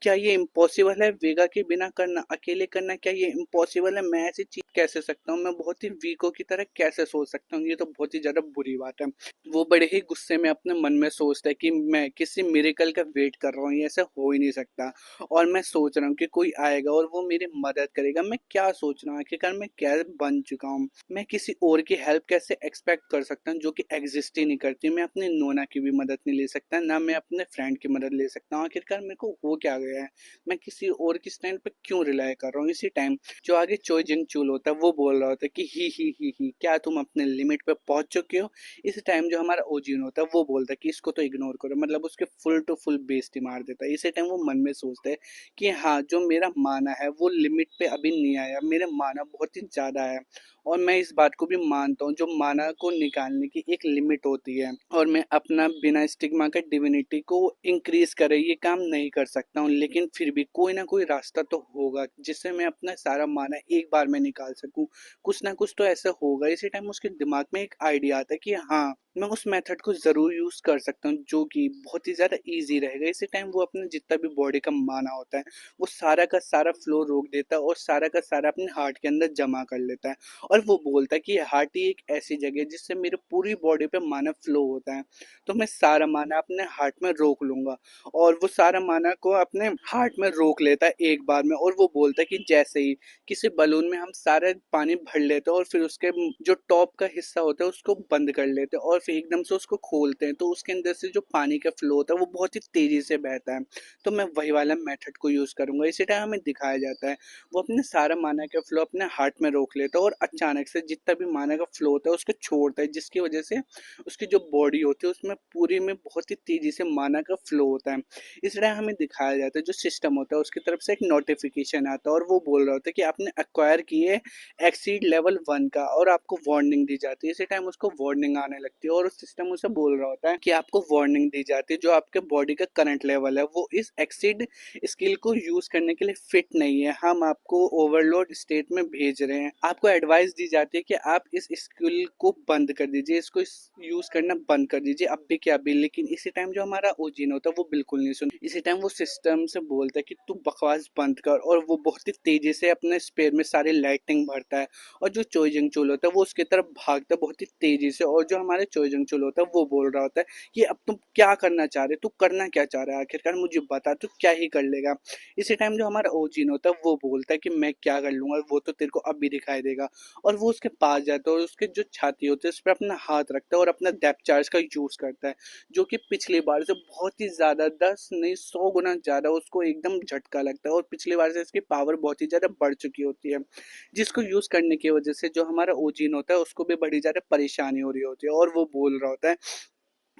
क्या ये इम्पॉसिबल है वेगा के बिना करना, अकेले करना क्या ये इम्पॉसिबल है? मैं ऐसी चीज़ कैसे सकता हूँ? मैं बहुत ही वीको की तरह कैसे सोच सकता हूँ? ये तो बहुत ही ज़्यादा बुरी बात है। वो बड़े ही गुस्से में अपने मन में सोचता है कि मैं किसी मिरेकल का वेट कर रहा हूँ, ये ऐसा हो ही नहीं सकता और मैं सोच रहा हूँ कि कोई आएगा और वो मेरी मदद करेगा। मैं क्या सोच रहा हूँ, आखिरकार मैं क्या बन चुका हूँ? मैं किसी और की हेल्प कैसे एक्सपेक्ट कर सकता हूँ जो कि एग्जिस्ट ही नहीं करती? मैं अपने नोना की भी मदद नहीं ले सकता, ना मैं अपने फ्रेंड की मदद ले सकता हूँ। आखिरकार मेरे को हो क्या गया है? मैं किसी और की स्टैंड पे क्यों रिलाई कर रहा हूँ? इसी टाइम जो आगे चोई जिंग चूल होता है वो बोल रहा होता है कि ही क्या तुम अपने लिमिट पे पहुंच चुके हो? इस टाइम जो हमारा ओजिन होता है वो बोलता है कि इसको तो इग्नोर करो, मतलब उसके फुल टू फुल बेइज्जती मार देता है। इसी टाइम वो मन में सोचता है कि हाँ जो मेरा माना है वो लिमिट पे अभी नहीं आया, मेरा माना बहुत ही ज़्यादा है और मैं इस बात को भी मानता हूँ जो माना को निकालने की एक लिमिट होती है और मैं अपना बिना स्टिग्मा के डिविनिटी को इंक्रीज करे ये काम नहीं कर सकता हूँ, लेकिन फिर भी कोई ना कोई रास्ता तो होगा जिससे मैं अपना सारा माना एक बार में निकाल सकूँ। कुछ ना कुछ तो ऐसा होगा। इसी टाइम उसके दिमाग में एक आइडिया आता है कि हाँ मैं उस मेथड को ज़रूर यूज़ कर सकता हूँ जो कि बहुत ही ज़्यादा इजी रहेगा। इसी टाइम वो अपना जितना भी बॉडी का माना होता है वो सारा का सारा फ्लो रोक देता है और सारा का सारा अपने हार्ट के अंदर जमा कर लेता है और वो बोलता है कि हार्ट ही एक ऐसी जगह है जिससे मेरी पूरी बॉडी पे माना फ्लो होता है, तो मैं सारा माना अपने हार्ट में रोक लूंगा। और वो सारा माना को अपने हार्ट में रोक लेता है एक बार में और वो बोलता है कि जैसे ही किसी बलून में हम सारा पानी भर लेते हैं और फिर उसके जो टॉप का हिस्सा होता है उसको बंद कर लेते हैं और फिर एकदम से उसको खोलते हैं तो उसके अंदर से जो पानी का फ्लो होता है वो बहुत ही तेज़ी से बहता है। तो मैं वही वाला मेथड को यूज़ करूँगा। इसी टाइम हमें दिखाया जाता है वो अपने सारा माना का फ्लो अपने हार्ट में रोक लेता है और अचानक से जितना भी माना का फ्लो होता है उसको छोड़ता है, जिसकी वजह से उसकी जो बॉडी होती है उसमें पूरी में बहुत ही तेज़ी से माना का फ्लो होता है। इस टाइम हमें दिखाया जाता है जो सिस्टम होता है उसकी तरफ से एक नोटिफिकेशन आता है और वो बोल रहा होता है कि आपने एक्वायर किए एक्सीड लेवल 1 का, और आपको वार्निंग दी जाती है। इसी टाइम उसको वार्निंग आने लगती है और सिस्टम उसे बोल रहा होता है कि आपको वार्निंग दी जाती है जो आपके बॉडी का करंट लेवल है वो इस एक्सीड स्किल को यूज करने के लिए फिट नहीं है, हम आपको ओवरलोड स्टेट में भेज रहे हैं। आपको एडवाइस दी जाती है कि आप इस स्किल को बंद कर दीजिए, इसको यूज करना बंद कर दीजिए अभी के अभी। लेकिन इसी टाइम जो हमारा ओजिन होता है वो बिल्कुल नहीं सुन, इसी टाइम वो सिस्टम से बोलता है कि तू बकवास बंद कर, और वो बहुत ही तेजी से अपने स्पेयर में सारी लाइटिंग भरता है और जो चोइजंग चुल होता है वो उसकी तरफ भागता है बहुत ही तेजी से। और जो हमारे चोइजंग चुल होता है वो बोल रहा होता है कि अब तुम क्या करना चाह रहे, तू करना क्या चाह रहा है, आखिरकार मुझे बता, तू क्या ही कर लेगा। इसी टाइम जो हमारा ओजिन होता है वो बोलता है कि मैं क्या कर लूंगा वो तो तेरे को अभी दिखाई देगा। और वो उसके पास जाता है और उसके जो छाती होते है उस पर अपना हाथ रखता है और अपना डेप्थ चार्ज का यूज करता है, जो कि पिछली बार से बहुत ही ज्यादा 10 नहीं 100 गुना ज्यादा उसको एकदम झटका लगता है और पिछली बार से इसकी पावर बहुत ही ज्यादा बढ़ चुकी होती है, जिसको यूज करने की वजह से जो हमारा ओजिन होता है उसको भी बड़ी ज्यादा परेशानी हो रही होती है। और वो बोल रहा होता है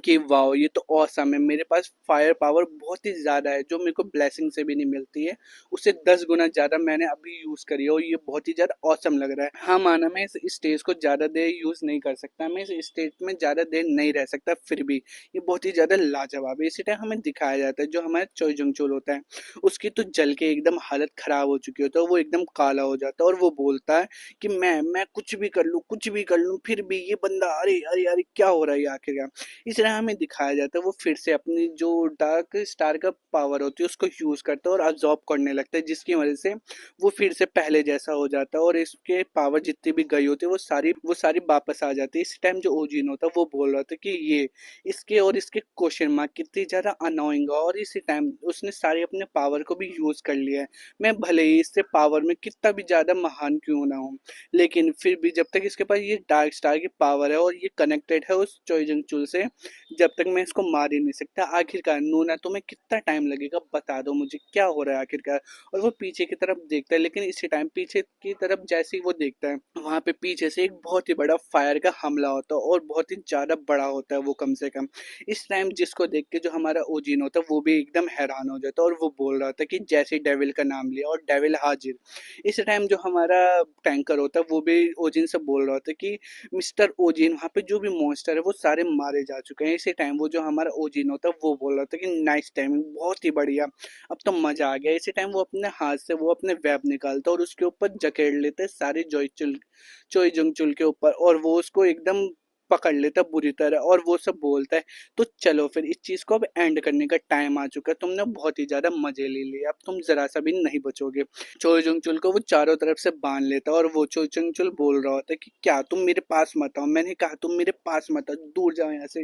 कि वाओ ये तो ऑसम है, मेरे पास फायर पावर बहुत ही ज़्यादा है जो मेरे को ब्लेसिंग से भी नहीं मिलती है, उससे 10 गुना ज़्यादा मैंने अभी यूज़ करी है और ये बहुत ही ज़्यादा ऑसम लग रहा है। हाँ माना मैं इस स्टेज को ज़्यादा देर यूज़ नहीं कर सकता, मैं इस स्टेज में ज़्यादा देर नहीं रह सकता, फिर भी ये बहुत ही ज़्यादा लाजवाब है। इसी टाइम हमें दिखाया जाता है जो हमारा चोइजंगचुल होता है उसकी तो जल के एकदम हालत ख़राब हो चुकी होती है, वो एकदम काला हो जाता है और वो बोलता है कि मैं कुछ भी कर लूँ कुछ भी कर लूँ फिर भी ये बंदा, अरे अरे अरे क्या हो रहा है ये आखिर। इस तरह हमें दिखाया जाता है वो फिर से अपनी जो डार्क स्टार का पावर होती है उसको यूज करता है और अब्जॉर्ब करने लगता है, जिसकी वजह से वो फिर से पहले जैसा हो जाता है और इसके पावर जितनी भी गई होती है वो सारी वापस आ जाती है। इस टाइम जो ओजिन होता है वो बोल रहा था कि ये इसके और इसके क्वेश्चन मार्क कितनी ज्यादा अनोइंग है, और इसी टाइम उसने सारे अपने पावर को भी यूज कर लिया है। मैं भले ही इससे पावर में कितना भी ज्यादा महान क्यों ना हूँ, लेकिन फिर भी जब तक इसके पास ये डार्क स्टार की पावर है और ये कनेक्टेड है उस चोइजंग चुल से, जब तक मैं इसको मार ही नहीं सकता। आखिरकार नूना तुम्हें कितना टाइम लगेगा बता दो मुझे क्या हो रहा है आखिरकार। और वो पीछे की तरफ देखता है, लेकिन इसी टाइम पीछे की तरफ जैसे ही वो देखता है वहां पे पीछे से एक बहुत ही बड़ा फायर का हमला होता है और बहुत ही ज्यादा बड़ा होता है वो, कम से कम। इस टाइम जिसको देख के जो हमारा ओजिन होता है वो भी एकदम हैरान हो जाता है और वो बोल रहा था कि जैसे डेविल का नाम लिया और डेविल हाजिर। इस टाइम जो हमारा टैंकर होता है वो भी ओजिन से बोल रहा था कि मिस्टर ओजिन वहाँ पे जो भी मॉन्स्टर है वो सारे मारे जा चुके हैं। इसी टाइम वो जो हमारा ओजिन होता है वो बोल रहा था कि नाइस टाइमिंग, बहुत ही बढ़िया, अब तो मजा आ गया। इसी टाइम वो अपने हाथ से वो अपने वेब निकालता है और उसके ऊपर जकेड़ लेते हैं सारे चोई जंगचुल के ऊपर, और वो उसको एकदम पकड़ लेता है बुरी तरह और वो सब बोलता है तो चलो फिर इस चीज को अब एंड करने का टाइम आ चुका है, तुमने बहुत ही ज्यादा मजे ले लिए, अब तुम जरा सा भी नहीं बचोगे। चोचुंगचुल को वो चारों तरफ से बांध लेता है और वो चोचुंगचुल बोल रहा होता है कि क्या तुम मेरे पास मत आओ, मैंने कहा तुम मेरे पास मत आओ, दूर जाओ यहाँ से,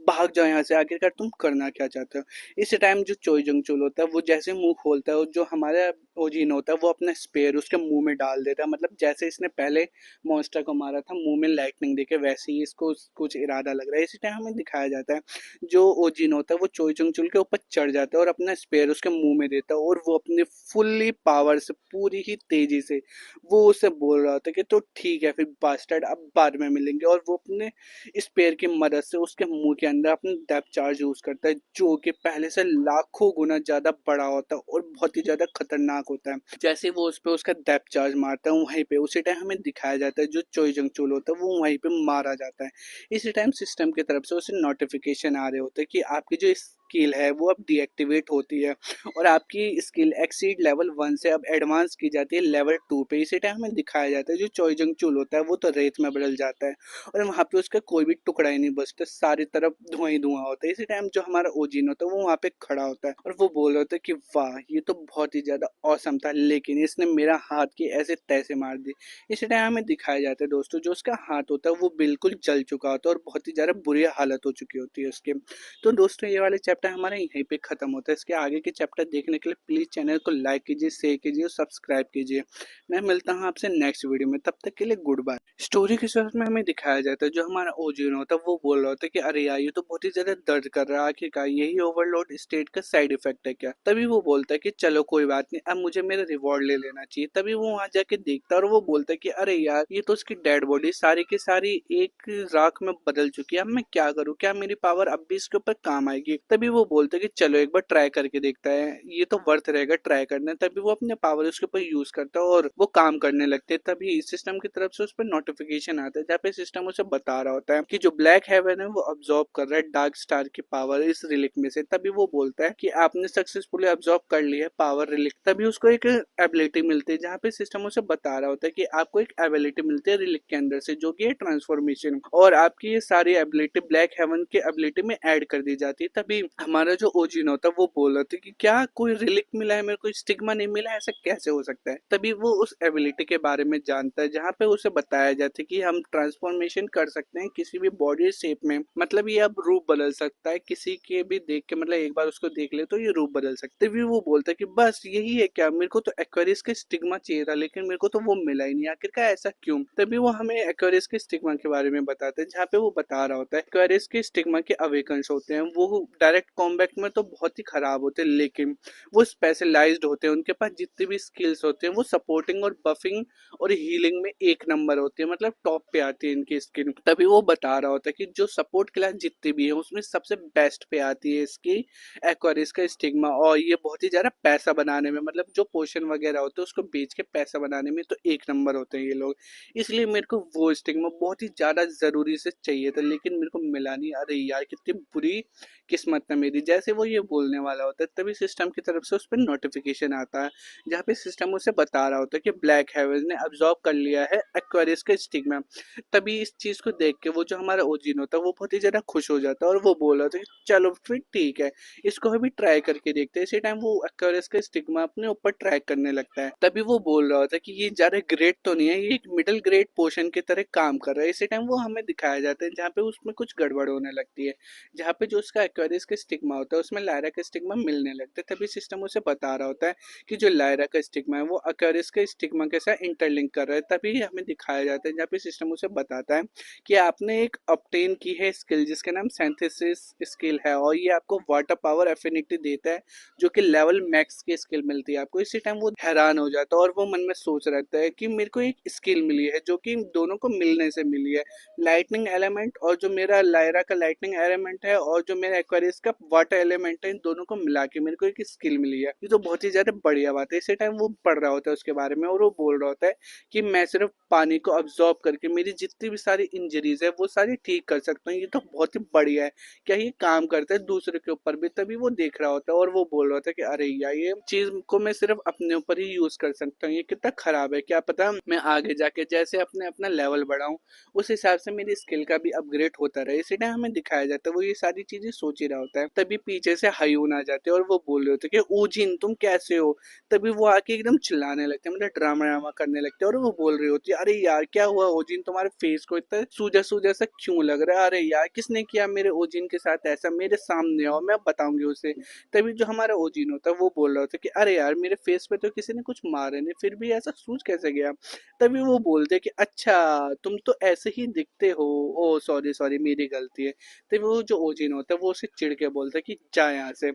भाग जाओ यहाँ से, आखिरकार तुम करना क्या चाहते हो। इस टाइम जो चोचुंगचुल होता है वो जैसे मुंह खोलता है और जो हमारा ओजिन होता है वो अपना स्पेयर उसके मुंह में डाल देता है, मतलब जैसे इसने पहले मॉन्स्टर को मारा था मुंह में लाइटनिंग देके वैसे ही इसको कुछ इरादा लग रहा है। इसी टाइम हमें दिखाया जाता है जो ओजिन होता है वो चोचुंगचुल के ऊपर चढ़ जाता है और अपना स्पेयर उसके मुंह में देता है और वो अपने फुल्ली पावर से पूरी ही तेजी से वो उसे बोल रहा था कि तो ठीक है फिर बास्टर्ड अब बाद में मिलेंगे, और वो अपने स्पेयर की मदद से उसके मुंह के अंदर अपना डेप्थ चार्ज यूज करता है जो कि पहले से लाखों गुना ज्यादा बड़ा होता है और बहुत ही ज्यादा खतरनाक होता है। जैसे वो उस पर उसका डेप्थ चार्ज मारता है वहीं पे उसी टाइम हमें दिखाया जाता है जो चोई जंगचुल होता है वो वहीं पे मारा जाता है। इसी टाइम सिस्टम की तरफ से उसे नोटिफिकेशन आ रहे होते हैं कि आपकी जो स्किल है वो अब डीएक्टिवेट होती है और आपकी स्किल एक्सीड लेवल 1 से अब एडवांस की जाती है लेवल 2 पे। इसी टाइम हमें दिखाया जाता है जो चोइजंग चूल होता है वो तो रेत में बदल जाता है और वहाँ पे उसका कोई भी टुकड़ा ही नहीं बचता, सारी तरफ धुआं ही धुआं होता है। इसी टाइम जो हमारा ओजिन होता है वो वहाँ पे खड़ा होता है और वो बोल रहा होता है कि वाह ये तो बहुत ही ज्यादा औसम था, लेकिन इसने मेरा हाथ की ऐसे तैसे मार दी। इसी टाइम हमें दिखाया जाता है दोस्तों जो उसका हाथ होता है वो बिल्कुल जल चुका होता है और बहुत ही ज्यादा बुरी हालत हो चुकी होती है उसकी। तो दोस्तों ये वाले चैप्टर हमारा यहीं पे खत्म होता है। इसके आगे के चैप्टर देखने के लिए प्लीज चैनल को लाइक कीजिए, शेयर कीजिए और सब्सक्राइब कीजिए। मैं मिलता हूँ आपसे नेक्स्ट वीडियो में, तब तक के लिए गुड बाय। स्टोरी के शुरुआत में हमें दिखाया जाता है जो हमारा ओजिन होता है वो बोल रहा होता है कि अरे यार ये तो बहुत ही ज्यादा दर्द कर रहा है, आखिरकार यही ओवरलोड स्टेट का साइड इफेक्ट है क्या। तभी वो बोलता है कि चलो कोई बात नहीं, अब मुझे मेरा रिवॉर्ड ले लेना चाहिए। तभी वो वहां जाके देखता है और वो बोलता है कि अरे यार ये तो उसकी डेड बॉडी सारी की सारी एक राख में बदल चुकी है, अब मैं क्या करूँ, क्या मेरी पावर अब भी इसके ऊपर काम आएगी। तभी वो बोलते हैं कि चलो एक बार ट्राई करके देखता है, ये तो वर्थ रहेगा ट्राई करना। तभी वो अपने पावर उसके ऊपर यूज करता है और वो काम करने लगते हैं। तभी सिस्टम की तरफ से उस पर नोटिफिकेशन आता है जहाँ पे सिस्टम उसे बता रहा होता है कि जो ब्लैक हेवन है वो अब्सॉर्ब कर रहा है डार्क स्टार की पावर इस रिलिक में से। तभी वो बोलता है कि आपने सक्सेसफुली अब्सॉर्ब कर लिया है पावर रिलिक। तभी उसको एक एबिलिटी मिलती है जहाँ पे सिस्टम उसे बता रहा होता है कि आपको एक एबिलिटी मिलती है रिलिक के अंदर से जो कि है ट्रांसफॉर्मेशन, और आपकी ये सारी एबिलिटी ब्लैक हेवन के एबिलिटी में ऐड कर दी जाती है। तभी हमारा जो ओजिन होता है वो बोल रहा था कि क्या कोई रिलिक मिला है मेरे को, स्टिग्मा नहीं मिला, ऐसा कैसे हो सकता है। तभी वो उस एबिलिटी के बारे में जानता है जहाँ पे उसे बताया जाता है कि हम ट्रांसफॉर्मेशन कर सकते हैं किसी भी बॉडी शेप में, मतलब ये अब रूप बदल सकता है किसी के भी देख के, मतलब एक बार उसको देख ले तो ये रूप बदल सकते। तभी वो बोलता है कि बस यही है क्या, मेरे को तो एक्वेरियस के स्टिग्मा चाहिए था लेकिन मेरे को तो वो मिला ही नहीं, आखिरकार ऐसा क्यों। तभी वो हमें एक्वेरियस के स्टिग्मा के बारे में बताते हैं जहाँ पे वो बता रहा होता है एक्वेरियस के स्टिग्मा के अवेकन्स होते हैं, वो डायरेक्ट कॉम्बैट में तो बहुत ही खराब होते हैं लेकिन वो स्पेशलाइज्ड होते हैं, उनके पास जितनी भी स्किल्स होते हैं वो सपोर्टिंग और बफिंग और हीलिंग में एक नंबर होती है, मतलब टॉप पे आती है इनकी स्किन। तभी वो बता रहा होता है कि जो सपोर्ट क्लास जितनी भी है उसमें सबसे बेस्ट पे आती है इसकी एक्वारिस का स्टिग्मा, और ये बहुत ही ज्यादा पैसा बनाने में, मतलब जो पोशन वगैरह होते हैं उसको बेच के पैसा बनाने में तो एक नंबर होते हैं ये लोग। इसलिए मेरे को वो स्टिग्मा बहुत ही ज्यादा जरूरी से चाहिए था लेकिन मेरे को मिला नहीं। अरे यार कितनी बुरी किस्मत है मेरी। जैसे वो ये बोलने वाला होता है तभी सिस्टम की तरफ से उस पर नोटिफिकेशन आता है जहाँ पे सिस्टम उसे बता रहा होता है कि ब्लैक हेवन ने अब्सॉर्ब कर लिया है एक्वेरियस का स्टिग्मा। तभी इस चीज को देख के वो जो हमारा ओजिन होता है वो बहुत ही ज्यादा खुश हो जाता है और वो बोल रहा था कि चलो फिर ठीक है, इसको अभी ट्राई करके देखते हैं। इसी टाइम वो एक्वेरियस का स्टिग्मा अपने ऊपर ट्राई करने लगता है। तभी वो बोल रहा होता है कि ये ज्यादा ग्रेड तो नहीं है, ये एक मिडिल ग्रेड पोशन की तरह काम कर रहा है। इसी टाइम वो हमें दिखाया जाता है जहाँ पे उसमें कुछ गड़बड़ होने लगती है, जहाँ पे जो उसका एक्वेरियस का स्टिग्मा होता है उसमें लायरा का स्टिग्मा मिलने लगता है। तभी सिस्टम उसे बता रहा होता है कि जो लायरा का स्टिग्मा है वो एक्वेरियस के स्टिग्मा के साथ इंटरलिंक कर रहा है। तभी हमें दिखाया जाता है जहाँ पे सिस्टम उसे बताता है कि आपने एक ऑब्टेन की है स्किल जिसका नाम सिंथेसिस स्किल है और ये आपको वाटर पावर एफिनिटी देता है जो कि लेवल मैक्स की स्किल मिलती है आपको। इसी टाइम वो हैरान हो जाता है और वो मन में सोच रहता है कि मेरे को एक स्किल मिली है जो कि इन दोनों को मिलने से मिली है, लाइटनिंग एलिमेंट और जो मेरा लायरा का लाइटनिंग एलिमेंट है और जो मेरा एक्वेरियस का वाटर एलिमेंट है, इन दोनों को मिला के मेरे को एक स्किल मिली है। ये तो बहुत ही ज्यादा बढ़िया बात है। इसी टाइम वो पढ़ रहा होता है उसके बारे में और वो बोल रहा होता है कि मैं सिर्फ पानी को अब्सॉर्ब करके मेरी जितनी भी सारी इंजरीज है वो सारी ठीक कर सकता हूँ, ये तो बहुत ही बढ़िया है, क्या ये काम करता है दूसरे के ऊपर भी। तभी वो देख रहा होता है और वो बोल रहा होता है कि अरे यार ये चीज को मैं सिर्फ अपने ऊपर ही यूज कर सकता हूँ, ये कितना खराब है, क्या पता मैं आगे जाके जैसे अपने अपना लेवल बढ़ाऊं उस हिसाब से मेरी स्किल का भी अपग्रेड होता रहे। इसी टाइम हमें दिखाया जाता है वो ये सारी चीजें सोच ही रहा होता है। तभी पीछे से हायून आ जाते हैं और वो बोल रहे होते हैं कि ओजिन तुम कैसे हो। तभी वो आके एकदम चिल्लाने लगते हैं, मतलब ड्रामा ड्रामा करने लगते हैं और वो बोल रही होती है अरे यार क्या हुआ ओजिन, तुम्हारे फेस को इतना सूजा सूजा सा क्यों लग रहा है, अरे यार किसने किया मेरे ओजिन के साथ ऐसा, मेरे सामने आओ मैं बताऊंगी उसे। तभी जो हमारा ओजिन होता है वो बोल रहा होता है कि अरे यार मेरे फेस पे तो किसी ने कुछ मारा नहीं फिर भी ऐसा सूझ कैसे गया। तभी वो बोलते कि अच्छा तुम तो ऐसे ही दिखते हो, ओ सॉरी सॉरी मेरी गलती है। तभी वो जो ओजिन होता है वो उसे चिढ़ के बोलता है कि जा यहाँ से।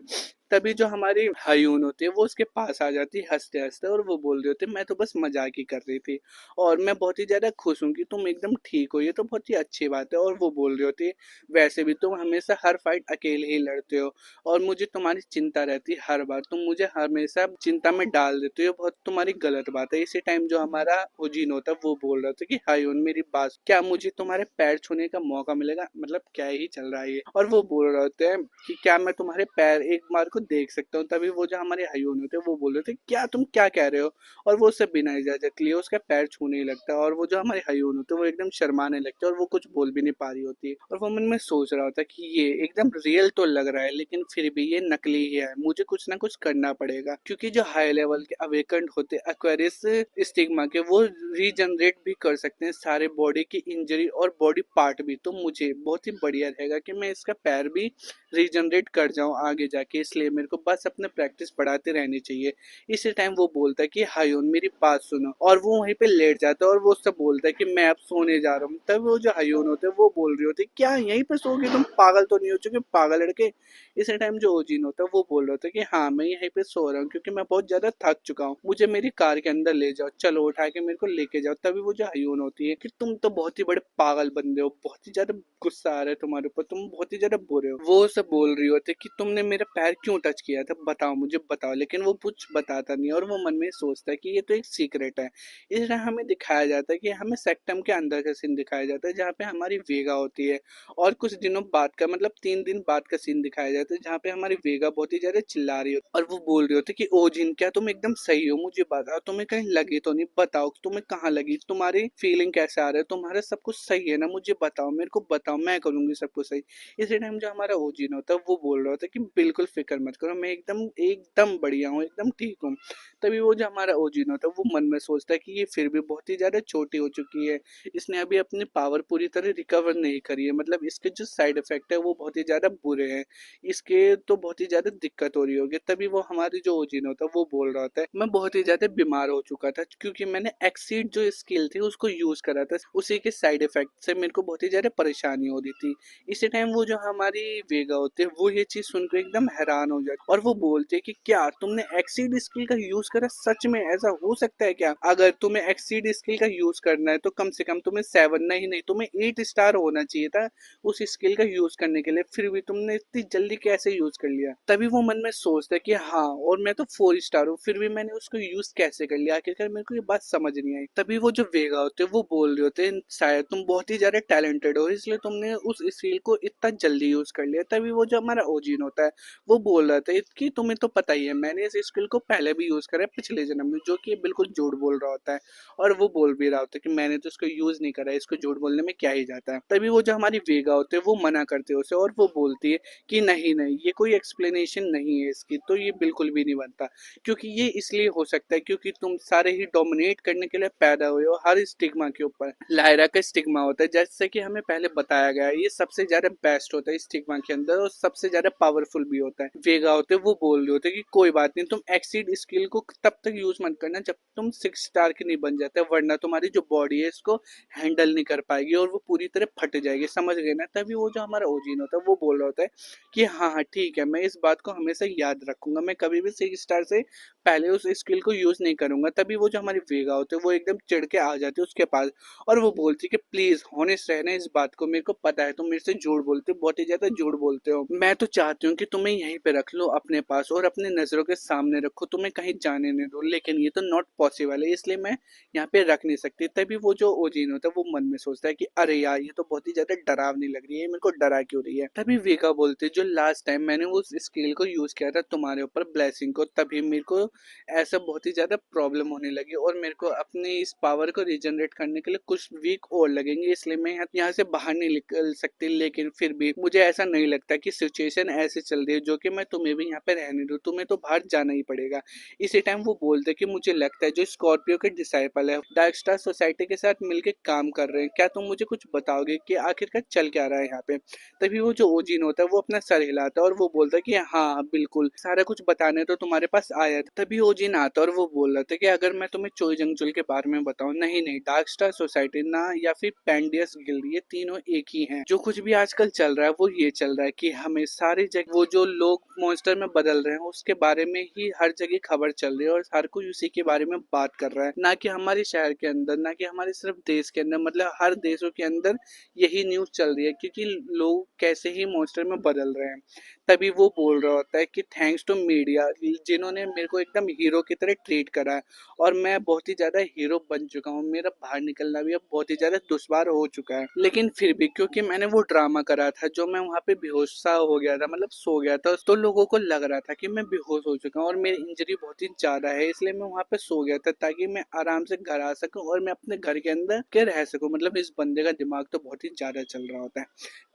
तभी जो हमारी हायून होती है वो उसके पास आ जाती है हंसते हंसते और वो बोल रही होती है मैं तो बस मजाक ही कर रही थी और मैं बहुत ही ज्यादा खुश हूँ कि तुम एकदम ठीक हो, ये तो बहुत ही अच्छी बात है। और वो बोल रही होती है वैसे भी तुम हमेशा हर फाइट अकेले ही लड़ते हो और मुझे तुम्हारी चिंता रहती है हर बार, तुम मुझे हमेशा चिंता में डाल देते हो, बहुत तुम्हारी गलत बात है। इसी टाइम जो हमारा ओजिन होता है वो बोल रहा था कि हायून मेरी बात, क्या मुझे तुम्हारे पैर छूने का मौका मिलेगा, मतलब क्या ही चल रहा है ये। और वो बोल रहे होते हैं कि क्या मैं तुम्हारे पैर एक बार को को देख सकता हूँ। तभी वो जो हमारे हयून होते हैं वो बोल रहे थे क्या तुम क्या कह रहे हो, और वो उससे बिना इजाजत लिए उसका पैर छूने ही लगता है, और वो जो हमारे हयून होते हैं वो एकदम शर्माने लगते हैं और वो कुछ बोल भी नहीं पा रही होती है। और वो मन में सोच रहा होता है कि ये एकदम रियल तो लग रहा है लेकिन फिर भी ये नकली ही है, मुझे कुछ ना कुछ करना पड़ेगा, क्योंकि जो हाई लेवल के अवेकेंड होते एक्वेरियस स्टिग्मा के वो रीजनरेट भी कर सकते हैं सारे बॉडी की इंजरी और बॉडी पार्ट भी। तो मुझे बहुत ही बढ़िया रहेगा कि मैं इसका पैर भी रीजनरेट कर जाऊं आगे जाके, इसलिए मेरे को बस अपने प्रैक्टिस बढ़ाते रहनी चाहिए। इसी टाइम वो बोलता है कि हायून मेरी बात सुनो, और वो वहीं पे लेट जाता है और वो उससे बोलता है कि मैं अब सोने जा रहा हूँ। तब वो जो हायून होते हैं वो बोल रही होती है क्या यहीं पे सोगे तुम, पागल तो नहीं हो चुके पागल लड़के। इसी टाइम जो ओजिन होता है वो बोल रहा होता है कि हाँ मैं यहीं पे सो रहा हूँ क्योंकि मैं बहुत ज्यादा थक चुका हूँ, मुझे मेरी कार के अंदर ले जाओ, चलो उठा के मेरे को लेके जाओ। तभी वो जो हायून होती है कि तुम तो बहुत ही बड़े पागल बंदे हो, बहुत ही ज्यादा गुस्सा आ रहा है तुम्हारे ऊपर, तुम बहुत ही ज्यादा बुरे हो। वो सब बोल रही होती है कि तुमने मेरा पैर क्यों टच किया था, बताओ मुझे बताओ, लेकिन वो कुछ बताता नहीं और वो मन में सोचता है कि ये तो एक सीक्रेट है। इस तरह हमें दिखाया जाता है कि हमें सेक्टम के अंदर का सीन दिखाया जाता है जहाँ पे हमारी वेगा होती है, और कुछ दिनों बाद का मतलब 3 दिन बाद का सीन दिखाया जाता है जहाँ पे हमारी वेगा बहुत ही ज्यादा चिल्ला रही होती है और वो बोल रही होती है कि ओ जिन क्या तुम एकदम सही हो, मुझे बताओ तुम्हें कहीं लगी तो नहीं, बताओ तुम्हें कहाँ लगी, तुम्हारी फीलिंग कैसे आ रहा है, तुम्हारा सब कुछ सही है ना, मुझे बताओ मेरे को बताओ, मैं करूंगी सब कुछ सही। इसी टाइम जो हमारा ओजिन होता है वो बोल रहा होता है कि बिल्कुल फिक्र मत करो, मैं एकदम एकदम बढ़िया हूँ, एकदम ठीक हूँ। तभी वो जो हमारा ओजिन होता है वो मन में सोचता है कि ये फिर भी बहुत ही ज्यादा छोटी हो चुकी है, इसने अभी अपनी पावर पूरी तरह रिकवर नहीं करी है, मतलब इसके जो साइड इफेक्ट है वो बहुत ही ज्यादा बुरे हैं, इसके तो बहुत ही ज्यादा दिक्कत हो रही होगी। तभी वो हमारी जो ओजिन होता है वो बोल रहा होता है मैं बहुत ही ज्यादा बीमार हो चुका था क्योंकि मैंने एक्सीड जो स्किल थी उसको यूज करा था, उसी के साइड इफेक्ट से मेरे को बहुत ही ज्यादा परेशानी हो रही थी। इसी टाइम वो जो हमारी वेगा होते हैं वो ये चीज सुनकर एकदम हैरान हो जाती और वो बोलते हैं कि क्या तुमने एक्सीड स्किल का यूज करा, सच में ऐसा हो सकता है क्या, अगर तुम्हें एक्सीड स्किल का यूज करना है तो कम से कम तुम्हें 7 नहीं तुम्हें 8 स्टार होना चाहिए था उस स्किल का यूज करने के लिए, फिर भी तुमने इतनी जल्दी कैसे यूज कर लिया। तभी वो मन में सोचता है कि हाँ और मैं तो 4 स्टार हूँ फिर भी मैंने उसको यूज कैसे कर लिया, आखिरकार मेरे को ये बात समझ नहीं आई। तभी वो जो वेगा होते हैं वो बोल रहे होते हैं शायद तुम बहुत ही ज्यादा टैलेंटेड हो इसलिए तुमने उस स्किल को इतना जल्दी यूज कर लिया। तभी वो जो हमारा ओजिन होता है वो बोल रहा था कि तुम्हें तो पता ही है मैंने इस स्किल को पहले भी यूज करा है पिछले जन्म में, जो कि बिल्कुल झूठ बोल रहा होता है, और वो बोल भी रहा होता है कि मैंने तो इसको यूज नहीं करा है, इसको झूठ बोलने में क्या ही जाता है। तभी वो जो हमारी वेगा होते हैं वो मना करते हैं उसे और वो बोलती है कि नहीं नहीं ये कोई एक्सप्लेनेशन नहीं है इसकी, तो ये बिल्कुल भी नहीं बनता, क्योंकि ये इसलिए हो सकता है क्योंकि तुम सारे ही डोमिनेट करने के लिए पैदा हुए हो हर स्टिग्मा के ऊपर। लायरा का स्टिग्मा होता है जैसे कि हमें पहले बताया गया है ये सबसे ज्यादा बेस्ट होता है स्टिग्मा के अंदर और सबसे ज्यादा पावरफुल भी होता है। वेगा होते वो बोल रहे होते कि कोई बात नहीं तुम एक्सीड स्किल को तब तक यूज मत करना जब तुम 6 स्टार के नहीं बन जाते, वरना तुम्हारी जो बॉडी है इसको हैंडल नहीं कर पाएगी और वो पूरी तरह फट जाएगी, समझ गए ना। तभी वो जो हमारा ओजिन होता है वो बोल रहा होता है कि हाँ हाँ ठीक है मैं इस बात को हमेशा याद रखूंगा, मैं कभी भी 6 स्टार से पहले उस स्किल को यूज नहीं करूंगा। तभी वो जो हमारी वेगा होते है वो एकदम चिढ़ के आ जाती है उसके पास और वो बोलती है कि प्लीज हॉनेस्ट रहना इस बात को, मेरे को पता है तुम मेरे से झूठ बोलते हो, बहुत ही ज्यादा झूठ बोलते हो, मैं तो चाहती हूँ कि तुम्हें यहीं पे रख लो अपने पास और अपने नजरों के सामने रखो, तुम्हें कहीं जाने नहीं दो, लेकिन ये तो नॉट पॉसिबल है इसलिए मैं यहाँ पे रख नहीं सकती। तभी वो जो ओजिन होता है वो मन में सोचता है कि अरे यार ये तो बहुत ही ज्यादा डरावनी लग रही है, मेरे को डरा क्यों रही है। तभी वेगा बोलते जो लास्ट टाइम मैंने उस स्किल को यूज किया था तुम्हारे ऊपर ब्लेसिंग को, तभी मेरे को ऐसा बहुत ही ज्यादा प्रॉब्लम होने लगी और मेरे को अपनी इस पावर को रिजनरेट करने के लिए कुछ वीक और लगेंगे, इसलिए मैं यहाँ से बाहर नहीं निकल सकती, लेकिन फिर भी मुझे ऐसा नहीं लगता कि सिचुएशन ऐसे चल रही है जो कि मैं तुम्हें भी यहाँ पे रहने दूँ, तुम्हें तो बाहर जाना ही पड़ेगा। इसी टाइम वो बोलते कि मुझे लगता है जो स्कॉर्पियो के डिसाइपल है डार्क स्टार सोसाइटी के साथ मिलकर काम कर रहे हैं, क्या तुम मुझे कुछ बताओगे कि आखिरकार चल क्या रहा है यहाँ पे। तभी वो जो ओजिन होता है वो अपना सर हिलाता है और वो बोलता है कि हाँ बिल्कुल सारा कुछ बताने तो तुम्हारे पास आया था। तभी ओजिन आता है और वो बोल रहा था कि अगर मैं तुम्हें चोई जंगचुल के बारे में बताऊं, नहीं नहीं डार्क स्टार सोसाइटी ना या फिर पेंडियस गिल्ड ये तीनों एक ही हैं, जो कुछ भी आजकल चल रहा है वो ये चल रहा है कि हमें सारी जगह वो जो लोग मॉन्स्टर में बदल रहे हैं उसके बारे में ही हर जगह खबर चल रही है और हर कोई उसी के बारे में बात कर रहा है, ना कि हमारे शहर के अंदर, ना कि हमारे सिर्फ देश के अंदर, मतलब हर देशों के अंदर यही न्यूज चल रही है क्योंकि लोग कैसे ही मॉन्स्टर में बदल रहे हैं। तभी वो बोल रहा होता है कि थैंक्स टू मीडिया जिन्होंने मेरे को एकदम हीरो की तरह ट्रीट करा है और मैं बहुत ही ज्यादा हीरो बन चुका हूँ, मेरा बाहर निकलना भी अब बहुत ही ज्यादा दुश्वार हो चुका है, लेकिन फिर भी क्योंकि मैंने वो ड्रामा करा था जो मैं वहाँ पे बेहोश सा हो गया था मतलब सो गया था, तो लोगों को लग रहा था कि मैं बेहोश हो चुका हूँ और मेरी इंजरी बहुत ही ज्यादा है, इसलिए मैं वहां पे सो गया था ताकि मैं आराम से घर आ सकूं और मैं अपने घर के अंदर के रह सकूं। मतलब इस बंदे का दिमाग तो बहुत ही ज्यादा चल रहा होता है।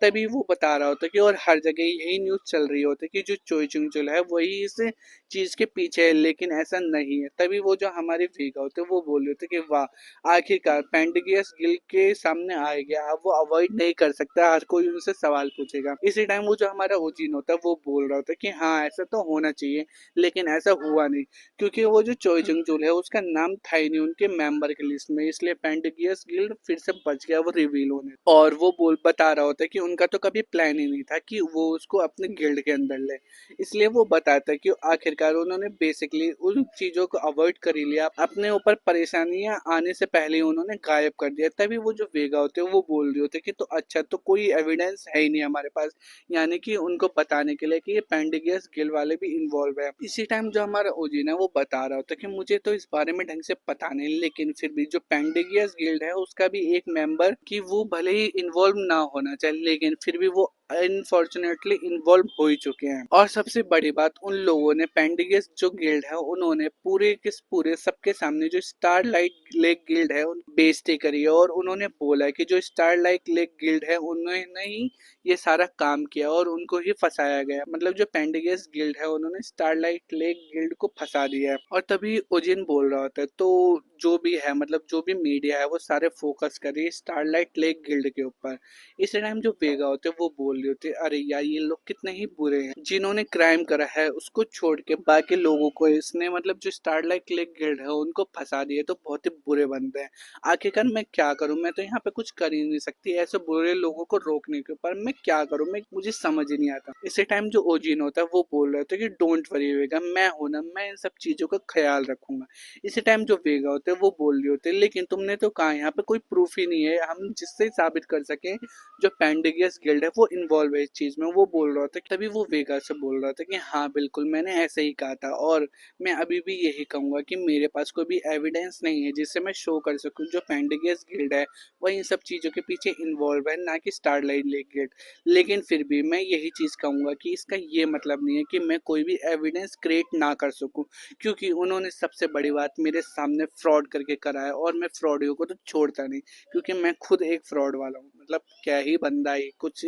तभी वो बता रहा होता है कि और हर जगह यही न्यूज चल रही होती है कि जो चोई चुंगचुल है वही इस चीज के पीछे है, लेकिन ऐसा नहीं है। तभी वो जो हमारे वेगा होते हैं वो बोल रहे थे कि वाह, आखिरकार पेंडगियस गिल के सामने आ गया, अब वो अवॉइड नहीं कर सकता, हर कोई उनसे सवाल पूछेगा। इसी टाइम वो जो हमारा ओजिन होता है वो बोल रहा होता है कि हाँ ऐसा तो होना चाहिए, लेकिन ऐसा हुआ नहीं, क्योंकि वो जो चोई चंगचुल है उसका नाम था ही नहीं उनके मेंबर की लिस्ट में, इसलिए पेंडगियस गिल्ड फिर से बच गया वो रिवील होने। और वो बोल बता रहा होता है कि उनका तो कभी प्लान ही नहीं था कि वो उसको अपने गिल्ड के अंदर ले, इसलिए वो बताता है कि आखिरकार उन्होंने बेसिकली उन चीजों को अवॉइड कर ही लिया, अपने ऊपर परेशानियां आने से पहले ही उन्होंने गायब कर दिया। तभी वो जो वेगा होते हैं वो बोल रहे होते कि तो अच्छा, तो कोई एविडेंस है ही नहीं हमारे पास, यानी कि उनको बताने के लिए कि ये पेंडिगियस गिल वाले भी इन्वॉल्व है। इसी टाइम जो हमारा ओजिन है वो बता रहा होता है कि मुझे तो इस बारे में ढंग से पता नहीं, लेकिन फिर भी जो पेंडिगियस गिल्ड है उसका भी एक मेंबर कि वो भले ही इन्वॉल्व ना होना चाहिए, लेकिन फिर भी वो अनफॉर्चुनेटली इन्वॉल्व हो ही चुके हैं। और सबसे बड़ी बात, उन लोगों ने पेंडिगस जो गिल्ड है उन्होंने पूरे के पूरे सबके सामने जो स्टार लाइट लेक गिल्ड है बेइज्जती करी है, और उन्होंने बोला है कि जो स्टार लाइट लेक गिल्ड है उन्होंने ही ये सारा काम किया और उनको ही फंसाया गया। मतलब जो पेंडिगस गिल्ड है उन्होंने स्टार लाइट लेक गिल्ड को फंसा दिया है। और तभी ओजिन बोल रहा होता है तो जो भी है, मतलब जो भी मीडिया है वो सारे फोकस कर रही है स्टारलाइट लेक गिल्ड के ऊपर। इस टाइम जो वेगा होते हैं वो बोल रहे होते हैं अरे यार ये लोग कितने ही बुरे हैं, जिन्होंने क्राइम करा है उसको छोड़ के बाकी लोगों को इसने, मतलब जो स्टारलाइट लेक गिल्ड है उनको फंसा दिए, तो बहुत ही बुरे बंदे हैं। आखिरकार मैं क्या करूं, मैं तो यहाँ पे कुछ कर ही नहीं सकती ऐसे बुरे लोगों को रोकने के ऊपर, मैं क्या करूं, मैं मुझे समझ ही नहीं आता। इसी टाइम जो ओजिन होता है वो बोल रहे थे कि डोंट वरी वेगा, मैं हूं ना, मैं इन सब चीजों का ख्याल रखूंगा। इसी टाइम जो वेगा होते हैं वो बोल रहे होते हैं लेकिन तुमने तो कहा यहाँ पे कोई प्रूफ ही नहीं है हम जिससे साबित कर सके जो पेंडिगियस गिल्ड है वो इन्वॉल्व है इस चीज में। वो बोल रहा था, तभी वो वेगा से बोल रहा था कि हाँ बिल्कुल मैंने ऐसे ही कहा था, और मैं अभी भी यही कहूंगा कि मेरे पास कोई भी एविडेंस नहीं है जिससे मैं शो कर सकूं जो पेंडिगियस गिल्ड है वह इन सब चीजों के पीछे इन्वॉल्व है, ना कि स्टारलाइट लेक गिल्ड। लेकिन फिर भी मैं यही चीज कहूंगा कि इसका ये मतलब नहीं है कि मैं कोई भी एविडेंस क्रिएट ना कर सकूं, क्योंकि उन्होंने सबसे बड़ी बात मेरे सामने फ्रॉड करके कराया और मैं फ्रॉडियों को तो छोड़ता नहीं, क्योंकि मैं खुद एक फ्रॉड वाला हूँ। मतलब क्या ही बंदा है, कुछ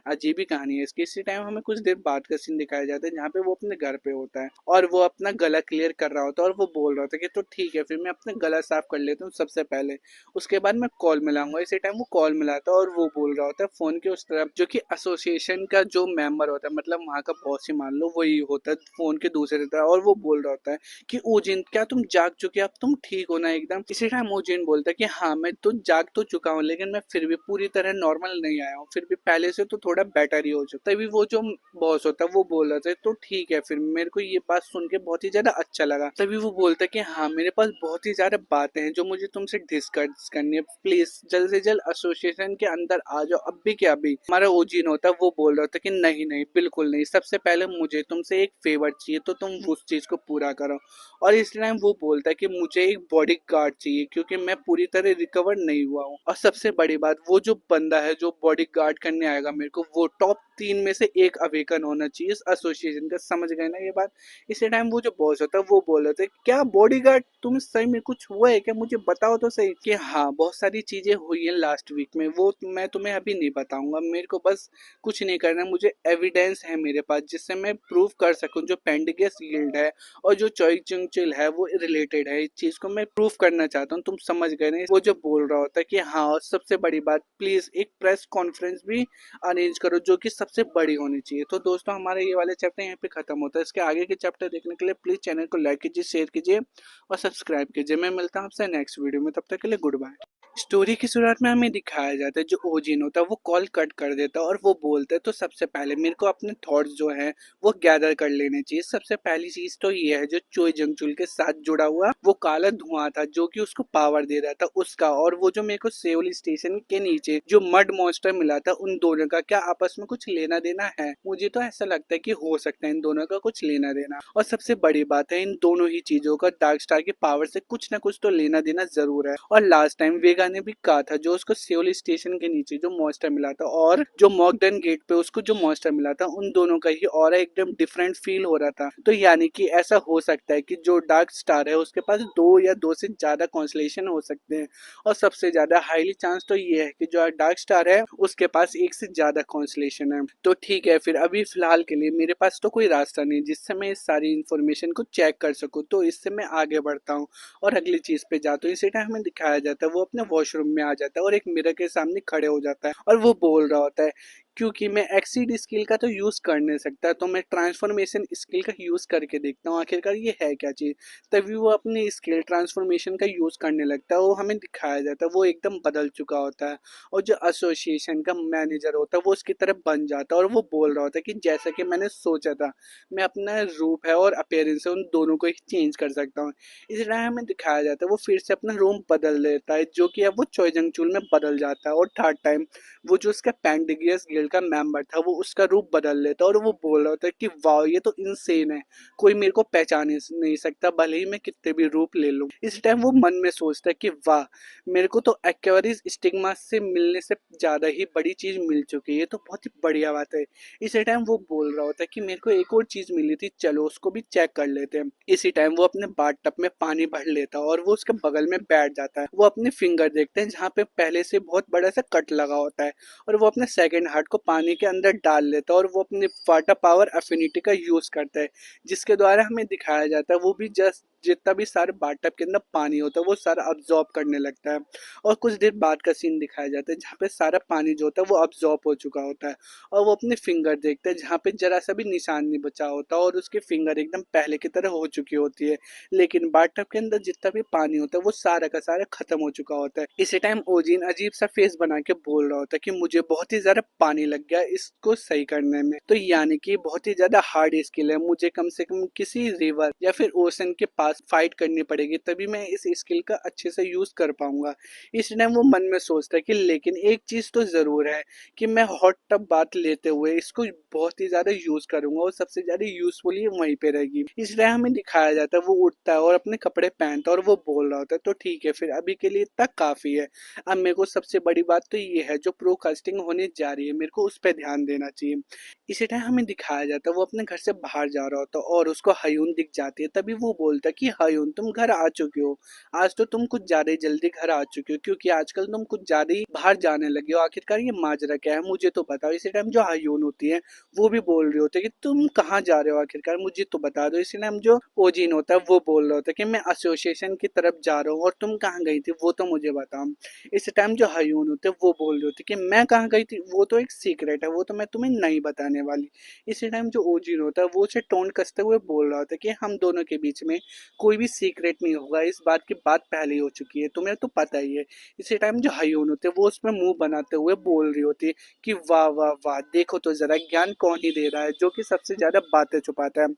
अजीब ही कहानी है इसकी। इसी टाइम हमें कुछ देर बाद का सीन दिखाया जाता है जहाँ पे वो अपने घर पे होता है और वो अपना गला क्लियर कर रहा होता है, और वो बोल रहा था कि तो ठीक है फिर मैं अपना गला साफ कर लेता हूँ सबसे पहले, उसके बाद मैं कॉल मिलाऊंगा। इसी टाइम वो कॉल मिलाता है और वो बोल रहा होता है फोन के उस तरफ जो कि एसोसिएशन का जो मेंबर होता है, मतलब वहाँ का बॉस ही मान लो वही होता है फोन के दूसरी तरफ, और वो बोल रहा होता है कि ओजिन क्या तुम जाग चुके, अब तुम ठीक हो ना एकदम। इसी टाइम ओजिन बोलता है कि हाँ मैं तो जाग तो चुका हूँ, लेकिन मैं फिर भी पूरी तरह नॉर्मल नहीं आया हूँ, फिर भी पहले से तो थोड़ा बेटर ही हो चुका। तभी वो जो बॉस होता है वो बोल रहा था तो ठीक है फिर, मेरे को ये बात सुन के बहुत ही ज्यादा अच्छा लगा। तभी वो बोलता है कि हाँ मेरे पास बहुत ही ज्यादा बातें हैं जो मुझे तुमसे डिस्कस करनी है, प्लीज जल्द से जल्द एसोसिएशन के अंदर आ जाओ अभी के अभी। हमारा ओजिन होता है वो बोल रहा था कि नहीं नहीं बिल्कुल नहीं, सबसे पहले मुझे तुमसे एक फेवर चाहिए तो तुम उस चीज को पूरा करो। और इस टाइम वो बोलता है कि मुझे एक बॉडी गार्ड चाहिए क्योंकि मैं पूरी तरह रिकवर नहीं हुआ हूँ, और सबसे बड़ी बात वो जो बंदा है जो बॉडी गार्ड करने आएगा मेरे को वो टॉप 3 में से एक अवेकन होना चाहिए इस एसोसिएशन का, समझ गए ना ये बात। इसी टाइम वो जो बॉस होता है वो बोल रहे थे क्या बॉडी गार्ड तुम सही में कुछ हुआ है क्या, मुझे बताओ तो सही। कि हाँ बहुत सारी चीजें हुई है लास्ट वीक में, वो मैं तुम्हें अभी नहीं बताऊंगा, मेरे को बस कुछ नहीं करना, मुझे एविडेंस है मेरे पास जिससे मैं प्रूव कर सकूं जो पेंडिगस गिल्ड है और जो चोई चुंगचिल है वो रिलेटेड है, इस चीज को मैं प्रूव करना चाहता हूँ, तुम समझ गए ना। वो जो बोल रहा होता है कि हाँ, और सबसे बड़ी बात प्लीज एक प्रेस कॉन्फ्रेंस भी अरेंज करो जो कि सबसे बड़ी होनी चाहिए। तो दोस्तों हमारे ये वाले चैप्टर यहाँ पे खत्म होता है, इसके आगे के चैप्टर देखने के लिए प्लीज चैनल को लाइक कीजिए, शेयर कीजिए और सब्सक्राइब कीजिए। मैं मिलता हूँ आपसे नेक्स्ट वीडियो में, तब तक के लिए गुड बाय। स्टोरी की शुरुआत में हमें दिखाया जाता है जो ओजिन होता है वो कॉल कट कर देता है और वो बोलता है तो सबसे पहले मेरे को अपने थॉट्स जो है वो गैदर कर लेने चाहिए। सबसे पहली चीज तो ये है जो चोई जंगचुल के साथ जुड़ा हुआ वो काला धुआं था जो कि उसको पावर दे रहा था उसका, और वो जो मेरे को सेवल स्टेशन के नीचे जो मड मॉन्स्टर मिला था उन दोनों का क्या आपस में कुछ लेना देना है। मुझे तो ऐसा लगता है कि हो सकता है इन दोनों का कुछ लेना देना, और सबसे बड़ी बात है इन दोनों ही चीजों का डार्क स्टार की पावर से कुछ ना कुछ तो लेना देना जरूर है। और लास्ट टाइम वेगा मीका ने भी कहा था, जो उसको सेउल स्टेशन के नीचे जो मॉन्स्टर मिला था और जो मॉकडन गेट पे उसको जो मॉन्स्टर मिला था, उन दोनों का ही ऑरा एकदम डिफरेंट फील हो रहा था। तो यानी कि ऐसा हो सकता है कि जो डार्क स्टार है उसके पास दो या दो से ज्यादा कॉन्स्टलेशन हो सकते हैं, और सबसे ज्यादा हाईली चांस तो ये है कि जो डार्क स्टार है उसके पास एक से ज्यादा कॉन्स्टलेशन है। तो ठीक है, फिर अभी फिलहाल के लिए मेरे पास तो कोई रास्ता नहीं जिससे मैं इस सारी इन्फॉर्मेशन को चेक कर सकूं, तो इससे मैं आगे बढ़ता हूँ और अगली चीज पे जाता हूँ। इसी टाइम हमें दिखाया जाता है वो अपने वॉशरूम में आ जाता है और एक मिरर के सामने खड़े हो जाता है और वो बोल रहा होता है, क्योंकि मैं एक्सीड स्किल का तो यूज कर नहीं सकता, तो मैं ट्रांसफॉर्मेशन स्किल का यूज करके देखता हूँ आखिरकार ये है क्या चीज। तभी वो अपनी स्किल ट्रांसफॉर्मेशन का यूज करने लगता है। वो हमें दिखाया जाता है वो एकदम बदल चुका होता है और जो एसोसिएशन का मैनेजर होता है वो उसकी तरफ बन जाता है और वो बोल रहा होता है कि जैसा कि मैंने सोचा था, मैं अपना रूप है और अपेयरेंस है उन दोनों को ही चेंज कर सकता हूँ। इस तरह हमें दिखाया जाता है वो फिर से अपना रूम बदल लेता है, जो कि अब वो चोइजंगचुल में बदल जाता है। और थर्ड टाइम वो जो उसका पैंडिगियस गिल्ड का मेंबर था वो उसका रूप बदल लेता है और वो बोल रहा होता है कि वाह ये तो इंसेन है, कोई मेरे को पहचान ही नहीं सकता भले ही मैं कितने भी रूप ले लूं। इस टाइम वो मन में सोचता है कि वाह, मेरे को तो एक्वेरिस स्टिग्मा से मिलने से ज्यादा ही बड़ी चीज मिल चुकी है, ये तो बहुत ही बढ़िया बात है। इसी टाइम वो बोल रहा होता है कि मेरे को एक और चीज मिली थी, चलो उसको भी चेक कर लेते हैं। इसी टाइम वो अपने बाथ टब में पानी भर लेता है और वो उसके बगल में बैठ जाता है। वो अपने फिंगर देखते हैं जहाँ पे पहले से बहुत बड़ा सा कट लगा होता है और वो अपने सेकंड हार्ट को पानी के अंदर डाल लेता है और वो अपने वाटर पावर अफिनिटी का यूज करता है, जिसके द्वारा हमें दिखाया जाता है वो भी जस्ट जितना भी सारे बाथटब के अंदर पानी होता है वो सारा अब्जॉर्ब करने लगता है। और कुछ देर बाद का सीन दिखाया जाता है जहाँ पे सारा पानी जो होता है वो अब्जॉर्ब हो चुका होता है और वो अपने फिंगर देखते हैं जहाँ पे जरा सा भी निशान नहीं बचा होता और उसके फिंगर एकदम पहले की तरह हो चुकी होती है, लेकिन बाथटब के अंदर जितना भी पानी होता है वो सारा का सारा खत्म हो चुका होता है। इसी टाइम ओजिन अजीब सा फेस बना के बोल रहा होता है कि मुझे बहुत ही ज्यादा पानी लग गया इसको सही करने में, तो यानी कि बहुत ही ज्यादा हार्ड स्किल है, मुझे कम से कम किसी रिवर या फिर ओशन के पास फाइट करनी पड़ेगी तभी मैं इस स्किल का अच्छे से यूज कर पाऊंगा। इस टाइम वो मन में सोचता है कि लेकिन एक चीज तो जरूर है कि मैं हॉट टब बात लेते हुए इसको बहुत ही ज्यादा यूज करूंगा और सबसे ज्यादा यूजफुल ये वहीं पे रहेगी। इसलिए हमें दिखाया जाता है वो उठता है और अपने कपड़े पहनता है और वो बोल रहा होता है तो ठीक है फिर अभी के लिए इतना काफी है, अब मेरे को सबसे बड़ी बात तो ये है जो प्रोकास्टिंग होने जा रही है मेरे को उस पर ध्यान देना चाहिए। इसी टाइम हमें दिखाया जाता है वो अपने घर से बाहर जा रहा होता है और उसको हयून दिख जाती है। तभी वो बोलता है कि हयून तुम घर आ चुके हो, आज तो तुम कुछ ज्यादा ही जल्दी घर आ चुके हो क्योंकि आजकल तुम कुछ ज्यादा ही बाहर जाने लगे हो, आखिरकार ये माजरा क्या है मुझे तो बताओ। इसी टाइम जो हयून होती है वो भी बोल रही होती है कि तुम कहाँ जा रहे हो आखिरकार मुझे तो बता दो। इसी टाइम जो ओजिन होता है वो बोल रहा होता है कि मैं एसोसिएशन की तरफ जा रहा हूँ और तुम कहाँ गई थी वो तो मुझे बताओ। इस टाइम जो हयून होते हैं वो बोल रहे होते कि मैं कहाँ गई थी वो तो एक सीक्रेट है, वो तो मैं तुम्हें नहीं बताने वाली। इसी टाइम जो ओजिन होता है वो उसे टोन कसते हुए बोल रहा होता है कि हम दोनों के बीच में कोई भी सीक्रेट नहीं होगा, इस बात की बात पहले ही हो चुकी है तुम्हें तो पता ही है। इसी टाइम जो हयून होते हैं वो उसमें मुंह बनाते हुए बोल रही होती है कि वाह वाह वाह, देखो तो जरा ज्ञान कौन ही दे रहा है जो कि सबसे ज्यादा बातें छुपाता है।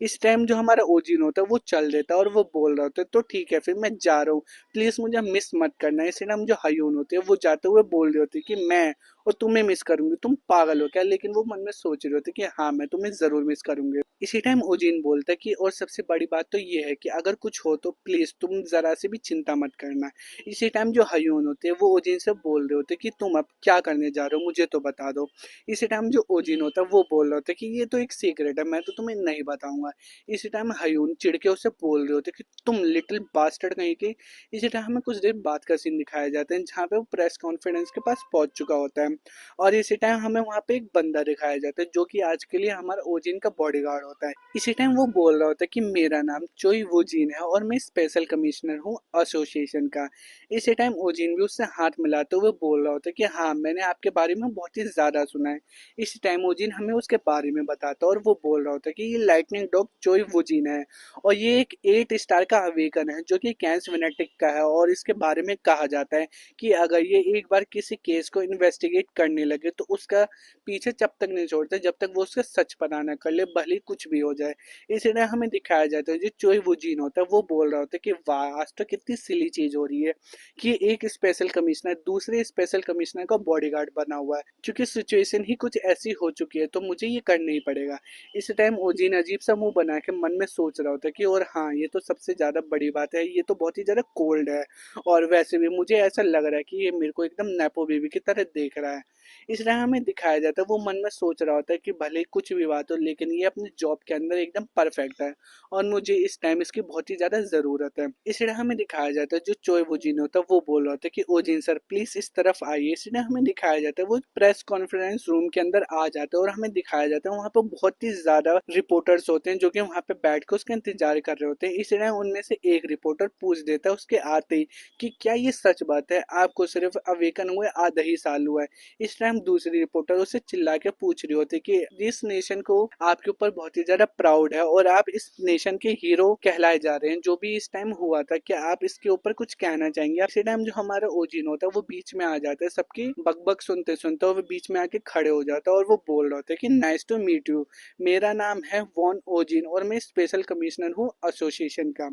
इस टाइम जो हमारा ओजिन होता है वो चल देता है और वो बोल रहा होता है तो ठीक है फिर मैं जा रहा हूँ, प्लीज मुझे मिस मत करना। इसी नाम जो हयून होते हैं वो जाते हुए बोल रहे होते कि मैं और तुम्हें मिस करूंगी, तुम पागल हो क्या, लेकिन वो मन में सोच रहे होते कि हाँ मैं तुम्हें जरूर मिस करूंगी। इसी टाइम ओजिन बोलता है कि और सबसे बड़ी बात तो ये है कि अगर कुछ हो तो प्लीज तुम जरा से भी चिंता मत करना। इसी टाइम जो हयून होते हैं वो ओजिन से बोल रहे होते कि तुम अब क्या करने जा रहे हो मुझे तो बता दो। इसी टाइम जो ओजिन होता है वो बोल रहा होता है कि ये तो एक सीक्रेट है मैं तो तुम्हें नहीं बताऊंगा। इसी टाइम हयून चिढ़ के उसे बोल रहे होते कि तुम लिटिल बास्टर्ड कहीं के। इसी टाइम हमें कुछ देर बाद का सीन दिखाया जाता है जहाँ पे वो प्रेस कॉन्फ्रेंस के पास पहुंच चुका होता है और इसी टाइम हमें वहाँ पे एक बंदा दिखाया जाता है जो कि आज के लिए हमारा ओजिन का बॉडीगार्ड होता है। इसी टाइम वो बोल रहा होता है कि मेरा नाम चोई वोजिन है और मैं स्पेशल कमिश्नर हूँ एसोसिएशन का। इसी टाइम ओजिन भी उससे हाथ मिलाते हुए बोल रहा होता है कि हाँ मैंने आपके बारे में बहुत ही ज्यादा सुना है। इसी टाइम ओजिन हमें उसके बारे में बताता है और वो बोल रहा होता है कि ये लाइटनिंग डॉग चोई वोजिन है और ये एक 8 स्टार का अवेकन है जो कि कैंस वेनेटिक का है और इसके बारे में कहा जाता है कि अगर ये एक बार किसी केस को इन्वेस्टिगेट करने लगे तो उसका पीछे जब तक नहीं छोड़ते जब तक वो उसका सच पता ना कर ले, भले कुछ कुछ भी हो जाए। इसलिए हमें दिखाया जाता है जो चोई वुजीन होता है वो बोल रहा होता है कि वाह आज तो कितनी सिली चीज हो रही है कि एक स्पेशल कमिश्नर दूसरे स्पेशल कमिश्नर का बॉडीगार्ड बना हुआ है, क्योंकि सिचुएशन ही कुछ ऐसी हो चुकी है तो मुझे ये करना ही पड़ेगा। इस टाइम ओजिन अजीब सा मुंह बना के मन में सोच रहा होता है कि और हाँ ये तो सबसे ज्यादा बड़ी बात है, ये तो बहुत ही ज्यादा कोल्ड है और वैसे भी मुझे ऐसा लग रहा है कि ये मेरे को एकदम नेपो बेबी की तरह देख रहा है। इसलिए हमें दिखाया जाता है वो मन में सोच रहा होता है कि भले ही कुछ भी बात हो लेकिन ये अपनी जॉब के अंदर एकदम परफेक्ट है और मुझे इस टाइम इसकी बहुत ही ज्यादा जरूरत है। इसलिए हमें दिखाया जाता है जो चोय वुजिन होता है वो बोल रहा होता है कि ओजिन सर प्लीज इस तरफ आइए। इसलिए हमें दिखाया जाता है वो प्रेस कॉन्फ्रेंस रूम के अंदर आ जाता है और हमें दिखाया जाता है वहाँ पे बहुत ही ज्यादा रिपोर्टर्स होते हैं जो कि वहाँ पे बैठ के उसका इंतजार कर रहे होते हैं। इसलिए उनमें से एक रिपोर्टर पूछ देता है उसके आते ही कि क्या ये सच बात है, आपको सिर्फ अवेकन हुए आधा ही साल हुआ है। इस टाइम दूसरी रिपोर्टर उसे चिल्ला के पूछ रही होती कि इस नेशन को आपके ऊपर बहुत ही ज्यादा प्राउड है और आप इस नेशन के हीरो कहलाए जा रहे हैं, जो भी इस टाइम हुआ था क्या आप इसके ऊपर कुछ कहना चाहेंगे। इसी टाइम जो हमारा ओजिन होता है वो बीच में आ जाता है, सबकी बकबक सुनते सुनते वो बीच में आके खड़े हो जाता है और वो बोल रहा होता है कि नाइस टू मीट यू, मेरा नाम है वॉन ओजिन और मैं स्पेशल कमिश्नर हूँ एसोसिएशन का।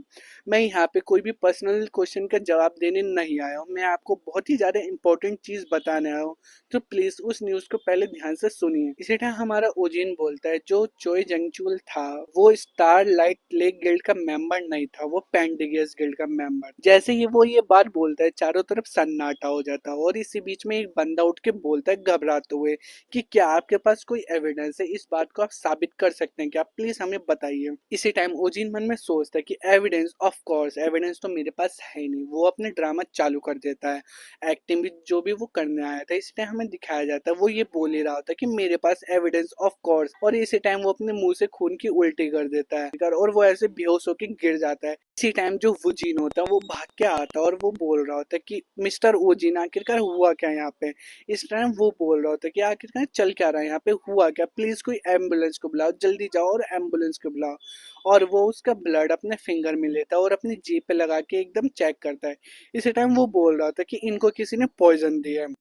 मैं यहाँ पे कोई भी पर्सनल क्वेश्चन का जवाब देने नहीं आया हूँ, मैं आपको बहुत ही ज्यादा इंपॉर्टेंट चीज बताने आया हूँ, तो प्लीज उस न्यूज को पहले ध्यान से सुनिए। इसी तरह हमारा ओजिन बोलता है जो चोय जंगचुल था वो स्टार लाइट लेक गिल्ड का मेंबर नहीं था, वो पेंडिगियस गिल्ड का मेंबर। जैसे ही वो ये बात बोलता है चारों तरफ सन्नाटा हो जाता है और इसी बीच में एक बंदा उठ के बोलता है घबराते हुए कि क्या आपके पास कोई एविडेंस है, इस बात को आप साबित कर सकते हैं क्या, प्लीज हमें बताइए। इसी टाइम ओजिन मन में सोचता है कि एविडेंस, ऑफ कोर्स एविडेंस तो मेरे पास है ही नहीं। वो अपने ड्रामा चालू कर देता है, एक्टिंग भी जो भी वो करने आया था। इस टाइम हमें दिखाया जाता है वो ये बोल ही रहा होता है कि मेरे पास एविडेंस ऑफ कोर्स, और इसी टाइम वो अपने मुंह से खून की उल्टी कर देता है और वो ऐसे बेहोश होकर गिर जाता है। इसी टाइम जो वुजीन होता है वो भाग के आता है और वो बोल रहा होता है कि मिस्टर ओजिन आखिरकार हुआ क्या यहाँ पे। इस टाइम वो बोल रहा होता है कि आखिरकार चल क्या रहा है यहाँ पे, हुआ क्या, प्लीज कोई एम्बुलेंस को बुलाओ, जल्दी जाओ और एम्बुलेंस को बुलाओ। और वो उसका ब्लड अपने फिंगर में लेता है और अपनी जीप पे लगा के एकदम चेक करता है। इसी टाइम वो बोल रहा था कि इनको किसी ने पॉइजन दिया है।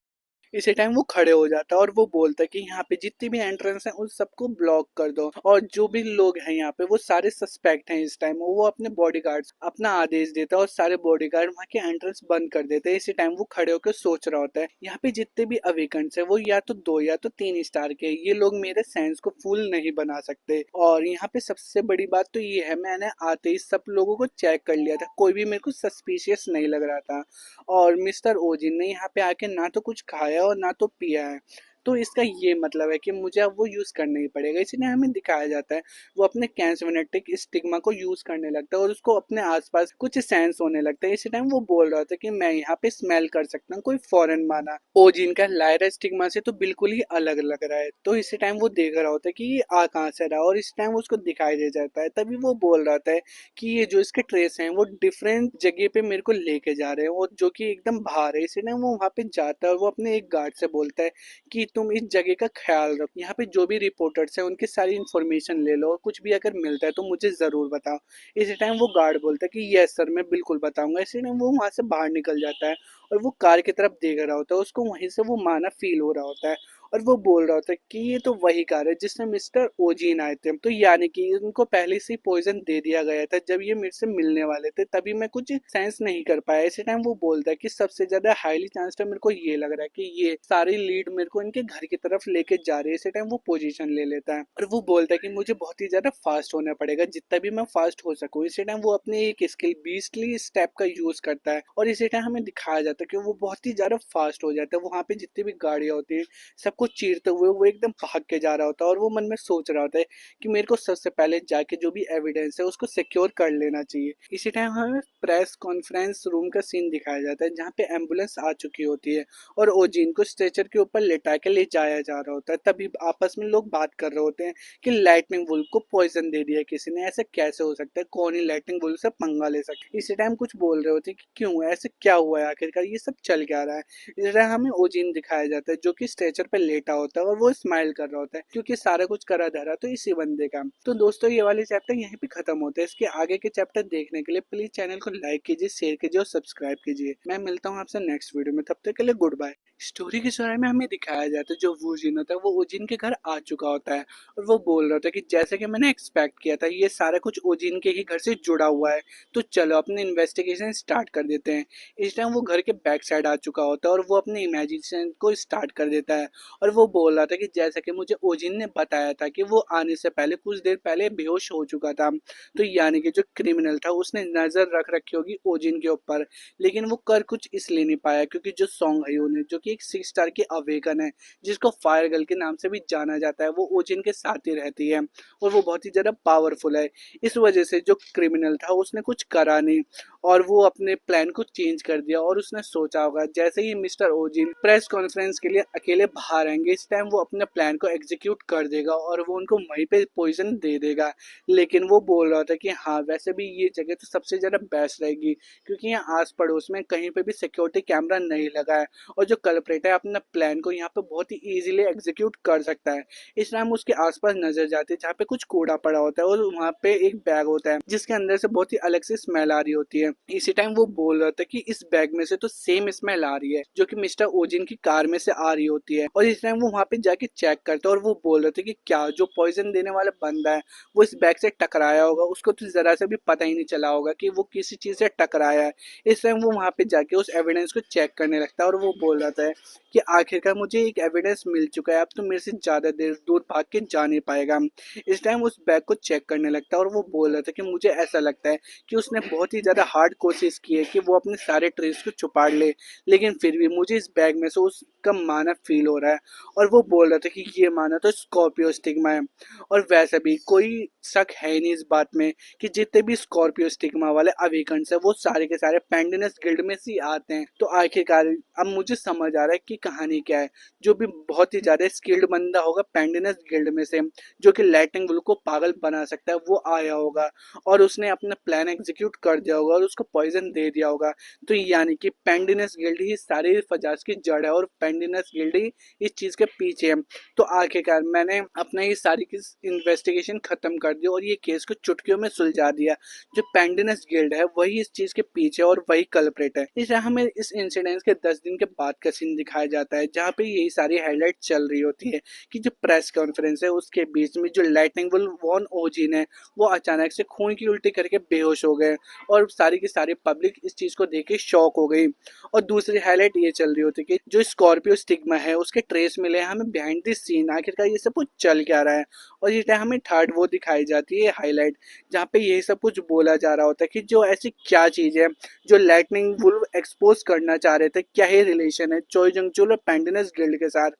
इसी टाइम वो खड़े हो जाता है और वो बोलता है कि यहाँ पे जितनी भी एंट्रेंस है उन सबको ब्लॉक कर दो और जो भी लोग हैं यहाँ पे वो सारे सस्पेक्ट हैं। इस टाइम वो अपने बॉडीगार्ड्स अपना आदेश देता है और सारे बॉडीगार्ड वहाँ के एंट्रेंस बंद कर देते हैं। इसी टाइम वो खड़े होकर सोच रहा होता है यहाँ पे जितने भी अवेकन्स है वो या तो 2 या तो 3 स्टार के, ये लोग मेरे सेंस को फुल नहीं बना सकते। और यहाँ पे सबसे बड़ी बात तो ये है मैंने आते ही सब लोगों को चेक कर लिया था, कोई भी मेरे को सस्पिशियस नहीं लग रहा था और मिस्टर ओजिन ने यहाँ पे आके ना तो कुछ खाया और ना तो पिया है, तो इसका ये मतलब है कि मुझे अब वो यूज़ करना ही पड़ेगा। इसलिए हमें दिखाया जाता है वो अपने कैंसवेनेटिक स्टिग्मा को यूज़ करने लगता है और उसको अपने आसपास कुछ सेंस होने लगता है। इसी टाइम वो बोल रहा था कि मैं यहाँ पे स्मेल कर सकता हूँ कोई फॉरेन माना। ओजिन का लायरा स्टिग्मा से तो बिल्कुल ही अलग लग रहा है, तो इसी टाइम वो देख रहा होता है कि ये आ कहाँ से रहा और इस टाइम उसको दिखाई दे जाता है। तभी वो बोल रहा था कि ये जो इसके ट्रेस हैं वो डिफरेंट जगह पे मेरे को लेके जा रहे हैं और जो कि एकदम बाहर है। इसलिए वो वहाँ पे जाता है और वो अपने एक गार्ड से बोलता है कि तुम इस जगह का ख्याल रखो, यहाँ पे जो भी रिपोर्टर्स हैं उनकी सारी इन्फॉर्मेशन ले लो और कुछ भी अगर मिलता है तो मुझे ज़रूर बताओ। इसी टाइम वो गार्ड बोलता है कि यस सर मैं बिल्कुल बताऊंगा। इसी टाइम वो वहाँ से बाहर निकल जाता है और वो कार की तरफ देख रहा होता है, उसको वहीं से वो माना फील हो रहा होता है और वो बोल रहा होता है कि ये तो वही कार है जिसमें मिस्टर ओजीन आए थे, तो यानी कि उनको पहले से पॉइजन दे दिया गया था जब ये मेरे से मिलने वाले थे, तभी मैं कुछ सेंस नहीं कर पाया। इसी टाइम वो बोलता है कि सबसे ज्यादा हाईली चांस तो मेरे को ये लग रहा है कि ये सारी लीड मेरे को इनके घर की तरफ लेके जा रही है। इसी टाइम वो पोजीशन ले लेता है और वो बोलता है कि मुझे बहुत ही ज्यादा फास्ट होना पड़ेगा, जितना भी मैं फास्ट हो सकूं। इसी टाइम वो अपने एक स्किल बीस्टली स्टेप का यूज करता है और इसी टाइम हमें दिखाया जाता है कि वो बहुत ही ज्यादा फास्ट हो जाता है। वहां पे जितनी भी गाड़ियां होती है सबको चीरते हुए वो एकदम भाग के जा रहा होता है और वो मन में सोच रहा होता है कि मेरे को सबसे पहले जाके जो भी एविडेंस है उसको सिक्योर कर लेना चाहिए। इसी टाइम हमें प्रेस कॉन्फ्रेंस रूम का सीन दिखाया जाता है जहाँ पे एम्बुलेंस आ चुकी होती है और ओजिन को स्ट्रेचर के ऊपर लेटा के ले जाया जा रहा होता है। तभी आपस में लोग बात कर रहे होते हैं कि लाइटनिंग वुल्फ को पॉइजन दे दिया किसी ने, ऐसे कैसे हो सकता है, कौन ही लाइटनिंग वुल्फ से पंगा ले सकता है। इसी टाइम कुछ बोल रहे होते हैं कि क्यों ऐसे क्या हुआ है, आखिरकार ये सब चल क्या रहा है। इस तरह हमें ओजिन दिखाया जाता है जो कि स्ट्रेचर पे लेटा होता है और वो स्माइल कर रहा होता है क्योंकि सारा कुछ करा धरा तो इसी बंदे का। तो दोस्तों ये वाले चैप्टर यहीं पे खत्म होते हैं। इसके आगे के चैप्टर देखने के लिए प्लीज चैनल को लाइक कीजिए, शेयर कीजिए और सब्सक्राइब कीजिए। मैं मिलता हूँ आपसे नेक्स्ट वीडियो में, तब तक के लिए गुड बाय। स्टोरी के शुरू में हमें दिखाया जाता है जो वूजिन होता है वो ओजिन के घर आ चुका होता है और वो बोल रहा होता है कि जैसे कि मैंने एक्सपेक्ट किया था ये सारा कुछ ओजिन के ही घर से जुड़ा हुआ है, तो चलो अपने इन्वेस्टिगेशन स्टार्ट कर देते हैं। इस टाइम वो घर के बैक साइड आ चुका होता है और वो अपने इमेजिनेशन को स्टार्ट कर देता है और वो बोल रहा था कि जैसा कि मुझे ओजिन ने बताया था कि वो आने से पहले कुछ देर पहले बेहोश हो चुका था, तो यानी कि जो क्रिमिनल था उसने नजर रख रखी होगी ओजिन के ऊपर। लेकिन वो कर कुछ इसलिए नहीं पाया क्योंकि जो सॉन्ग है ने जो कि एक 6 स्टार की अवेकन है जिसको फायर गर्ल के नाम से भी जाना जाता है, वो ओजिन के साथ ही रहती है और वो बहुत ही ज़्यादा पावरफुल है। इस वजह से जो क्रिमिनल था उसने कुछ करा नहीं और वो अपने प्लान को चेंज कर दिया और उसने सोचा होगा जैसे ही मिस्टर ओजिन प्रेस कॉन्फ्रेंस के लिए अकेले बाहर आएंगे इस टाइम वो अपने प्लान को एग्जीक्यूट कर देगा और वो उनको वहीं पे पॉइजन दे देगा। लेकिन वो बोल रहा था कि हाँ वैसे भी ये जगह तो सबसे ज़्यादा बेस्ट रहेगी क्योंकि यहाँ आस पड़ोस में कहीं पे भी सिक्योरिटी कैमरा नहीं लगा है और जो कल्प्रेट है अपना प्लान को यहाँ पे बहुत ही इजीली एग्जीक्यूट कर सकता है। इस टाइम उसके आसपास नजर जाती है जहाँ पे कुछ कूड़ा पड़ा होता है और वहाँ पे एक बैग होता है जिसके अंदर से बहुत ही अलग से स्मेल आ रही होती है। इसी टाइम वो बोल रहा था कि इस बैग में से तो सेम स्मेल आ रही है जो कि मिस्टर ओजिन की कार में से आ रही होती है और इस टाइम वो वहाँ पे जाके चेक करता है और वो बोल रहे थे कि क्या जो पॉइजन देने वाला बंदा है वो इस बैग से टकराया होगा, उसको तो जरा से भी पता ही नहीं चला होगा कि वो किसी चीज से टकराया है। इस टाइम वो वहाँ पे जाके उस एविडेंस को चेक करने लगता है और वो बोल रहा था कि आखिरकार मुझे एक एविडेंस मिल चुका है, अब तो मेरे से ज़्यादा देर दूर भाग के जा नहीं पाएगा। इस टाइम उस बैग को चेक करने लगता है और वो बोल रहा था कि मुझे ऐसा लगता है कि उसने बहुत ही ज़्यादा हार्ड कोशिश की है कि वो अपने सारे ट्रेस को छुपा ले, लेकिन फिर भी मुझे इस बैग में से उसका माना फील हो रहा है। और वो बोल रहा था कि ये माना तो स्कॉर्पियो स्टिग्मा है और वैसे भी कोई शक है ही नहीं इस बात में कि जितने भी स्कॉर्पियो स्टिग्मा वाले अवेकन्स है वो सारे के सारे पेंडिनस गिल्ड में से आते हैं। तो आखिरकार अब मुझे समझ आ रहा है कि कहानी क्या है। जो भी बहुत ही ज्यादा स्किल्ड बंदा होगा पेंडिनस गिल्ड में से जो कि लाइटिंग बुल को पागल बना सकता है वो आया होगा और उसने अपना प्लान एग्जीक्यूट कर दिया होगा और उसको पॉइजन दे दिया होगा। तो यानी कि पेंडिनस गिल्ड ही सारी फजास की जड़ है और पेंडिनस गिल्ड ही इस चीज के पीछे है। तो आखिरकार मैंने अपना ये सारी की इन्वेस्टिगेशन खत्म कर दी और ये केस को चुटकियों में सुलझा दिया। जो पेंडिनस गिल्ड है वही इस चीज के पीछे और वही कल्प्रेट है। इसलिए हमें इस इंसिडेंट के 10 दिन के बाद का सीन दिखाया जाता है जहाँ पे यही सारी हाईलाइट चल रही होती है कि जो प्रेस कॉन्फ्रेंस है उसके बीच में जो लाइटनिंग बुल वॉन ओजिन है वो अचानक से खून की उल्टी करके बेहोश हो गए और सारी की सारी पब्लिक इस चीज को देख के शॉक हो गई। और दूसरी हाईलाइट ये चल रही होती है कि जो स्कॉर्पियो स्टिग्मा है उसके ट्रेस मिले हैं हमें बिहाइंड दिस सीन, आखिरकार ये सब कुछ चल क्या रहा है। और ये टाइम हमें थर्ड वो दिखाई जाती है हाईलाइट जहाँ पे यही सब कुछ बोला जा रहा होता है कि जो ऐसी क्या चीज है जो लाइटनिंग वुल्फ एक्सपोज करना चाह रहे थे, क्या ही रिलेशन है चोई जंगचुल और पेंडिनस गिल्ड के साथ।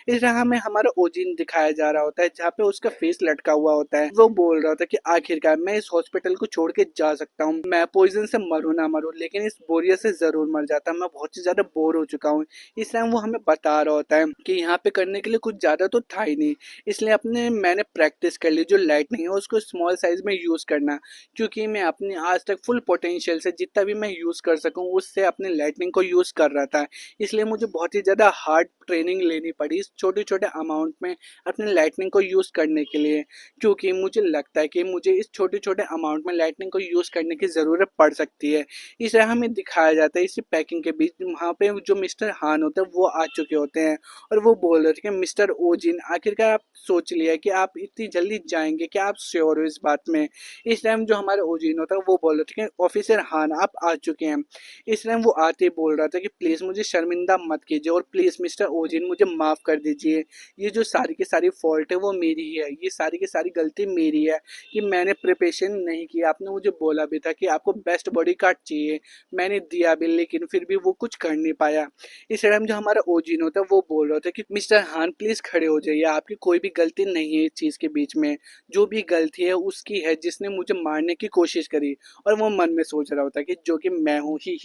इस तरह हमें हमारा ओजिन दिखाया जा रहा होता है जहाँ पे उसका फेस लटका हुआ होता है। वो बोल रहा था कि आखिरकार मैं इस हॉस्पिटल को छोड़ के जा सकता हूँ, मैं पॉइजन से मरूँ ना मरूँ लेकिन इस बोरियत से जरूर मर जाता, मैं बहुत ही ज्यादा बोर हो चुका हूँ। इस टाइम वो हमें बता रहा होता है कि यहाँ पे करने के लिए कुछ ज्यादा तो था ही नहीं, इसलिए मैंने प्रैक्टिस कर ली जो लाइटनिंग है उसको स्मॉल साइज में यूज करना, क्योंकि मैं अपने आज तक फुल पोटेंशियल से जितना भी मैं यूज कर सकूं उससे अपने लाइटनिंग को यूज कर रहा था। इसलिए मुझे बहुत ही ज्यादा हार्ड ट्रेनिंग लेनी पड़ी इस छोटे छोटे अमाउंट में अपने लाइटनिंग को यूज करने के लिए, क्योंकि मुझे लगता है कि मुझे इस छोटे छोटे अमाउंट में लाइटनिंग को यूज करने की जरूरत पड़ सकती है। इसे हमें दिखाया जाता है इसी पैकिंग के बीच वहाँ पे जो मिस्टर हान होते हैं वो आ चुके होते हैं और वो बोल रहे थे कि मिस्टर ओजिन आखिरकार आप सोच लिया कि आप इतनी जल्दी जाएंगे, क्या आप श्योर हो इस बात में। इस टाइम जो हमारे ओजिन होता है वो बोल रहे थे कि ऑफिसर हान आप आ चुके हैं। इस टाइम वो आते ही बोल रहा था कि प्लीज मुझे शर्मिंदा मत कीजिए और प्लीज मिस्टर ओजिन मुझे माफ कर दीजिए, ये जो सारी की सारी फॉल्ट है वो मेरी ही है, ये सारी की सारी गलती मेरी है कि मैंने प्रिपरेशन नहीं किया। आपने मुझे बोला भी था कि आपको बेस्ट बॉडी गार्ड चाहिए, मैंने दिया भी लेकिन फिर भी वो कुछ कर नहीं पाया। इस टाइम जो हमारा ओजिन होता है वो बोल रहा था कि मिस्टर हान प्लीज खड़े हो जाइए, आपकी कोई भी गलती नहीं है इस चीज के बीच में, जो भी गलती है उसकी है जिसने मुझे मारने की कोशिश करी। और वो मन में सोच रहा होता है कि जो कि मैं हूँ ही।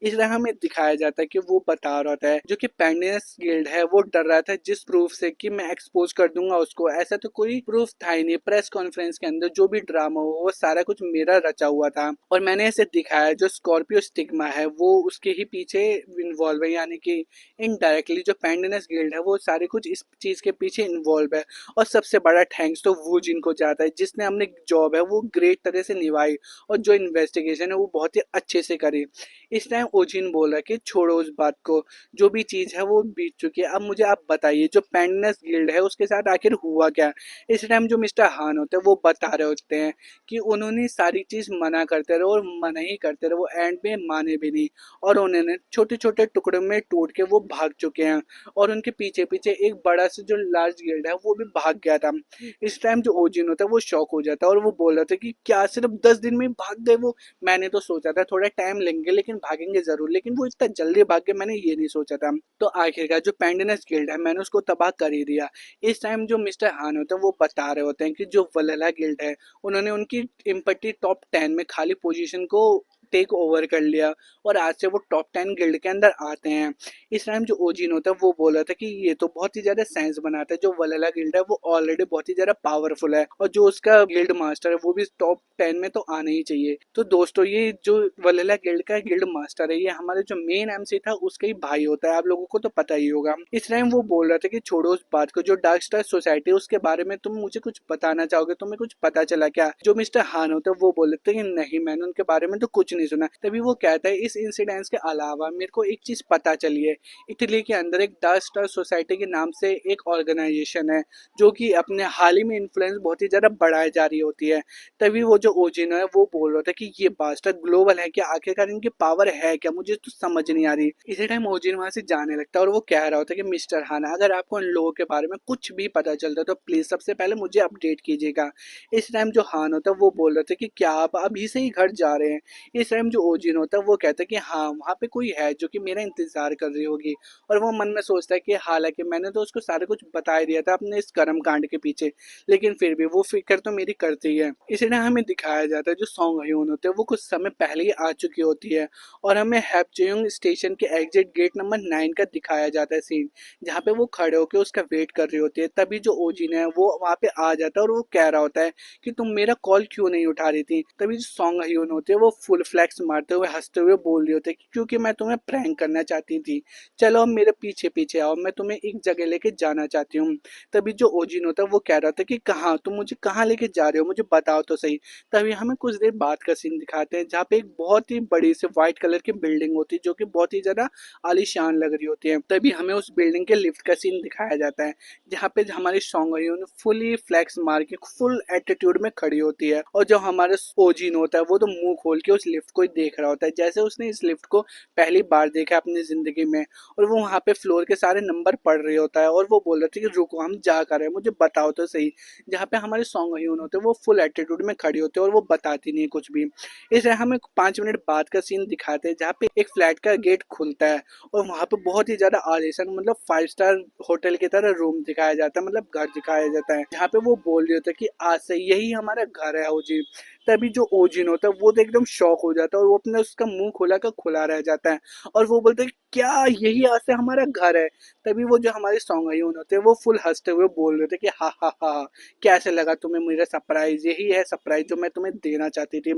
इस तरह हमें दिखाया जाता है कि वो बता रहा होता है जो कि पेंडिनस गिल्ड है वो डर रहा था जिस प्रूफ से कि मैं एक्सपोज कर दूंगा उसको, ऐसा तो कोई प्रूफ था ही नहीं। प्रेस कॉन्फ्रेंस के अंदर जो भी ड्रामा हो वो सारा कुछ मेरा रचा हुआ था और मैंने मैंने ऐसे दिखाया है जो स्कॉर्पियो स्टिग्मा है वो उसके ही पीछे इन्वॉल्व है, यानी कि इनडायरेक्टली जो पेंडिनस गिल्ड है वो सारे कुछ इस चीज़ के पीछे इन्वॉल्व है। और सबसे बड़ा थैंक्स तो वो जिनको जाता है जिसने अपनी जॉब है वो ग्रेट तरह से निभाई और जो इन्वेस्टिगेशन है वो बहुत ही अच्छे से करी। इस टाइम ओजिन बोल रहा है कि छोड़ो उस बात को, जो भी चीज़ है वो बीत चुकी है, अब मुझे आप बताइए जो पेंडिनस गिल्ड है उसके साथ आखिर हुआ क्या। इस टाइम जो मिस्टर हान होते हैं वो बता रहे होते हैं कि उन्होंने सारी चीज़ मना करते रहे और मना ही करते रहे, वो एंड में माने भी नहीं और उन्होंने छोटे छोटे टुकड़ों में टूट के वो भाग चुके हैं और उनके पीछे पीछे एक बड़ा सा जो लार्ज गिल्ड है वो भी भाग गया था। इस टाइम जो ओजिन होता है वो शॉक हो जाता है और वो बोल रहा था कि क्या सिर्फ 10 दिन में भाग गए वो, मैंने तो सोचा था थोड़ा टाइम लेंगे लेकिन भागेंगे जरूर, लेकिन वो इतना जल्दी भाग गए मैंने ये नहीं सोचा था। तो आखिरकार जो पेंडिनस गिल्ड है मैंने उसको तबाह कर ही दिया। इस टाइम जो मिस्टर हान होते हैं वो बता रहे होते हैं कि जो वलहला गिल्ड है उन्होंने उनकी इम्पटी टॉप 10 में खाली पोजीशन को टेक ओवर कर लिया और आज से वो टॉप 10 गिल्ड के अंदर आते हैं। इस टाइम जो ओजिन होता है वो बोल रहा था कि ये तो बहुत ही ज्यादा सेंस बनाता है, जो वलहला गिल्ड है वो ऑलरेडी बहुत ही ज्यादा पावरफुल है और जो उसका गिल्ड मास्टर है वो भी टॉप 10 में तो आना ही चाहिए। तो दोस्तों ये जो वलहला गिल्ड का गिल्ड मास्टर है ये हमारे जो मेन एमसी था उसका ही भाई होता है, आप लोगों को तो पता ही होगा। इस टाइम वो बोल रहा था कि छोड़ो उस बात को, जो डार्क स्टार सोसाइटी है उसके बारे में तुम मुझे कुछ बताना चाहोगे, तुम्हें कुछ पता चला क्या। जो मिस्टर हान होता है वो बोल रहे थे कि नहीं मैंने उनके बारे में तो कुछ नहीं सुना। तभी वो कहता है इस इंसिडेंट्स के अलावा मेरे को एक चीज पता चली है, इटली के अंदर एक डार्क स्टार सोसाइटी के नाम से एक ऑर्गेनाइजेशन है जो कि अपने हाल ही में इन्फ्लुएंस बहुत ही ज्यादा बढ़ाए जा रही होती है। तभी वो जो ओजिन है वो बोल रहा था कि ये बास्टर ग्लोबल है क्या, आखिरकार इनकी पावर है क्या, मुझे तो समझ नहीं आ रही। इसी टाइम ओजिन वहां से जाने लगता है और वो कह रहा होता है कि मिस्टर हाना अगर आपको इन लोगों के बारे में कुछ भी पता चलता है तो प्लीज सबसे पहले मुझे अपडेट कीजिएगा। इस टाइम जो हान होता है वो बोल रहे थे कि क्या आप अभी से ही घर जा रहे हैं। इस टाइम जो ओजिन होता है वो कहता है कि हाँ वहाँ पे कोई है जो कि मेरा इंतजार कर रही होगी और वो मन में सोचता है कि हालांकि मैंने तो उसको सारा कुछ बता ही दिया था अपने इस कर्म कांड के पीछे, लेकिन फिर भी वो फिक्र तो मेरी करती है। इसलिए हमें दिखाया जाता है जो सॉन्ग ह्यून होते हैं वो कुछ समय पहले ही आ चुकी होती है और हमें हैपजेयोंग स्टेशन के एग्जिट गेट नंबर 9 का दिखाया जाता है सीन, जहाँ पे वो खड़े होकर उसका वेट कर रही होती है। तभी जो ओजिन है वो वहाँ पे आ जाता है और वो कह रहा होता है कि तुम मेरा कॉल क्यों नहीं उठा रही थी। तभी जो सॉन्ग ह्यून होते हैं वो फुल फ्लैक्स मारते हुए हंसते हुए बोल रही होते हैं क्योंकि मैं तुम्हें प्रैंक करना चाहती थी, चलो अब मेरे पीछे पीछे आओ, मैं तुम्हें एक जगह लेके जाना चाहती हूँ। तभी जो ओजिन होता है वो कह रहा था कि कहाँ, तुम मुझे कहाँ लेके जा रहे हो, मुझे बताओ तो सही। तभी हमें कुछ देर बाद का सीन दिखाते हैं जहाँ पे एक बहुत ही बड़ी सी व्हाइट कलर की बिल्डिंग होती है जो कि बहुत ही ज्यादा आलीशान लग रही होती है। तभी हमें उस बिल्डिंग के लिफ्ट का सीन दिखाया जाता है जहाँ पे हमारी सॉन्ग फुली फ्लैक्स मार के फुल एटीट्यूड में खड़ी होती है और जो हमारा ओजिन होता है वो तो मुंह खोल के उस लिफ्ट को ही देख रहा होता है जैसे उसने इस लिफ्ट को पहली बार देखा अपनी जिंदगी में। और वो वहाँ पे फ्लोर के सारे नंबर पढ़ रहे होता है और वो बोल रहे थे कि रुको हम जा कर रहे हैं, मुझे बताओ तो सही। जहाँ पे हमारे सॉन्ग ह्यून होते हैं वो फुल एटीट्यूड में खड़ी होते हैं और वो बताती नहीं है कुछ भी। इसलिए हमें 5 मिनट बाद का सीन दिखाते हैं जहाँ पे एक फ्लैट का गेट खुलता है और वहाँ पे बहुत ही ज्यादा आलीशान मतलब 5 स्टार होटल की तरह रूम दिखाया जाता है, मतलब घर दिखाया जाता है जहाँ पे वो बोल रहे होते हैं कि आज से यही हमारा घर है ओजी। तभी जो ओजिन होता है वो तो एकदम शॉक हो जाता है और वो अपने उसका मुंह खोला का खुला रह जाता है और वो बोलते हैं क्या यही आज से हमारा घर है। तभी वो जो हमारे सॉन्ग ह्यून होते हैं वो फुल हंसते हुए बोल रहे थे कि हा हा हा, कैसे लगा तुम्हें मेरा सरप्राइज, यही है सरप्राइज जो मैं तुम्हें देना चाहती थी।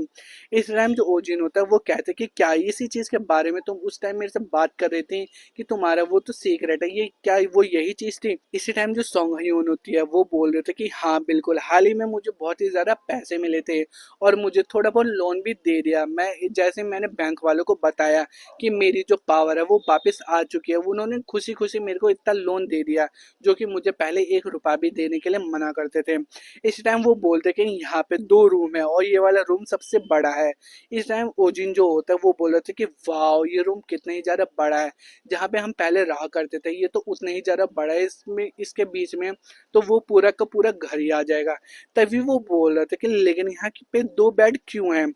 इस टाइम जो ओजिन होता है वो कहते कि क्या इसी चीज के बारे में तुम उस टाइम मेरे से बात कर रही थी कि तुम्हारा वो तो सीक्रेट है, ये क्या वो यही चीज थी। इसी टाइम जो सॉन्ग ह्यून होती है वो बोल रहे थे कि हाँ बिल्कुल, हाल ही में मुझे बहुत ही ज्यादा पैसे मिले थे और मुझे थोड़ा बहुत लोन भी दे दिया। मैं जैसे मैंने बैंक वालों को बताया कि मेरी जो पावर है वो वापस आ चुकी है, उन्होंने खुशी खुशी मेरे को इतना लोन दे दिया जो कि मुझे पहले 1 रुपया भी देने के लिए मना करते थे। इस टाइम वो बोलते कि यहाँ पे 2 रूम है और ये वाला रूम सबसे बड़ा है। इस टाइम ओजिन जो होता है वो बोल रहे थे कि वाह ये रूम कितना ही ज्यादा बड़ा है, जहाँ पे हम पहले रहा करते थे ये तो उतना ही ज्यादा बड़ा है, इसमें इसके बीच में तो वो पूरा का पूरा घर ही आ जाएगा। तभी वो बोल रहे थे कि लेकिन यहाँ पे 2 बेड क्यों हैं।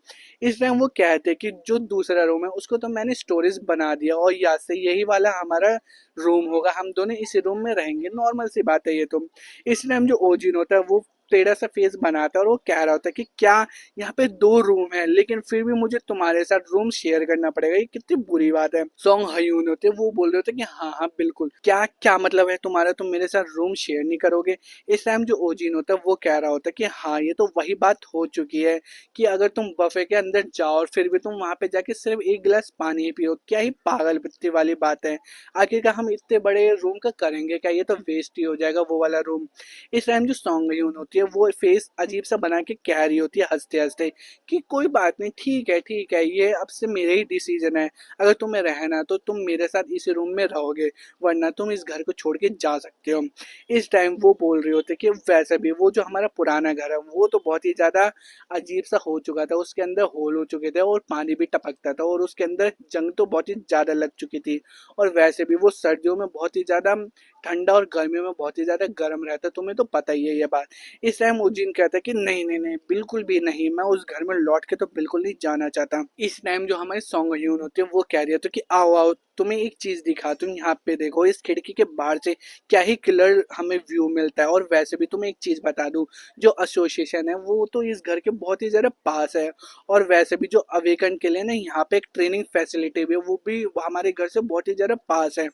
इस टाइम वो कहते कि जो दूसरा रूम है उसको तो मैंने स्टोरेज बना दिया और यहाँ से यही वाला हमारा रूम होगा, हम दोनों इसी रूम में रहेंगे, नॉर्मल सी बात है ये तो। इस टाइम जो ओजिन होता है वो टेढ़ा सा फेस बनाता है और वो कह रहा होता है कि क्या यहाँ पे दो रूम है लेकिन फिर भी मुझे तुम्हारे साथ रूम शेयर करना पड़ेगा, ये कितनी बुरी बात है। सॉन्ग हयून होते वो बोल रहे होते कि हाँ हाँ बिल्कुल, क्या क्या मतलब है तुम्हारा, तुम मेरे साथ रूम शेयर नहीं करोगे। इस टाइम जो ओजिन होता है वो कह रहा होता है कि हाँ ये तो वही बात हो चुकी है कि अगर तुम बफे के अंदर जाओ और फिर भी तुम वहां पे जाके सिर्फ एक गिलास पानी ही पियो, क्या ही पागल वाली बात है। आखिरकार हम इतने बड़े रूम का करेंगे क्या, ये तो वेस्ट ही हो जाएगा वो वाला रूम। इस टाइम जो सॉन्ग यून होती है वो फेस अजीब सा बना के कह रही होती है हंसते हंसते कि कोई बात नहीं, ठीक है, ये अब से मेरे ही डिसीजन है। अगर तुम्हें रहना तो तुम मेरे साथ इस रूम में रहोगे, वरना तुम इस घर को छोड़ के जा सकते हो। इस टाइम वो बोल रहे होते कि वैसे भी वो जो हमारा पुराना घर है वो तो बहुत ही ज्यादा अजीब सा हो चुका था, उसके अंदर होल हो चुके थे और पानी भी टपकता था और उसके अंदर जंग तो बहुत ही ज्यादा लग चुकी थी। और वैसे भी वो सर्दियों में बहुत ही ज्यादा ठंडा और गर्मियों में बहुत ही ज्यादा गर्म रहता है, तुम्हें तो पता ही है ये बात। इस टाइम उजिन कहता है कि नहीं नहीं नहीं, बिल्कुल भी नहीं, मैं उस घर में लौट के तो बिल्कुल नहीं जाना चाहता। इस टाइम जो हमारे सॉन्ग ह्यून होते हैं वो कह रही है तो कि आओ आओ, तुम्हें एक चीज दिखा, तुम यहाँ पे देखो इस खिड़की के बाहर से क्या ही क्लियर हमें व्यू मिलता है। और वैसे भी तुम्हें एक चीज बता दूं, जो एसोसिएशन है वो तो इस घर के बहुत ही ज्यादा पास है। और वैसे भी जो अवेकन के लिए ना यहाँ पे एक ट्रेनिंग फैसिलिटी भी है, वो भी हमारे घर से बहुत ही ज्यादा पास है।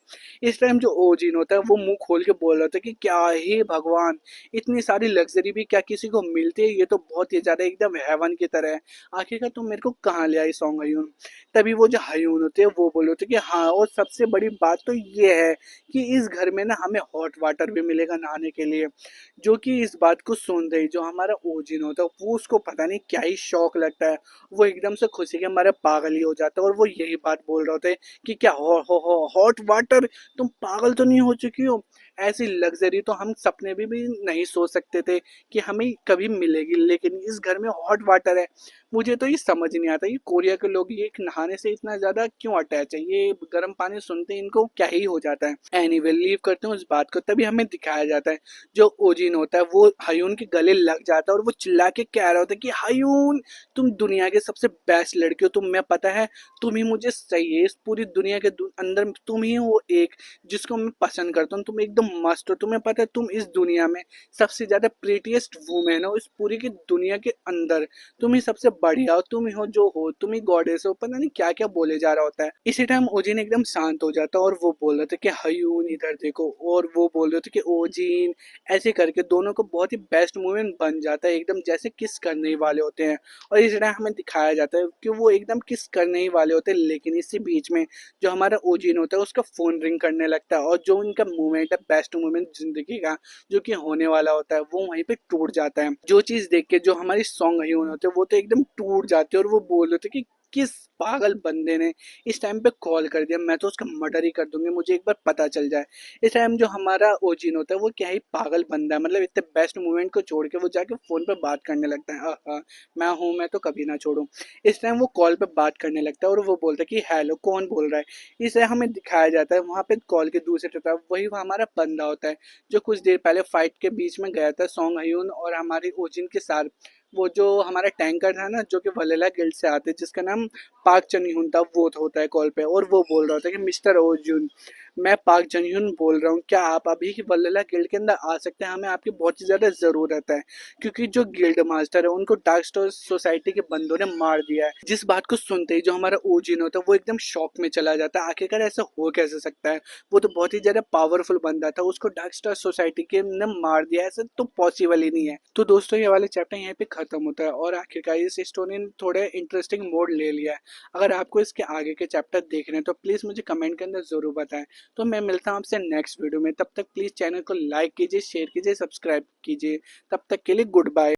इस टाइम जो ओजिन होता है वो मुंह खोल के बोल रहा होता है कि क्या ही भगवान, इतनी सारी लग्जरी भी क्या किसी को मिलती है, ये तो बहुत ही ज्यादा एकदम हेवन की तरह है। आखिरकार तुम मेरे को कहाँ ले आई सॉन्ग हयून। तभी वो जो हयून होते हैं वो बोले होते कि हाँ, और सबसे बड़ी बात तो ये है कि इस घर में ना हमें हॉट वाटर भी मिलेगा नहाने के लिए। जो कि इस बात को सुन रही जो हमारा ओजिन होता है वो उसको पता नहीं क्या ही शौक लगता है, वो एकदम से खुशी के मारे पागल ही हो जाता है और वो यही बात बोल रहे होते हैं कि क्या हो हॉट वाटर, तुम पागल तो नहीं हो चुकी हो। ऐसी लग्जरी तो हम सपने भी नहीं सोच सकते थे कि हमें कभी मिलेगी, लेकिन इस घर में हॉट वाटर है। मुझे तो ये समझ नहीं आता ये कोरिया के लोग ये नहाने से इतना ज्यादा क्यों अटैच है, ये गर्म पानी सुनते ही इनको क्या ही हो जाता है। एनीवे लीव करते हैं उस बात को। तभी हमें दिखाया जाता है जो ओजिन होता है वो हयून के गले लग जाता है और वो चिल्ला के कह रहा होता है कि हयून, तुम दुनिया के सबसे बेस्ट लड़की हो, तुम्हें पता है तुम ही मुझे चाहिए इस पूरी दुनिया के अंदर, तुम ही हो एक जिसको मैं पसंद करता हूँ, तुम एकदम मस्त हो। तुम्हें पता है तुम इस दुनिया में सबसे ज्यादा प्रीटीएस्ट वुमेन हो इस पूरी की दुनिया के अंदर, तुम ही सबसे बढ़िया हो, तुम ही हो, तुम ही गॉडेस हो, पता नहीं क्या क्या बोले जा रहा होता है। इसी टाइम ओजिन एकदम शांत हो जाता है और वो बोल रहे थे कि हयून इधर देखो, और वो बोल रहे थे कि ओजिन, ऐसे करके दोनों को बहुत ही बेस्ट मोमेंट बन जाता है, एकदम जैसे किस करने ही वाले होते हैं। और इस टाइम हमें दिखाया जाता है कि वो एकदम किस करने ही वाले होते हैं, लेकिन इसी बीच में जो हमारा ओजिन होता है उसका फोन रिंग करने लगता है और जो उनका मोमेंट है बेस्ट मोमेंट जिंदगी का जो कि होने वाला होता है वो वहीं पे टूट जाता है। जो चीज देख के जो हमारी सॉन्ग ह्यून होते हैं वो तो एकदम टूट जाते हैं और वो बोल रहे थे कि किस पागल बंदे ने इस टाइम पे कॉल कर दिया, मैं तो उसका मर्डर ही कर दूंगी, मुझे एक बार पता चल जाए। इस टाइम जो हमारा ओजिन होता है वो क्या ही पागल बंदा है, मतलब इतने बेस्ट मोमेंट को छोड़ के वो जाके फोन पे बात करने लगता है। हाँ, मैं हूँ, मैं तो कभी ना छोड़ू। इस टाइम वो कॉल पे बात करने लगता है और वो बोलता है कि हेलो, कौन बोल रहा है। इसे हमें दिखाया जाता है वहां पे कॉल के दूसरी तरफ वही हमारा बंदा होता है जो कुछ देर पहले फाइट के बीच में गया था सॉन्ग हयून और हमारी ओजिन के साथ। वो जो हमारा टैंकर था ना जो कि वलेला गिल्ड से आते जिसका नाम पाक चनह्यून था, वो होता है कॉल पे और वो बोल रहा होता है कि मिस्टर ओजुन, मैं पाक चनह्यून बोल रहा हूँ, क्या आप अभी वल्लला गिल्ड के अंदर आ सकते हैं, हमें आपकी बहुत ही ज्यादा जरूरत है। क्योंकि जो गिल्ड मास्टर है उनको डार्क स्टोर सोसाइटी के बंदों ने मार दिया है। जिस बात को सुनते ही जो हमारा ओजिन होता है वो एकदम शॉक में चला जाता है, आखिरकार ऐसा हो कैसे सकता है, वो तो बहुत ही ज्यादा पावरफुल बंदा था, उसको डार्क स्टार सोसाइटी के ने मार दिया, ऐसा तो पॉसिबल ही नहीं है। तो दोस्तों ये वाले चैप्टर यहाँ पे खत्म होता है और आखिरकार इस स्टोरी ने थोड़े इंटरेस्टिंग मोड ले लिया है। अगर आपको इसके आगे के चैप्टर देखने हैं तो प्लीज मुझे कमेंट के अंदर जरूर बताएं। तो मैं मिलता हूँ आपसे नेक्स्ट वीडियो में, तब तक प्लीज चैनल को लाइक कीजिए, शेयर कीजिए, सब्सक्राइब कीजिए। तब तक के लिए गुड बाय।